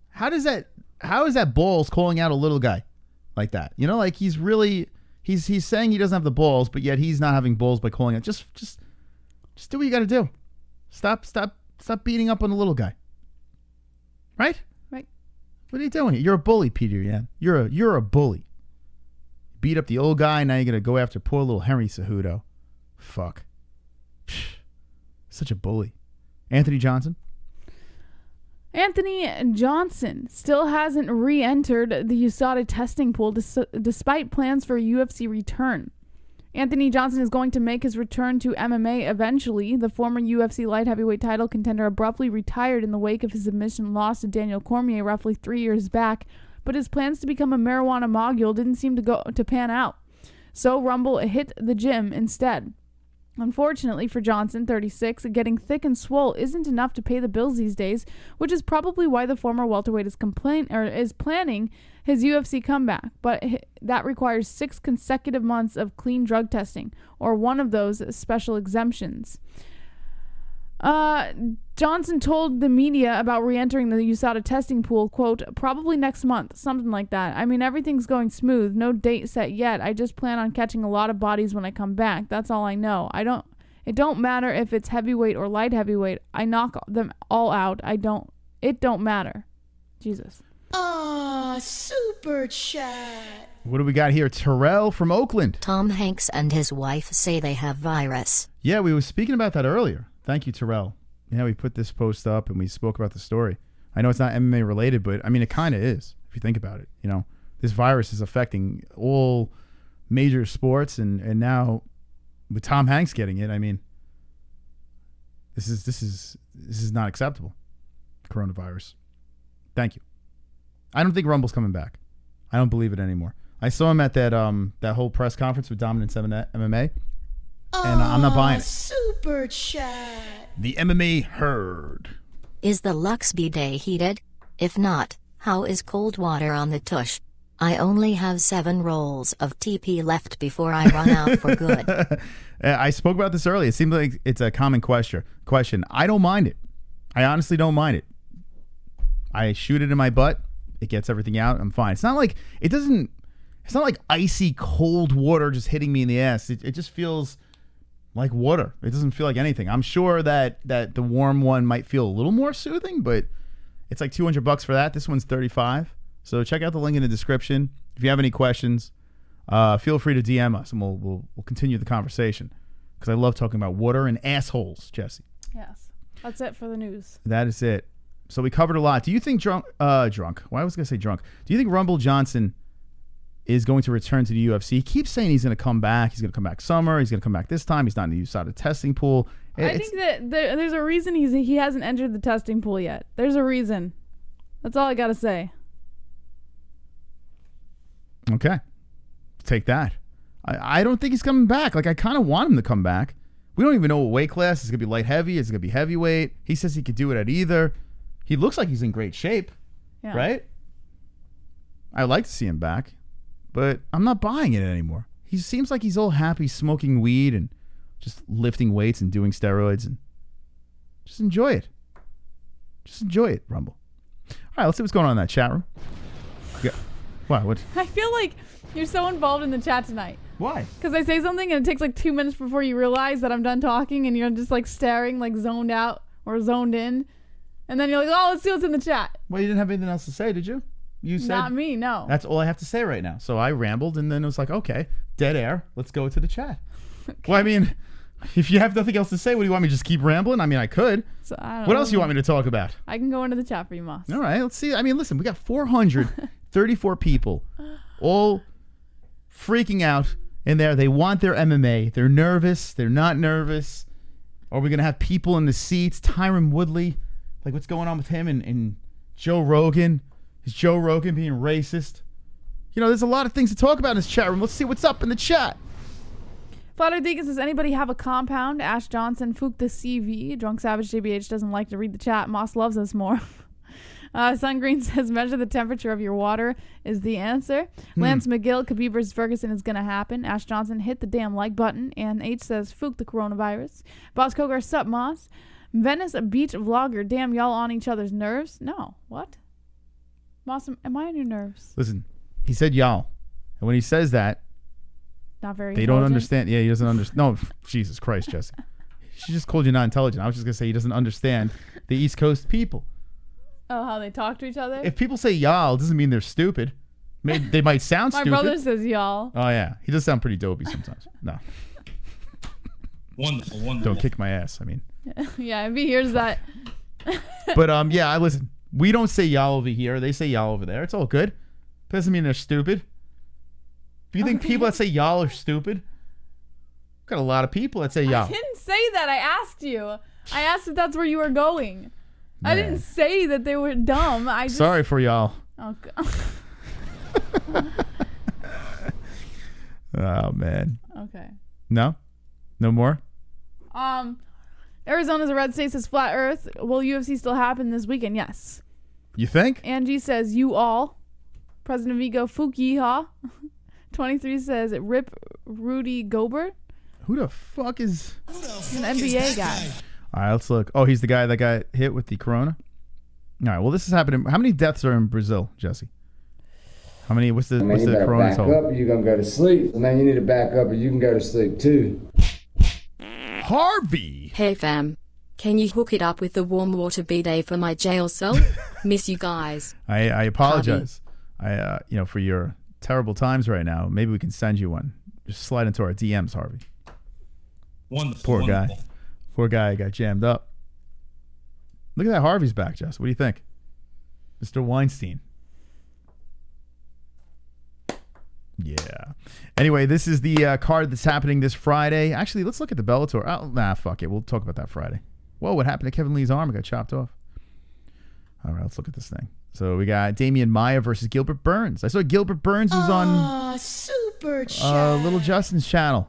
How is that balls calling out a little guy like that? You know, like he's saying he doesn't have the balls, but yet he's not having balls by calling out. Just do what you got to do. Stop beating up on the little guy. Right? Right. What are you doing? You're a bully, Peter. Yeah. You're a bully. Beat up the old guy, now you're going to go after poor little Henry Cejudo. Fuck. Such a bully. Anthony Johnson? Anthony Johnson still hasn't re-entered the USADA testing pool despite plans for a UFC return. Anthony Johnson is going to make his return to MMA eventually. The former UFC light heavyweight title contender abruptly retired in the wake of his submission loss to Daniel Cormier roughly 3 years back, but his plans to become a marijuana mogul didn't seem to pan out. So Rumble hit the gym instead. Unfortunately for Johnson, 36, getting thick and swole isn't enough to pay the bills these days, which is probably why the former welterweight is planning his UFC comeback. But that requires 6 consecutive months of clean drug testing, or one of those special exemptions. Johnson told the media about re-entering the USADA testing pool, quote, probably next month, something like that. I mean, everything's going smooth. No date set yet. I just plan on catching a lot of bodies when I come back. That's all I know. It don't matter if it's heavyweight or light heavyweight. I knock them all out. It don't matter. Jesus. Super chat. What do we got here? Terrell from Oakland. Tom Hanks and his wife say they have virus. Yeah, we were speaking about that earlier. Thank you, Terrell. Yeah, we put this post up and we spoke about the story. I know it's not MMA related, but I mean, it kind of is if you think about it. You know, this virus is affecting all major sports, and now with Tom Hanks getting it, I mean, this is not acceptable. Coronavirus. Thank you. I don't think Rumble's coming back. I don't believe it anymore. I saw him at that whole press conference with Dominant 7 MMA, and I'm not buying it. Super chat. The MMA herd. Is the Lux bidet heated? If not, how is cold water on the tush? I only have 7 rolls of TP left before I run out for good. I spoke about this earlier. It seems like it's a common question. I don't mind it. I honestly don't mind it. I shoot it in my butt. It gets everything out. I'm fine. It's not like it's not like icy cold water just hitting me in the ass. It just feels like water. It doesn't feel like anything. I'm sure that the warm one might feel a little more soothing, but it's like $200 for that. This one's $35. So check out the link in the description. If you have any questions, feel free to DM us, and we'll continue the conversation, because I love talking about water and assholes, Jesse. Yes. That's it for the news. That is it. So we covered a lot. Do you think drunk? Why was I going to say drunk? Do you think Rumble Johnson is going to return to the UFC? He keeps saying he's going to come back. He's going to come back summer. He's going to come back this time. He's not in the USADA testing pool. I think that there's a reason he hasn't entered the testing pool yet. There's a reason. That's all I got to say. Okay. Take that. I don't think he's coming back. Like, I kind of want him to come back. We don't even know what weight class. It's going to be light heavy. It's going to be heavyweight. He says he could do it at either. He looks like he's in great shape. Yeah. Right? I'd like to see him back, but I'm not buying it anymore. He seems like he's all happy smoking weed and just lifting weights and doing steroids, and just enjoy it. Just enjoy it, Rumble. All right, let's see what's going on in that chat room. Yeah. What? I feel like you're so involved in the chat tonight. Why? Because I say something and it takes like 2 minutes before you realize that I'm done talking, and you're just like staring, like zoned out or zoned in. And then you're like, oh, let's see what's in the chat. Well, you didn't have anything else to say, did you? You said, not me, no. That's all I have to say right now. So I rambled, and then it was like, okay, dead air. Let's go to the chat. Okay. Well, I mean, if you have nothing else to say, what do you want me to just keep rambling? I mean, I could. So, I don't what know. else do you want me to talk about? I can go into the chat for you, Moss. All right, let's see. I mean, listen, we got 434 people all freaking out in there. They want their MMA. They're nervous. They're not nervous. Are we going to have people in the seats? Tyron Woodley. Like, what's going on with him and Joe Rogan? Is Joe Rogan being racist? You know, there's a lot of things to talk about in this chat room. Let's see what's up in the chat. Flatter Deacon says, anybody have a compound? Ash Johnson, Fook the CV. Drunk Savage JBH doesn't like to read the chat. Moss loves us more. Sun Green says, measure the temperature of your water is the answer. Lance McGill, Khabib versus Ferguson is going to happen. Ash Johnson, hit the damn like button. And H says, Fook the coronavirus. Boss Kogar, sup, Moss? Venice Beach vlogger, damn, y'all on each other's nerves? No. What? Moss, am I on your nerves? Listen, he said y'all. And when he says that, not very they don't understand. Yeah, he doesn't understand. No, Jesus Christ, Jesse. She just called you not intelligent. I was just going to say he doesn't understand the East Coast people. Oh, how they talk to each other? If people say y'all, it doesn't mean they're stupid. Maybe they might sound stupid. My brother says y'all. Oh, yeah. He does sound pretty dopey sometimes. No. Wonderful. Don't kick my ass. I mean. Yeah, if he hears that. But, yeah, I listen. We don't say y'all over here. They say y'all over there. It's all good. Doesn't mean they're stupid. If you think people that say y'all are stupid, we've got a lot of people that say y'all. I didn't say that. I asked you. I asked if that's where you were going. Man. I didn't say that they were dumb. I just... Sorry for y'all. Oh, God. Oh, man. Okay. No? No more? Arizona's a red state, says flat earth. Will UFC still happen this weekend? Yes. You think? Angie says, you all. President Vigo, Fook yeehaw. 23 says, rip Rudy Gobert. Who the fuck is... He's an NBA guy. All right, let's look. Oh, he's the guy that got hit with the corona? All right, well, this is happening. How many deaths are in Brazil, Jesse? How many? What's the corona back total? up or you're going to go to sleep. Man, you need to back up or you can go to sleep too. Harvey! Hey fam. Can you hook it up with the warm water bidet for my jail cell? Miss you guys. I apologize. For your terrible times right now. Maybe we can send you one. Just slide into our DMs, Harvey. Wonderful. Poor wonderful. guy. Poor guy got jammed up. Look at that. Harvey's back, Jess. What do you think? Mr. Weinstein. Yeah. Anyway, this is the card that's happening this Friday. Actually, let's look at the Bellator. Oh, nah, fuck it. We'll talk about that Friday. Whoa, what happened to Kevin Lee's arm? It got chopped off. All right, let's look at this thing. So we got Damian Maia versus Gilbert Burns. I saw Gilbert Burns was on super chat. Little Justin's channel.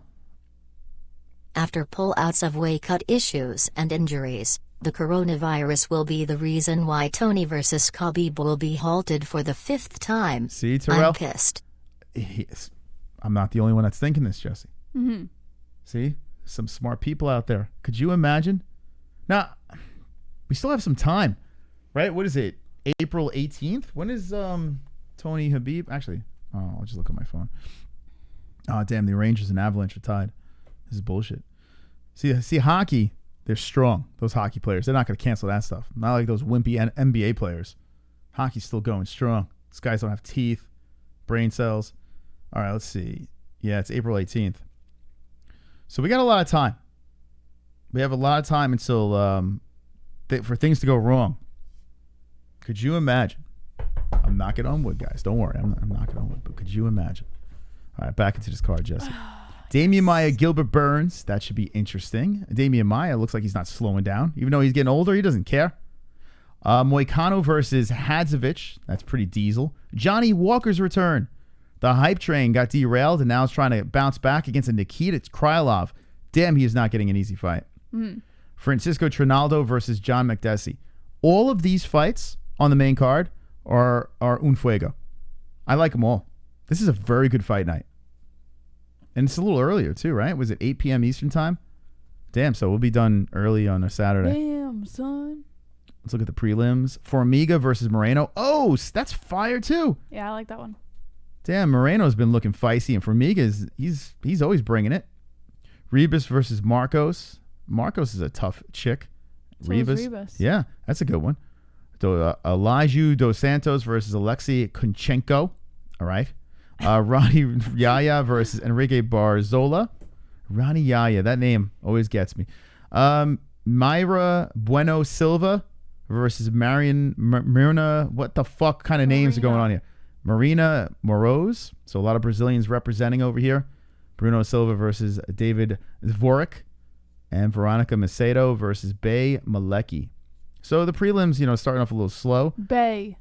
After pullouts of weight cut issues and injuries, the coronavirus will be the reason why Tony versus Khabib will be halted for the 5th time. See, Terrell? I'm pissed. I'm not the only one that's thinking this, Jesse. Mm-hmm. See? Some smart people out there. Could you imagine? Now, we still have some time, right? What is it? April 18th? When is Tony Khabib? Actually, I'll just look at my phone. Oh, damn, the Rangers and Avalanche are tied. This is bullshit. See, hockey, they're strong. Those hockey players, they're not going to cancel that stuff. Not like those wimpy NBA players. Hockey's still going strong. These guys don't have teeth, brain cells. All right, let's see. Yeah, it's April 18th. So we got a lot of time. We have a lot of time until for things to go wrong. Could you imagine? I'm knocking on wood, guys. Don't worry. I'm knocking on wood. But could you imagine? All right, back into this card, Jesse. Damian Maia, Gilbert Burns. That should be interesting. Damian Maia looks like he's not slowing down. Even though he's getting older, he doesn't care. Moicano versus Hadzovic. That's pretty diesel. Johnny Walker's return. The hype train got derailed and now is trying to bounce back against a Nikita Krylov. Damn, he is not getting an easy fight. Francisco Trinaldo versus John McDessie. All of these fights on the main card are un fuego. I like them all. This is a very good fight night. And it's a little earlier too, right? Was it 8 p.m. Eastern time? Damn, so we'll be done early on a Saturday. Damn, son. Let's look at the prelims. Formiga versus Moreno. Oh, that's fire too. Yeah, I like that one. Damn, Moreno's been looking feisty, and Formiga he's always bringing it. Ribas versus Marcos. Marcos is a tough chick. So Ribas. Yeah, that's a good one. Elijah Dos Santos versus Alexei Kunchenko. All right. Ronnie Yaya versus Enrique Barzola. Ronnie Yaya, that name always gets me. Myra Bueno Silva versus Marina. What the fuck kind of names are going on here? Marina Moroz. So a lot of Brazilians representing over here. Bruno Silva versus David Dvorak. And Veronica Macedo versus Bay Malecki. So the prelims, starting off a little slow. Bay.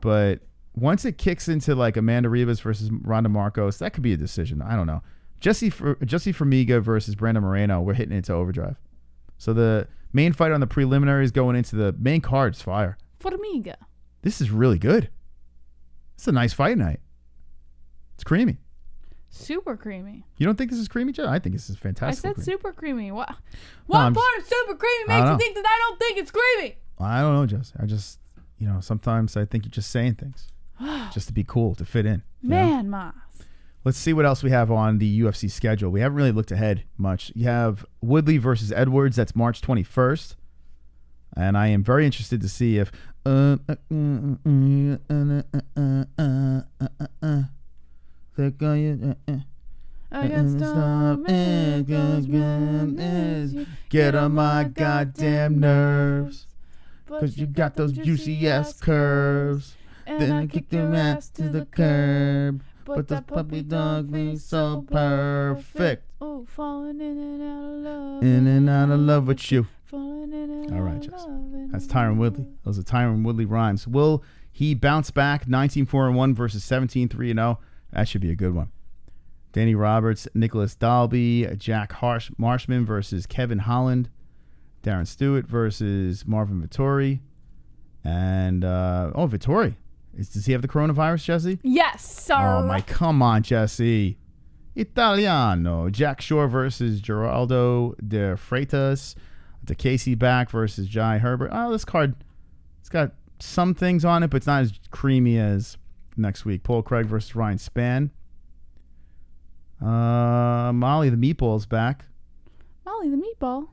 But once it kicks into like Amanda Ribas versus Ronda Marcos, that could be a decision. I don't know. Jesse Formiga versus Brandon Moreno, we're hitting into overdrive. So the main fight on the preliminaries going into the main card's fire. Formiga. This is really good. It's a nice fight night. It's creamy. Super creamy. You don't think this is creamy, Joe? I think this is fantastic. I said super creamy. What part of super creamy makes you think that I don't think it's creamy? I don't know, Jesse. I just, sometimes I think you're just saying things just to be cool, to fit in. Man, Mas. Let's see what else we have on the UFC schedule. We haven't really looked ahead much. You have Woodley versus Edwards. That's March 21st. And I am very interested to see if... I got stomach, get on my goddamn nerves. Cause you got those juicy ass curves. Then I kick your ass to the curb. But the puppy dog be so perfect. Oh, falling in and out of love. In and out of love with you. Falling in and All right, out Jess. of love. That's Tyron Woodley. Those are Tyron Woodley rhymes. Will he bounce back 19-4-1 versus 17-3-0? That should be a good one. Danny Roberts, Nicholas Dalby, Jack Marshman versus Kevin Holland, Darren Stewart versus Marvin Vittori, and Vittori. Does he have the coronavirus, Jesse? Yes, sir. Oh my, come on, Jesse. Italiano. Jack Shore versus Geraldo de Freitas, DeCasey back versus Jai Herbert. Oh, this card, it's got some things on it, but it's not as creamy as next week. Paul Craig versus Ryan Spann. Molly the Meatball's back. Molly the Meatball.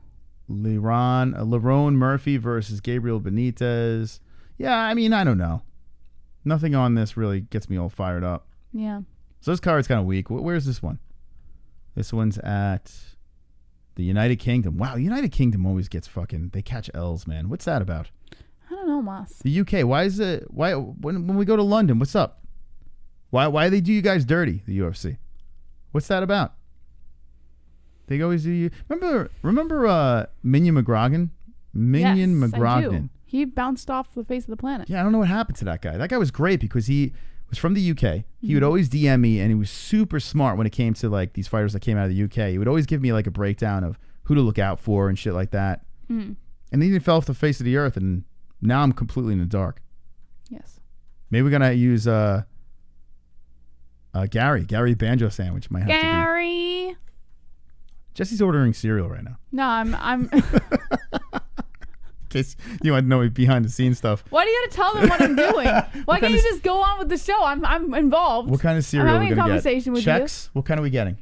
Lerone Murphy versus Gabriel Benitez. Yeah, I mean, I don't know. Nothing on this really gets me all fired up. Yeah. So this card's kind of weak. Where's this one? This one's at the United Kingdom. Wow, United Kingdom always gets fucking... They catch L's, man. What's that about? I don't know, Moss. The UK. Why is it... Why when we go to London, what's up? Why they do you guys dirty, the UFC? What's that about? They always do you... Remember Minion McGrogin? Minion yes, McGrogin. I do. He bounced off the face of the planet. Yeah, I don't know what happened to that guy. That guy was great because he was from the UK. He would always DM me, and he was super smart when it came to like these fighters that came out of the UK. He would always give me like a breakdown of who to look out for and shit like that. And then he fell off the face of the earth, and now I'm completely in the dark. Yes. Maybe we're gonna use Gary Banjo Sandwich. Might have Gary. to be. Jesse's ordering cereal right now. No, I'm. In case you want to know behind the scenes stuff. Why do you gotta tell them what I'm doing? Why can't you just go on with the show? I'm involved. What kind of cereal I'm are we having a gonna conversation get? with Checks? What kind are we getting?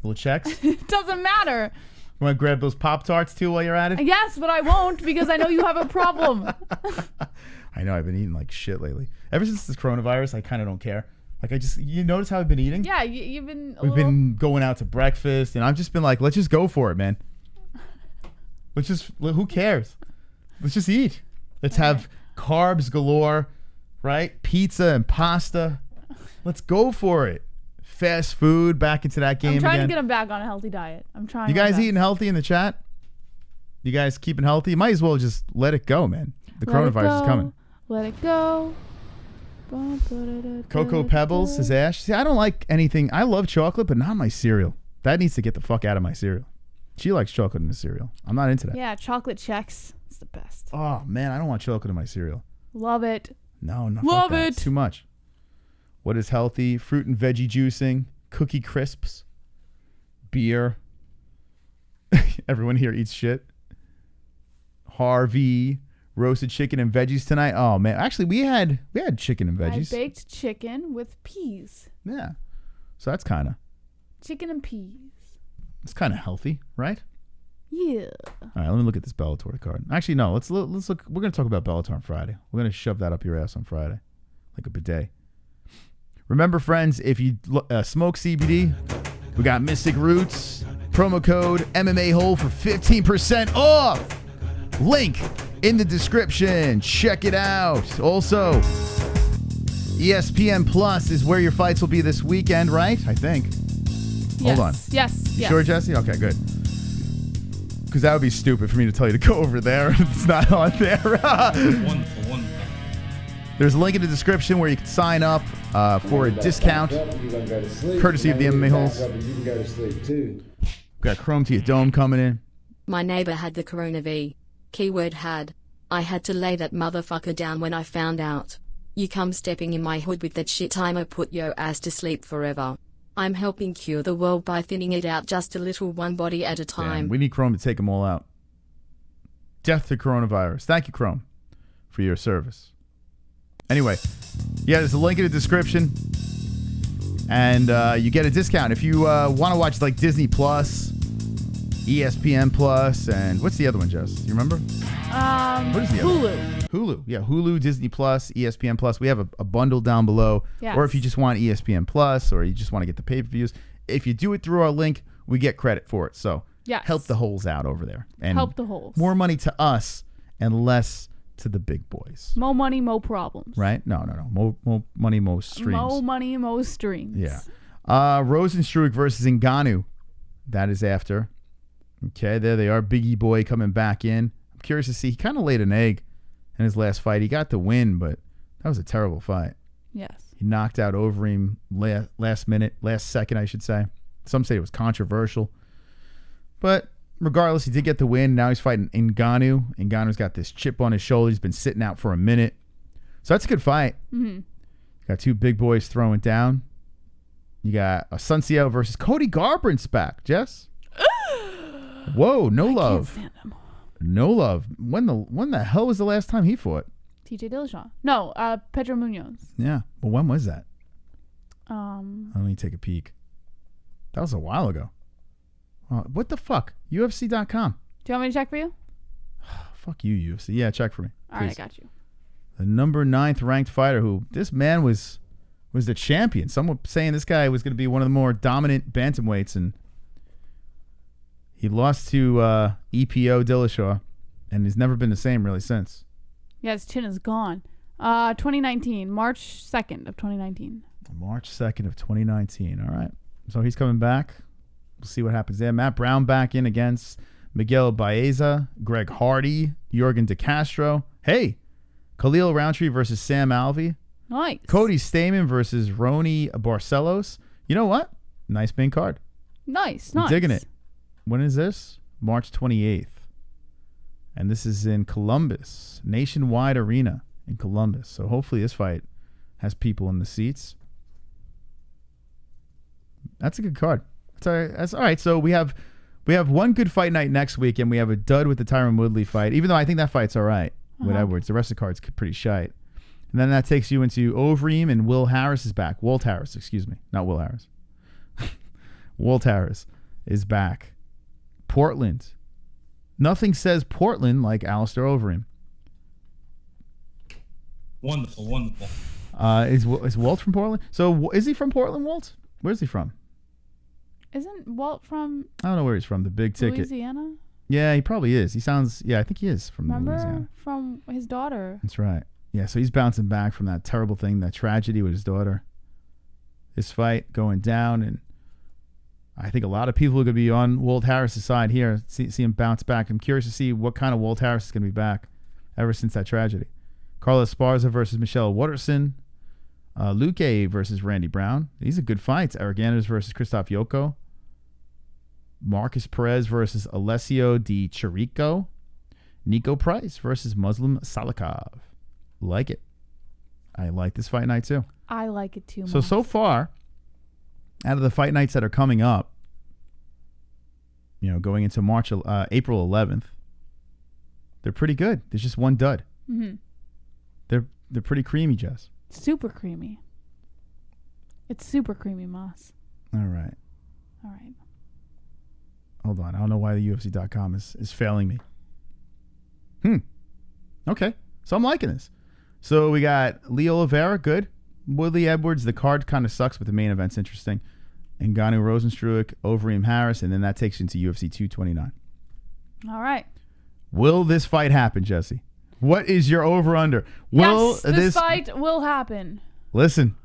Little checks? It doesn't matter. You want to grab those Pop-Tarts too while you're at it? Yes, but I won't because I know you have a problem. I know, I've been eating like shit lately. Ever since this coronavirus, I kind of don't care. Like you notice how I've been eating? Yeah, you've been. We've been going out to breakfast, and I've just been like, let's just go for it, man. Who cares? Let's just eat. Let's have carbs galore, right? Pizza and pasta. Let's go for it. Fast food, back into that game I'm trying again. to get him back on a healthy diet. I'm trying. You guys eating healthy in the chat? You guys keeping healthy? You might as well just let it go, man. The coronavirus is coming. Let it go. Cocoa Pebbles, says Ash. See, I don't like anything. I love chocolate, but not my cereal. That needs to get the fuck out of my cereal. She likes chocolate in the cereal. I'm not into that. Yeah, chocolate checks. It's the best. Oh, man, I don't want chocolate in my cereal. Love it. No, Love it. It's too much. What is healthy? Fruit and veggie juicing, cookie crisps, beer. Everyone here eats shit. Harvey, roasted chicken and veggies tonight. Oh man, actually we had chicken and veggies. I baked chicken with peas. Yeah, so that's kind of chicken and peas. It's kind of healthy, right? Yeah. All right, let me look at this Bellator card. Actually, no, let's look. We're gonna talk about Bellator on Friday. We're gonna shove that up your ass on Friday, like a bidet. Remember, friends, if you smoke CBD, we got Mystic Roots promo code MMA-Hole for 15% off. Link in the description. Check it out. Also, ESPN Plus is where your fights will be this weekend, right? I think. Yes. Hold on. Yes. You sure, Jesse? Okay, good. Because that would be stupid for me to tell you to go over there. It's not on there. Wonderful. There's a link in the description where you can sign up for a discount, courtesy of the MMA-Holes. You can go to sleep too. Got Chrome to your dome coming in. My neighbor had the coronavirus. Keyword had. I had to lay that motherfucker down when I found out. You come stepping in my hood with that shit, I'ma put your ass to sleep forever. I'm helping cure the world by thinning it out just a little, one body at a time. Damn, we need Chrome to take them all out. Death to coronavirus. Thank you, Chrome, for your service. Anyway, yeah, there's a link in the description. And you get a discount if you want to watch like Disney Plus, ESPN Plus, and what's the other one, Jess? You remember? What is the other one? Hulu. Yeah, Hulu, Disney Plus, ESPN Plus. We have a bundle down below. Yes. Or if you just want ESPN Plus, or you just want to get the pay-per-views, if you do it through our link, we get credit for it. So yes. Help the holes out over there. And help the holes. More money to us and less to the big boys. More money, more problems. Right? No. More money, more streams. More money, more streams. Yeah. Rosenstruik versus Ngannou. That is after. Okay, there they are. Biggie Boy coming back in. I'm curious to see. He kind of laid an egg in his last fight. He got the win, but that was a terrible fight. Yes. He knocked out Overeem last second, I should say. Some say it was controversial. But regardless, he did get the win. Now he's fighting Ngannou. Ngannou's got this chip on his shoulder. He's been sitting out for a minute. So that's a good fight. Mm-hmm. Got two big boys throwing down. You got Asunciao versus Cody Garbrandt's back, Jess. Whoa, no love. Can't stand him. No love. When the hell was the last time he fought? TJ Dillashaw. No, Pedro Munoz. Yeah. Well, when was that? Let me take a peek. That was a while ago. What the fuck? UFC.com. Do you want me to check for you? Fuck you, UFC. Yeah, check for me. All right, I got you. The number 9th ranked fighter who this man was the champion. Someone saying this guy was going to be one of the more dominant bantamweights, and he lost to EPO Dillashaw, and he's never been the same really since. Yeah, his chin is gone. 2019, March 2nd of 2019. March 2nd of 2019. All right. So he's coming back. We'll see what happens there. Matt Brown back in against Miguel Baeza, Greg Hardy, Jorgen De Castro. Hey, Khalil Roundtree versus Sam Alvey. Nice. Cody Stamen versus Ronnie Barcelos. You know what? Nice main card. Nice. I'm digging it. When is this? March 28th. And this is in Columbus, Nationwide Arena in Columbus. So hopefully this fight has people in the seats. That's a good card. That's all right. So we have one good fight night next week, and we have a dud with the Tyron Woodley fight, even though I think that fight's all right with Edwards. The rest of the card's pretty shite. And then that takes you into Overeem, and Will Harris is back. Walt Harris, excuse me. Not Will Harris. Walt Harris is back. Portland. Nothing says Portland like Alistair Overeem. Wonderful. Is Walt from Portland? So is he from Portland, Walt? Where's he from? Isn't Walt from... I don't know where he's from. The big ticket. Louisiana? Yeah, he probably is. He sounds... Yeah, I think he is from Louisiana. Remember from his daughter? That's right. Yeah, so he's bouncing back from that terrible thing, that tragedy with his daughter. This fight going down, and I think a lot of people are going to be on Walt Harris' side here, see him bounce back. I'm curious to see what kind of Walt Harris is going to be back ever since that tragedy. Carlos Esparza versus Michelle Watterson. Luque versus Randy Brown. These are good fights. Eric Anders versus Christoph Yoko. Marcus Perez versus Alessio Di Chirico. Nico Price versus Muslim Salikov. Like it. I like this fight night too. I like it too. So far, out of the fight nights that are coming up, going into April 11th, they're pretty good. There's just one dud. Mm-hmm. They're pretty creamy, Jess. Super creamy. It's super creamy, Moss. All right. Hold on. I don't know why the UFC.com is failing me. Okay. So I'm liking this. So we got Lee Oliveira, good. Woodley Edwards, the card kind of sucks, but the main event's interesting. Ngannou Rozenstruik, Overeem Harris, and then that takes you into UFC 229. All right. Will this fight happen, Jesse? What is your over-under? Yes, this fight will happen. Listen,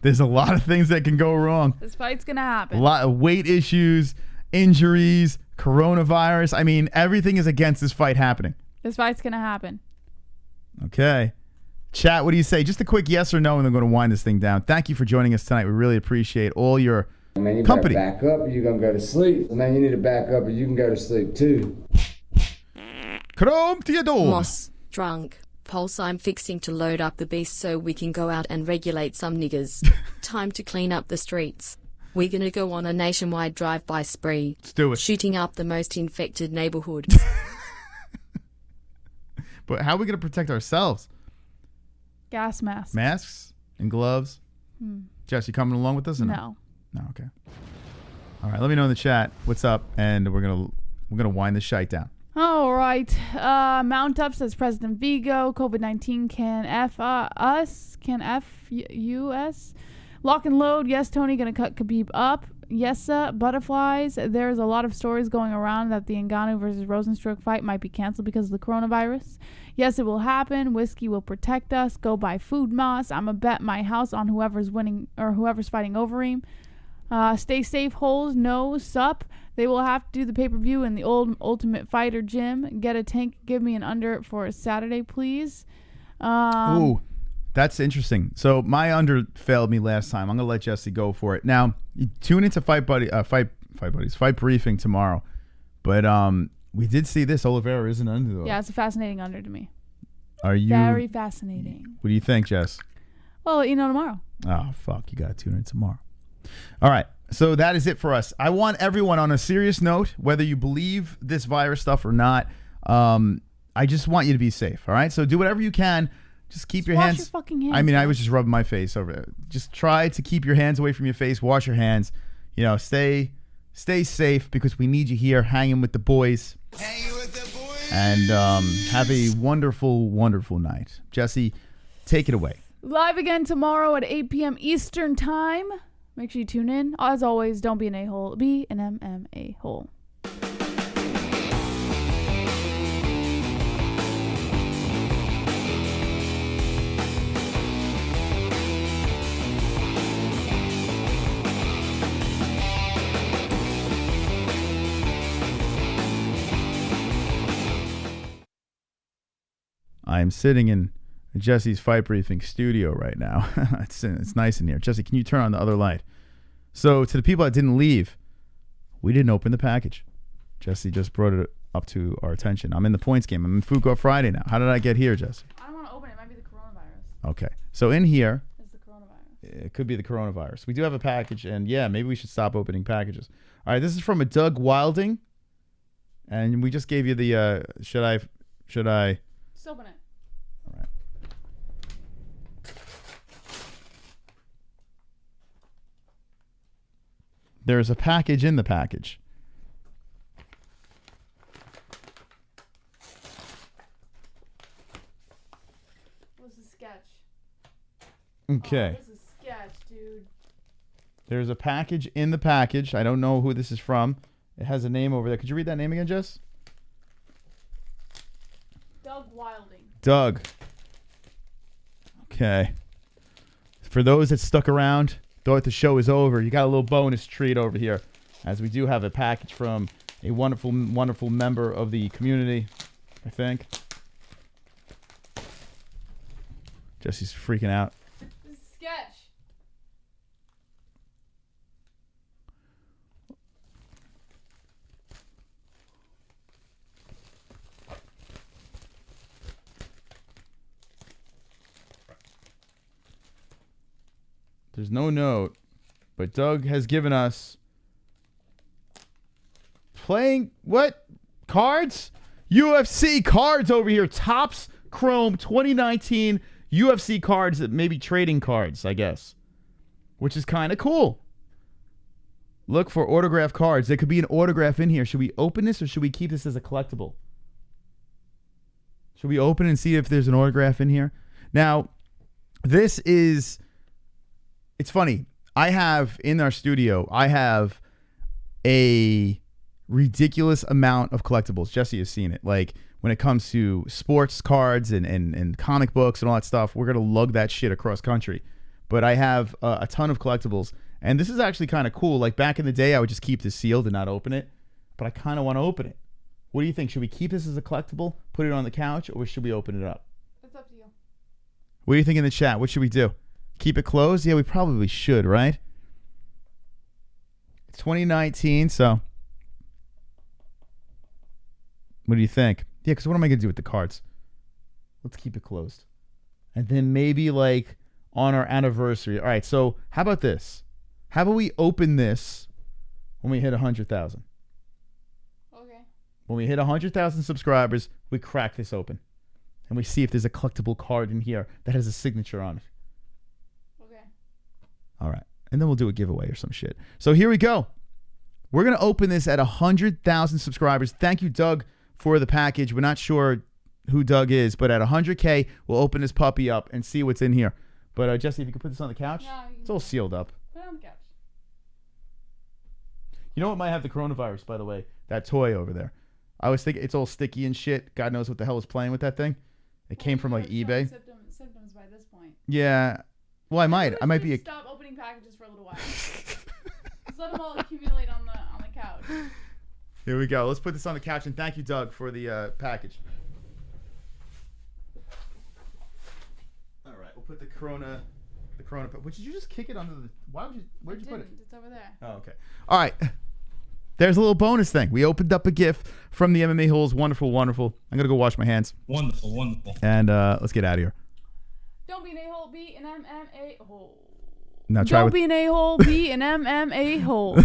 there's a lot of things that can go wrong. This fight's going to happen. A lot of weight issues, injuries, coronavirus. I mean, everything is against this fight happening. This fight's going to happen. Okay. Chat, what do you say? Just a quick yes or no, and then we're going to wind this thing down. Thank you for joining us tonight. We really appreciate all your you company. Back up, or you're going to go to sleep. Man, you need to back up, or you can go to sleep too. Chrome to your door. Moss, drunk. Pulse, I'm fixing to load up the beast so we can go out and regulate some niggers. Time to clean up the streets. We're going to go on a nationwide drive-by spree. Let's do it. Shooting up the most infected neighborhoods. But how are we going to protect ourselves? Gas masks. Masks and gloves. Jess, you coming along with us or no? No, okay. All right, let me know in the chat what's up, and we're gonna wind this shite down. All right. Mount Up says President Vigo. COVID-19 can F us. Can F us. Lock and load. Yes, Tony gonna cut Khabib up. Yes, butterflies. There's a lot of stories going around that the Ngannou versus Rozenstruik fight might be canceled because of the coronavirus. Yes, it will happen. Whiskey will protect us. Go buy food, Moss. I'm a bet my house on whoever's winning or whoever's fighting Overeem. Stay safe, Holes. No, sup. They will have to do the pay-per-view in the old Ultimate Fighter gym. Get a tank. Give me an under for a Saturday, please. Ooh, that's interesting. So my under failed me last time. I'm gonna let Jesse go for it. Now, you tune into Fight Briefing tomorrow. But we did see this. Oliveira is an underdog. Yeah, it's a fascinating under to me. Are you very fascinating? What do you think, Jess? Well, tomorrow. Oh fuck! You gotta tune in tomorrow. All right. So that is it for us. I want everyone on a serious note, whether you believe this virus stuff or not, I just want you to be safe. All right. So do whatever you can. Just keep your wash hands. your fucking hands. I mean, I bro. was just rubbing my face over it. Just try to keep your hands away from your face. Wash your hands. You know, stay safe because we need you here hanging with the boys. Hanging with the boys. And have a wonderful, wonderful night. Jesse, take it away. Live again tomorrow at 8 p.m. Eastern Time. Make sure you tune in. As always, don't be an a-hole. Be an MMA-hole. I'm sitting in Jesse's Fight Briefing studio right now. It's nice in here. Jesse, can you turn on the other light? So to the people that didn't leave, we didn't open the package. Jesse just brought it up to our attention. I'm in the points game. I'm in Food Court Friday now. How did I get here, Jesse? I don't want to open it. It might be the coronavirus. Okay. So in here, It's the coronavirus. it could be the coronavirus. We do have a package, and yeah, maybe we should stop opening packages. All right, this is from a Doug Wilding, and we just gave you the, should I? Just open it. All right. There's a package in the package. What's the sketch? Okay. Oh, this is sketch, dude. There's a package in the package. I don't know who this is from. It has a name over there. Could you read that name again, Jess? Doug Wilding. Doug. Okay. For those that stuck around, thought the show is over, you got a little bonus treat over here, as we do have a package from a wonderful, wonderful member of the community, I think. Jesse's freaking out. This is sketch. There's no note, but Doug has given us playing what cards? UFC cards over here. Topps Chrome 2019 UFC cards that may be trading cards, I guess, which is kind of cool. Look for autograph cards. There could be an autograph in here. Should we open this or should we keep this as a collectible? Should we open and see if there's an autograph in here? Now, this is... It's funny. I have in our studio, I have a ridiculous amount of collectibles. Jesse has seen it. Like when it comes to sports cards and comic books and all that stuff, we're going to lug that shit across country. But I have a ton of collectibles. And this is actually kind of cool. Like back in the day, I would just keep this sealed and not open it. But I kind of want to open it. What do you think? Should we keep this as a collectible, put it on the couch, or should we open it up? It's up to you. What do you think in the chat? What should we do? Keep it closed? Yeah, we probably should, right? It's 2019, so what do you think? Yeah, because what am I going to do with the cards? Let's keep it closed. And then maybe like on our anniversary. All right, so how about this? How about we open this when we hit 100,000? Okay. When we hit 100,000 subscribers, we crack this open. And we see if there's a collectible card in here that has a signature on it. All right. And then we'll do a giveaway or some shit. So here we go. We're going to open this at 100,000 subscribers. Thank you, Doug, for the package. We're not sure who Doug is, but at 100K, we'll open this puppy up and see what's in here. But Jesse, if you could put this on the couch. No, it's all sealed up. Put it on the couch. You know what might have the coronavirus, by the way? That toy over there. I was thinking it's all sticky and shit. God knows what the hell is playing with that thing. It came from like eBay. Symptoms by this point. Yeah. Well, I might be. Stop opening packages for a little while. Just let them all accumulate on the couch. Here we go. Let's put this on the couch, and thank you, Doug, for the package. All right, we'll put the Corona. Did you just kick it under the? Where'd you put it? It's over there. Oh, okay. All right. There's a little bonus thing. We opened up a gift from the MMA-Holes. Wonderful, wonderful. I'm gonna go wash my hands. Wonderful, wonderful. And let's get out of here. Don't be an a-hole, be an MMA-hole. Now try Don't be an a-hole, be an MMA-hole.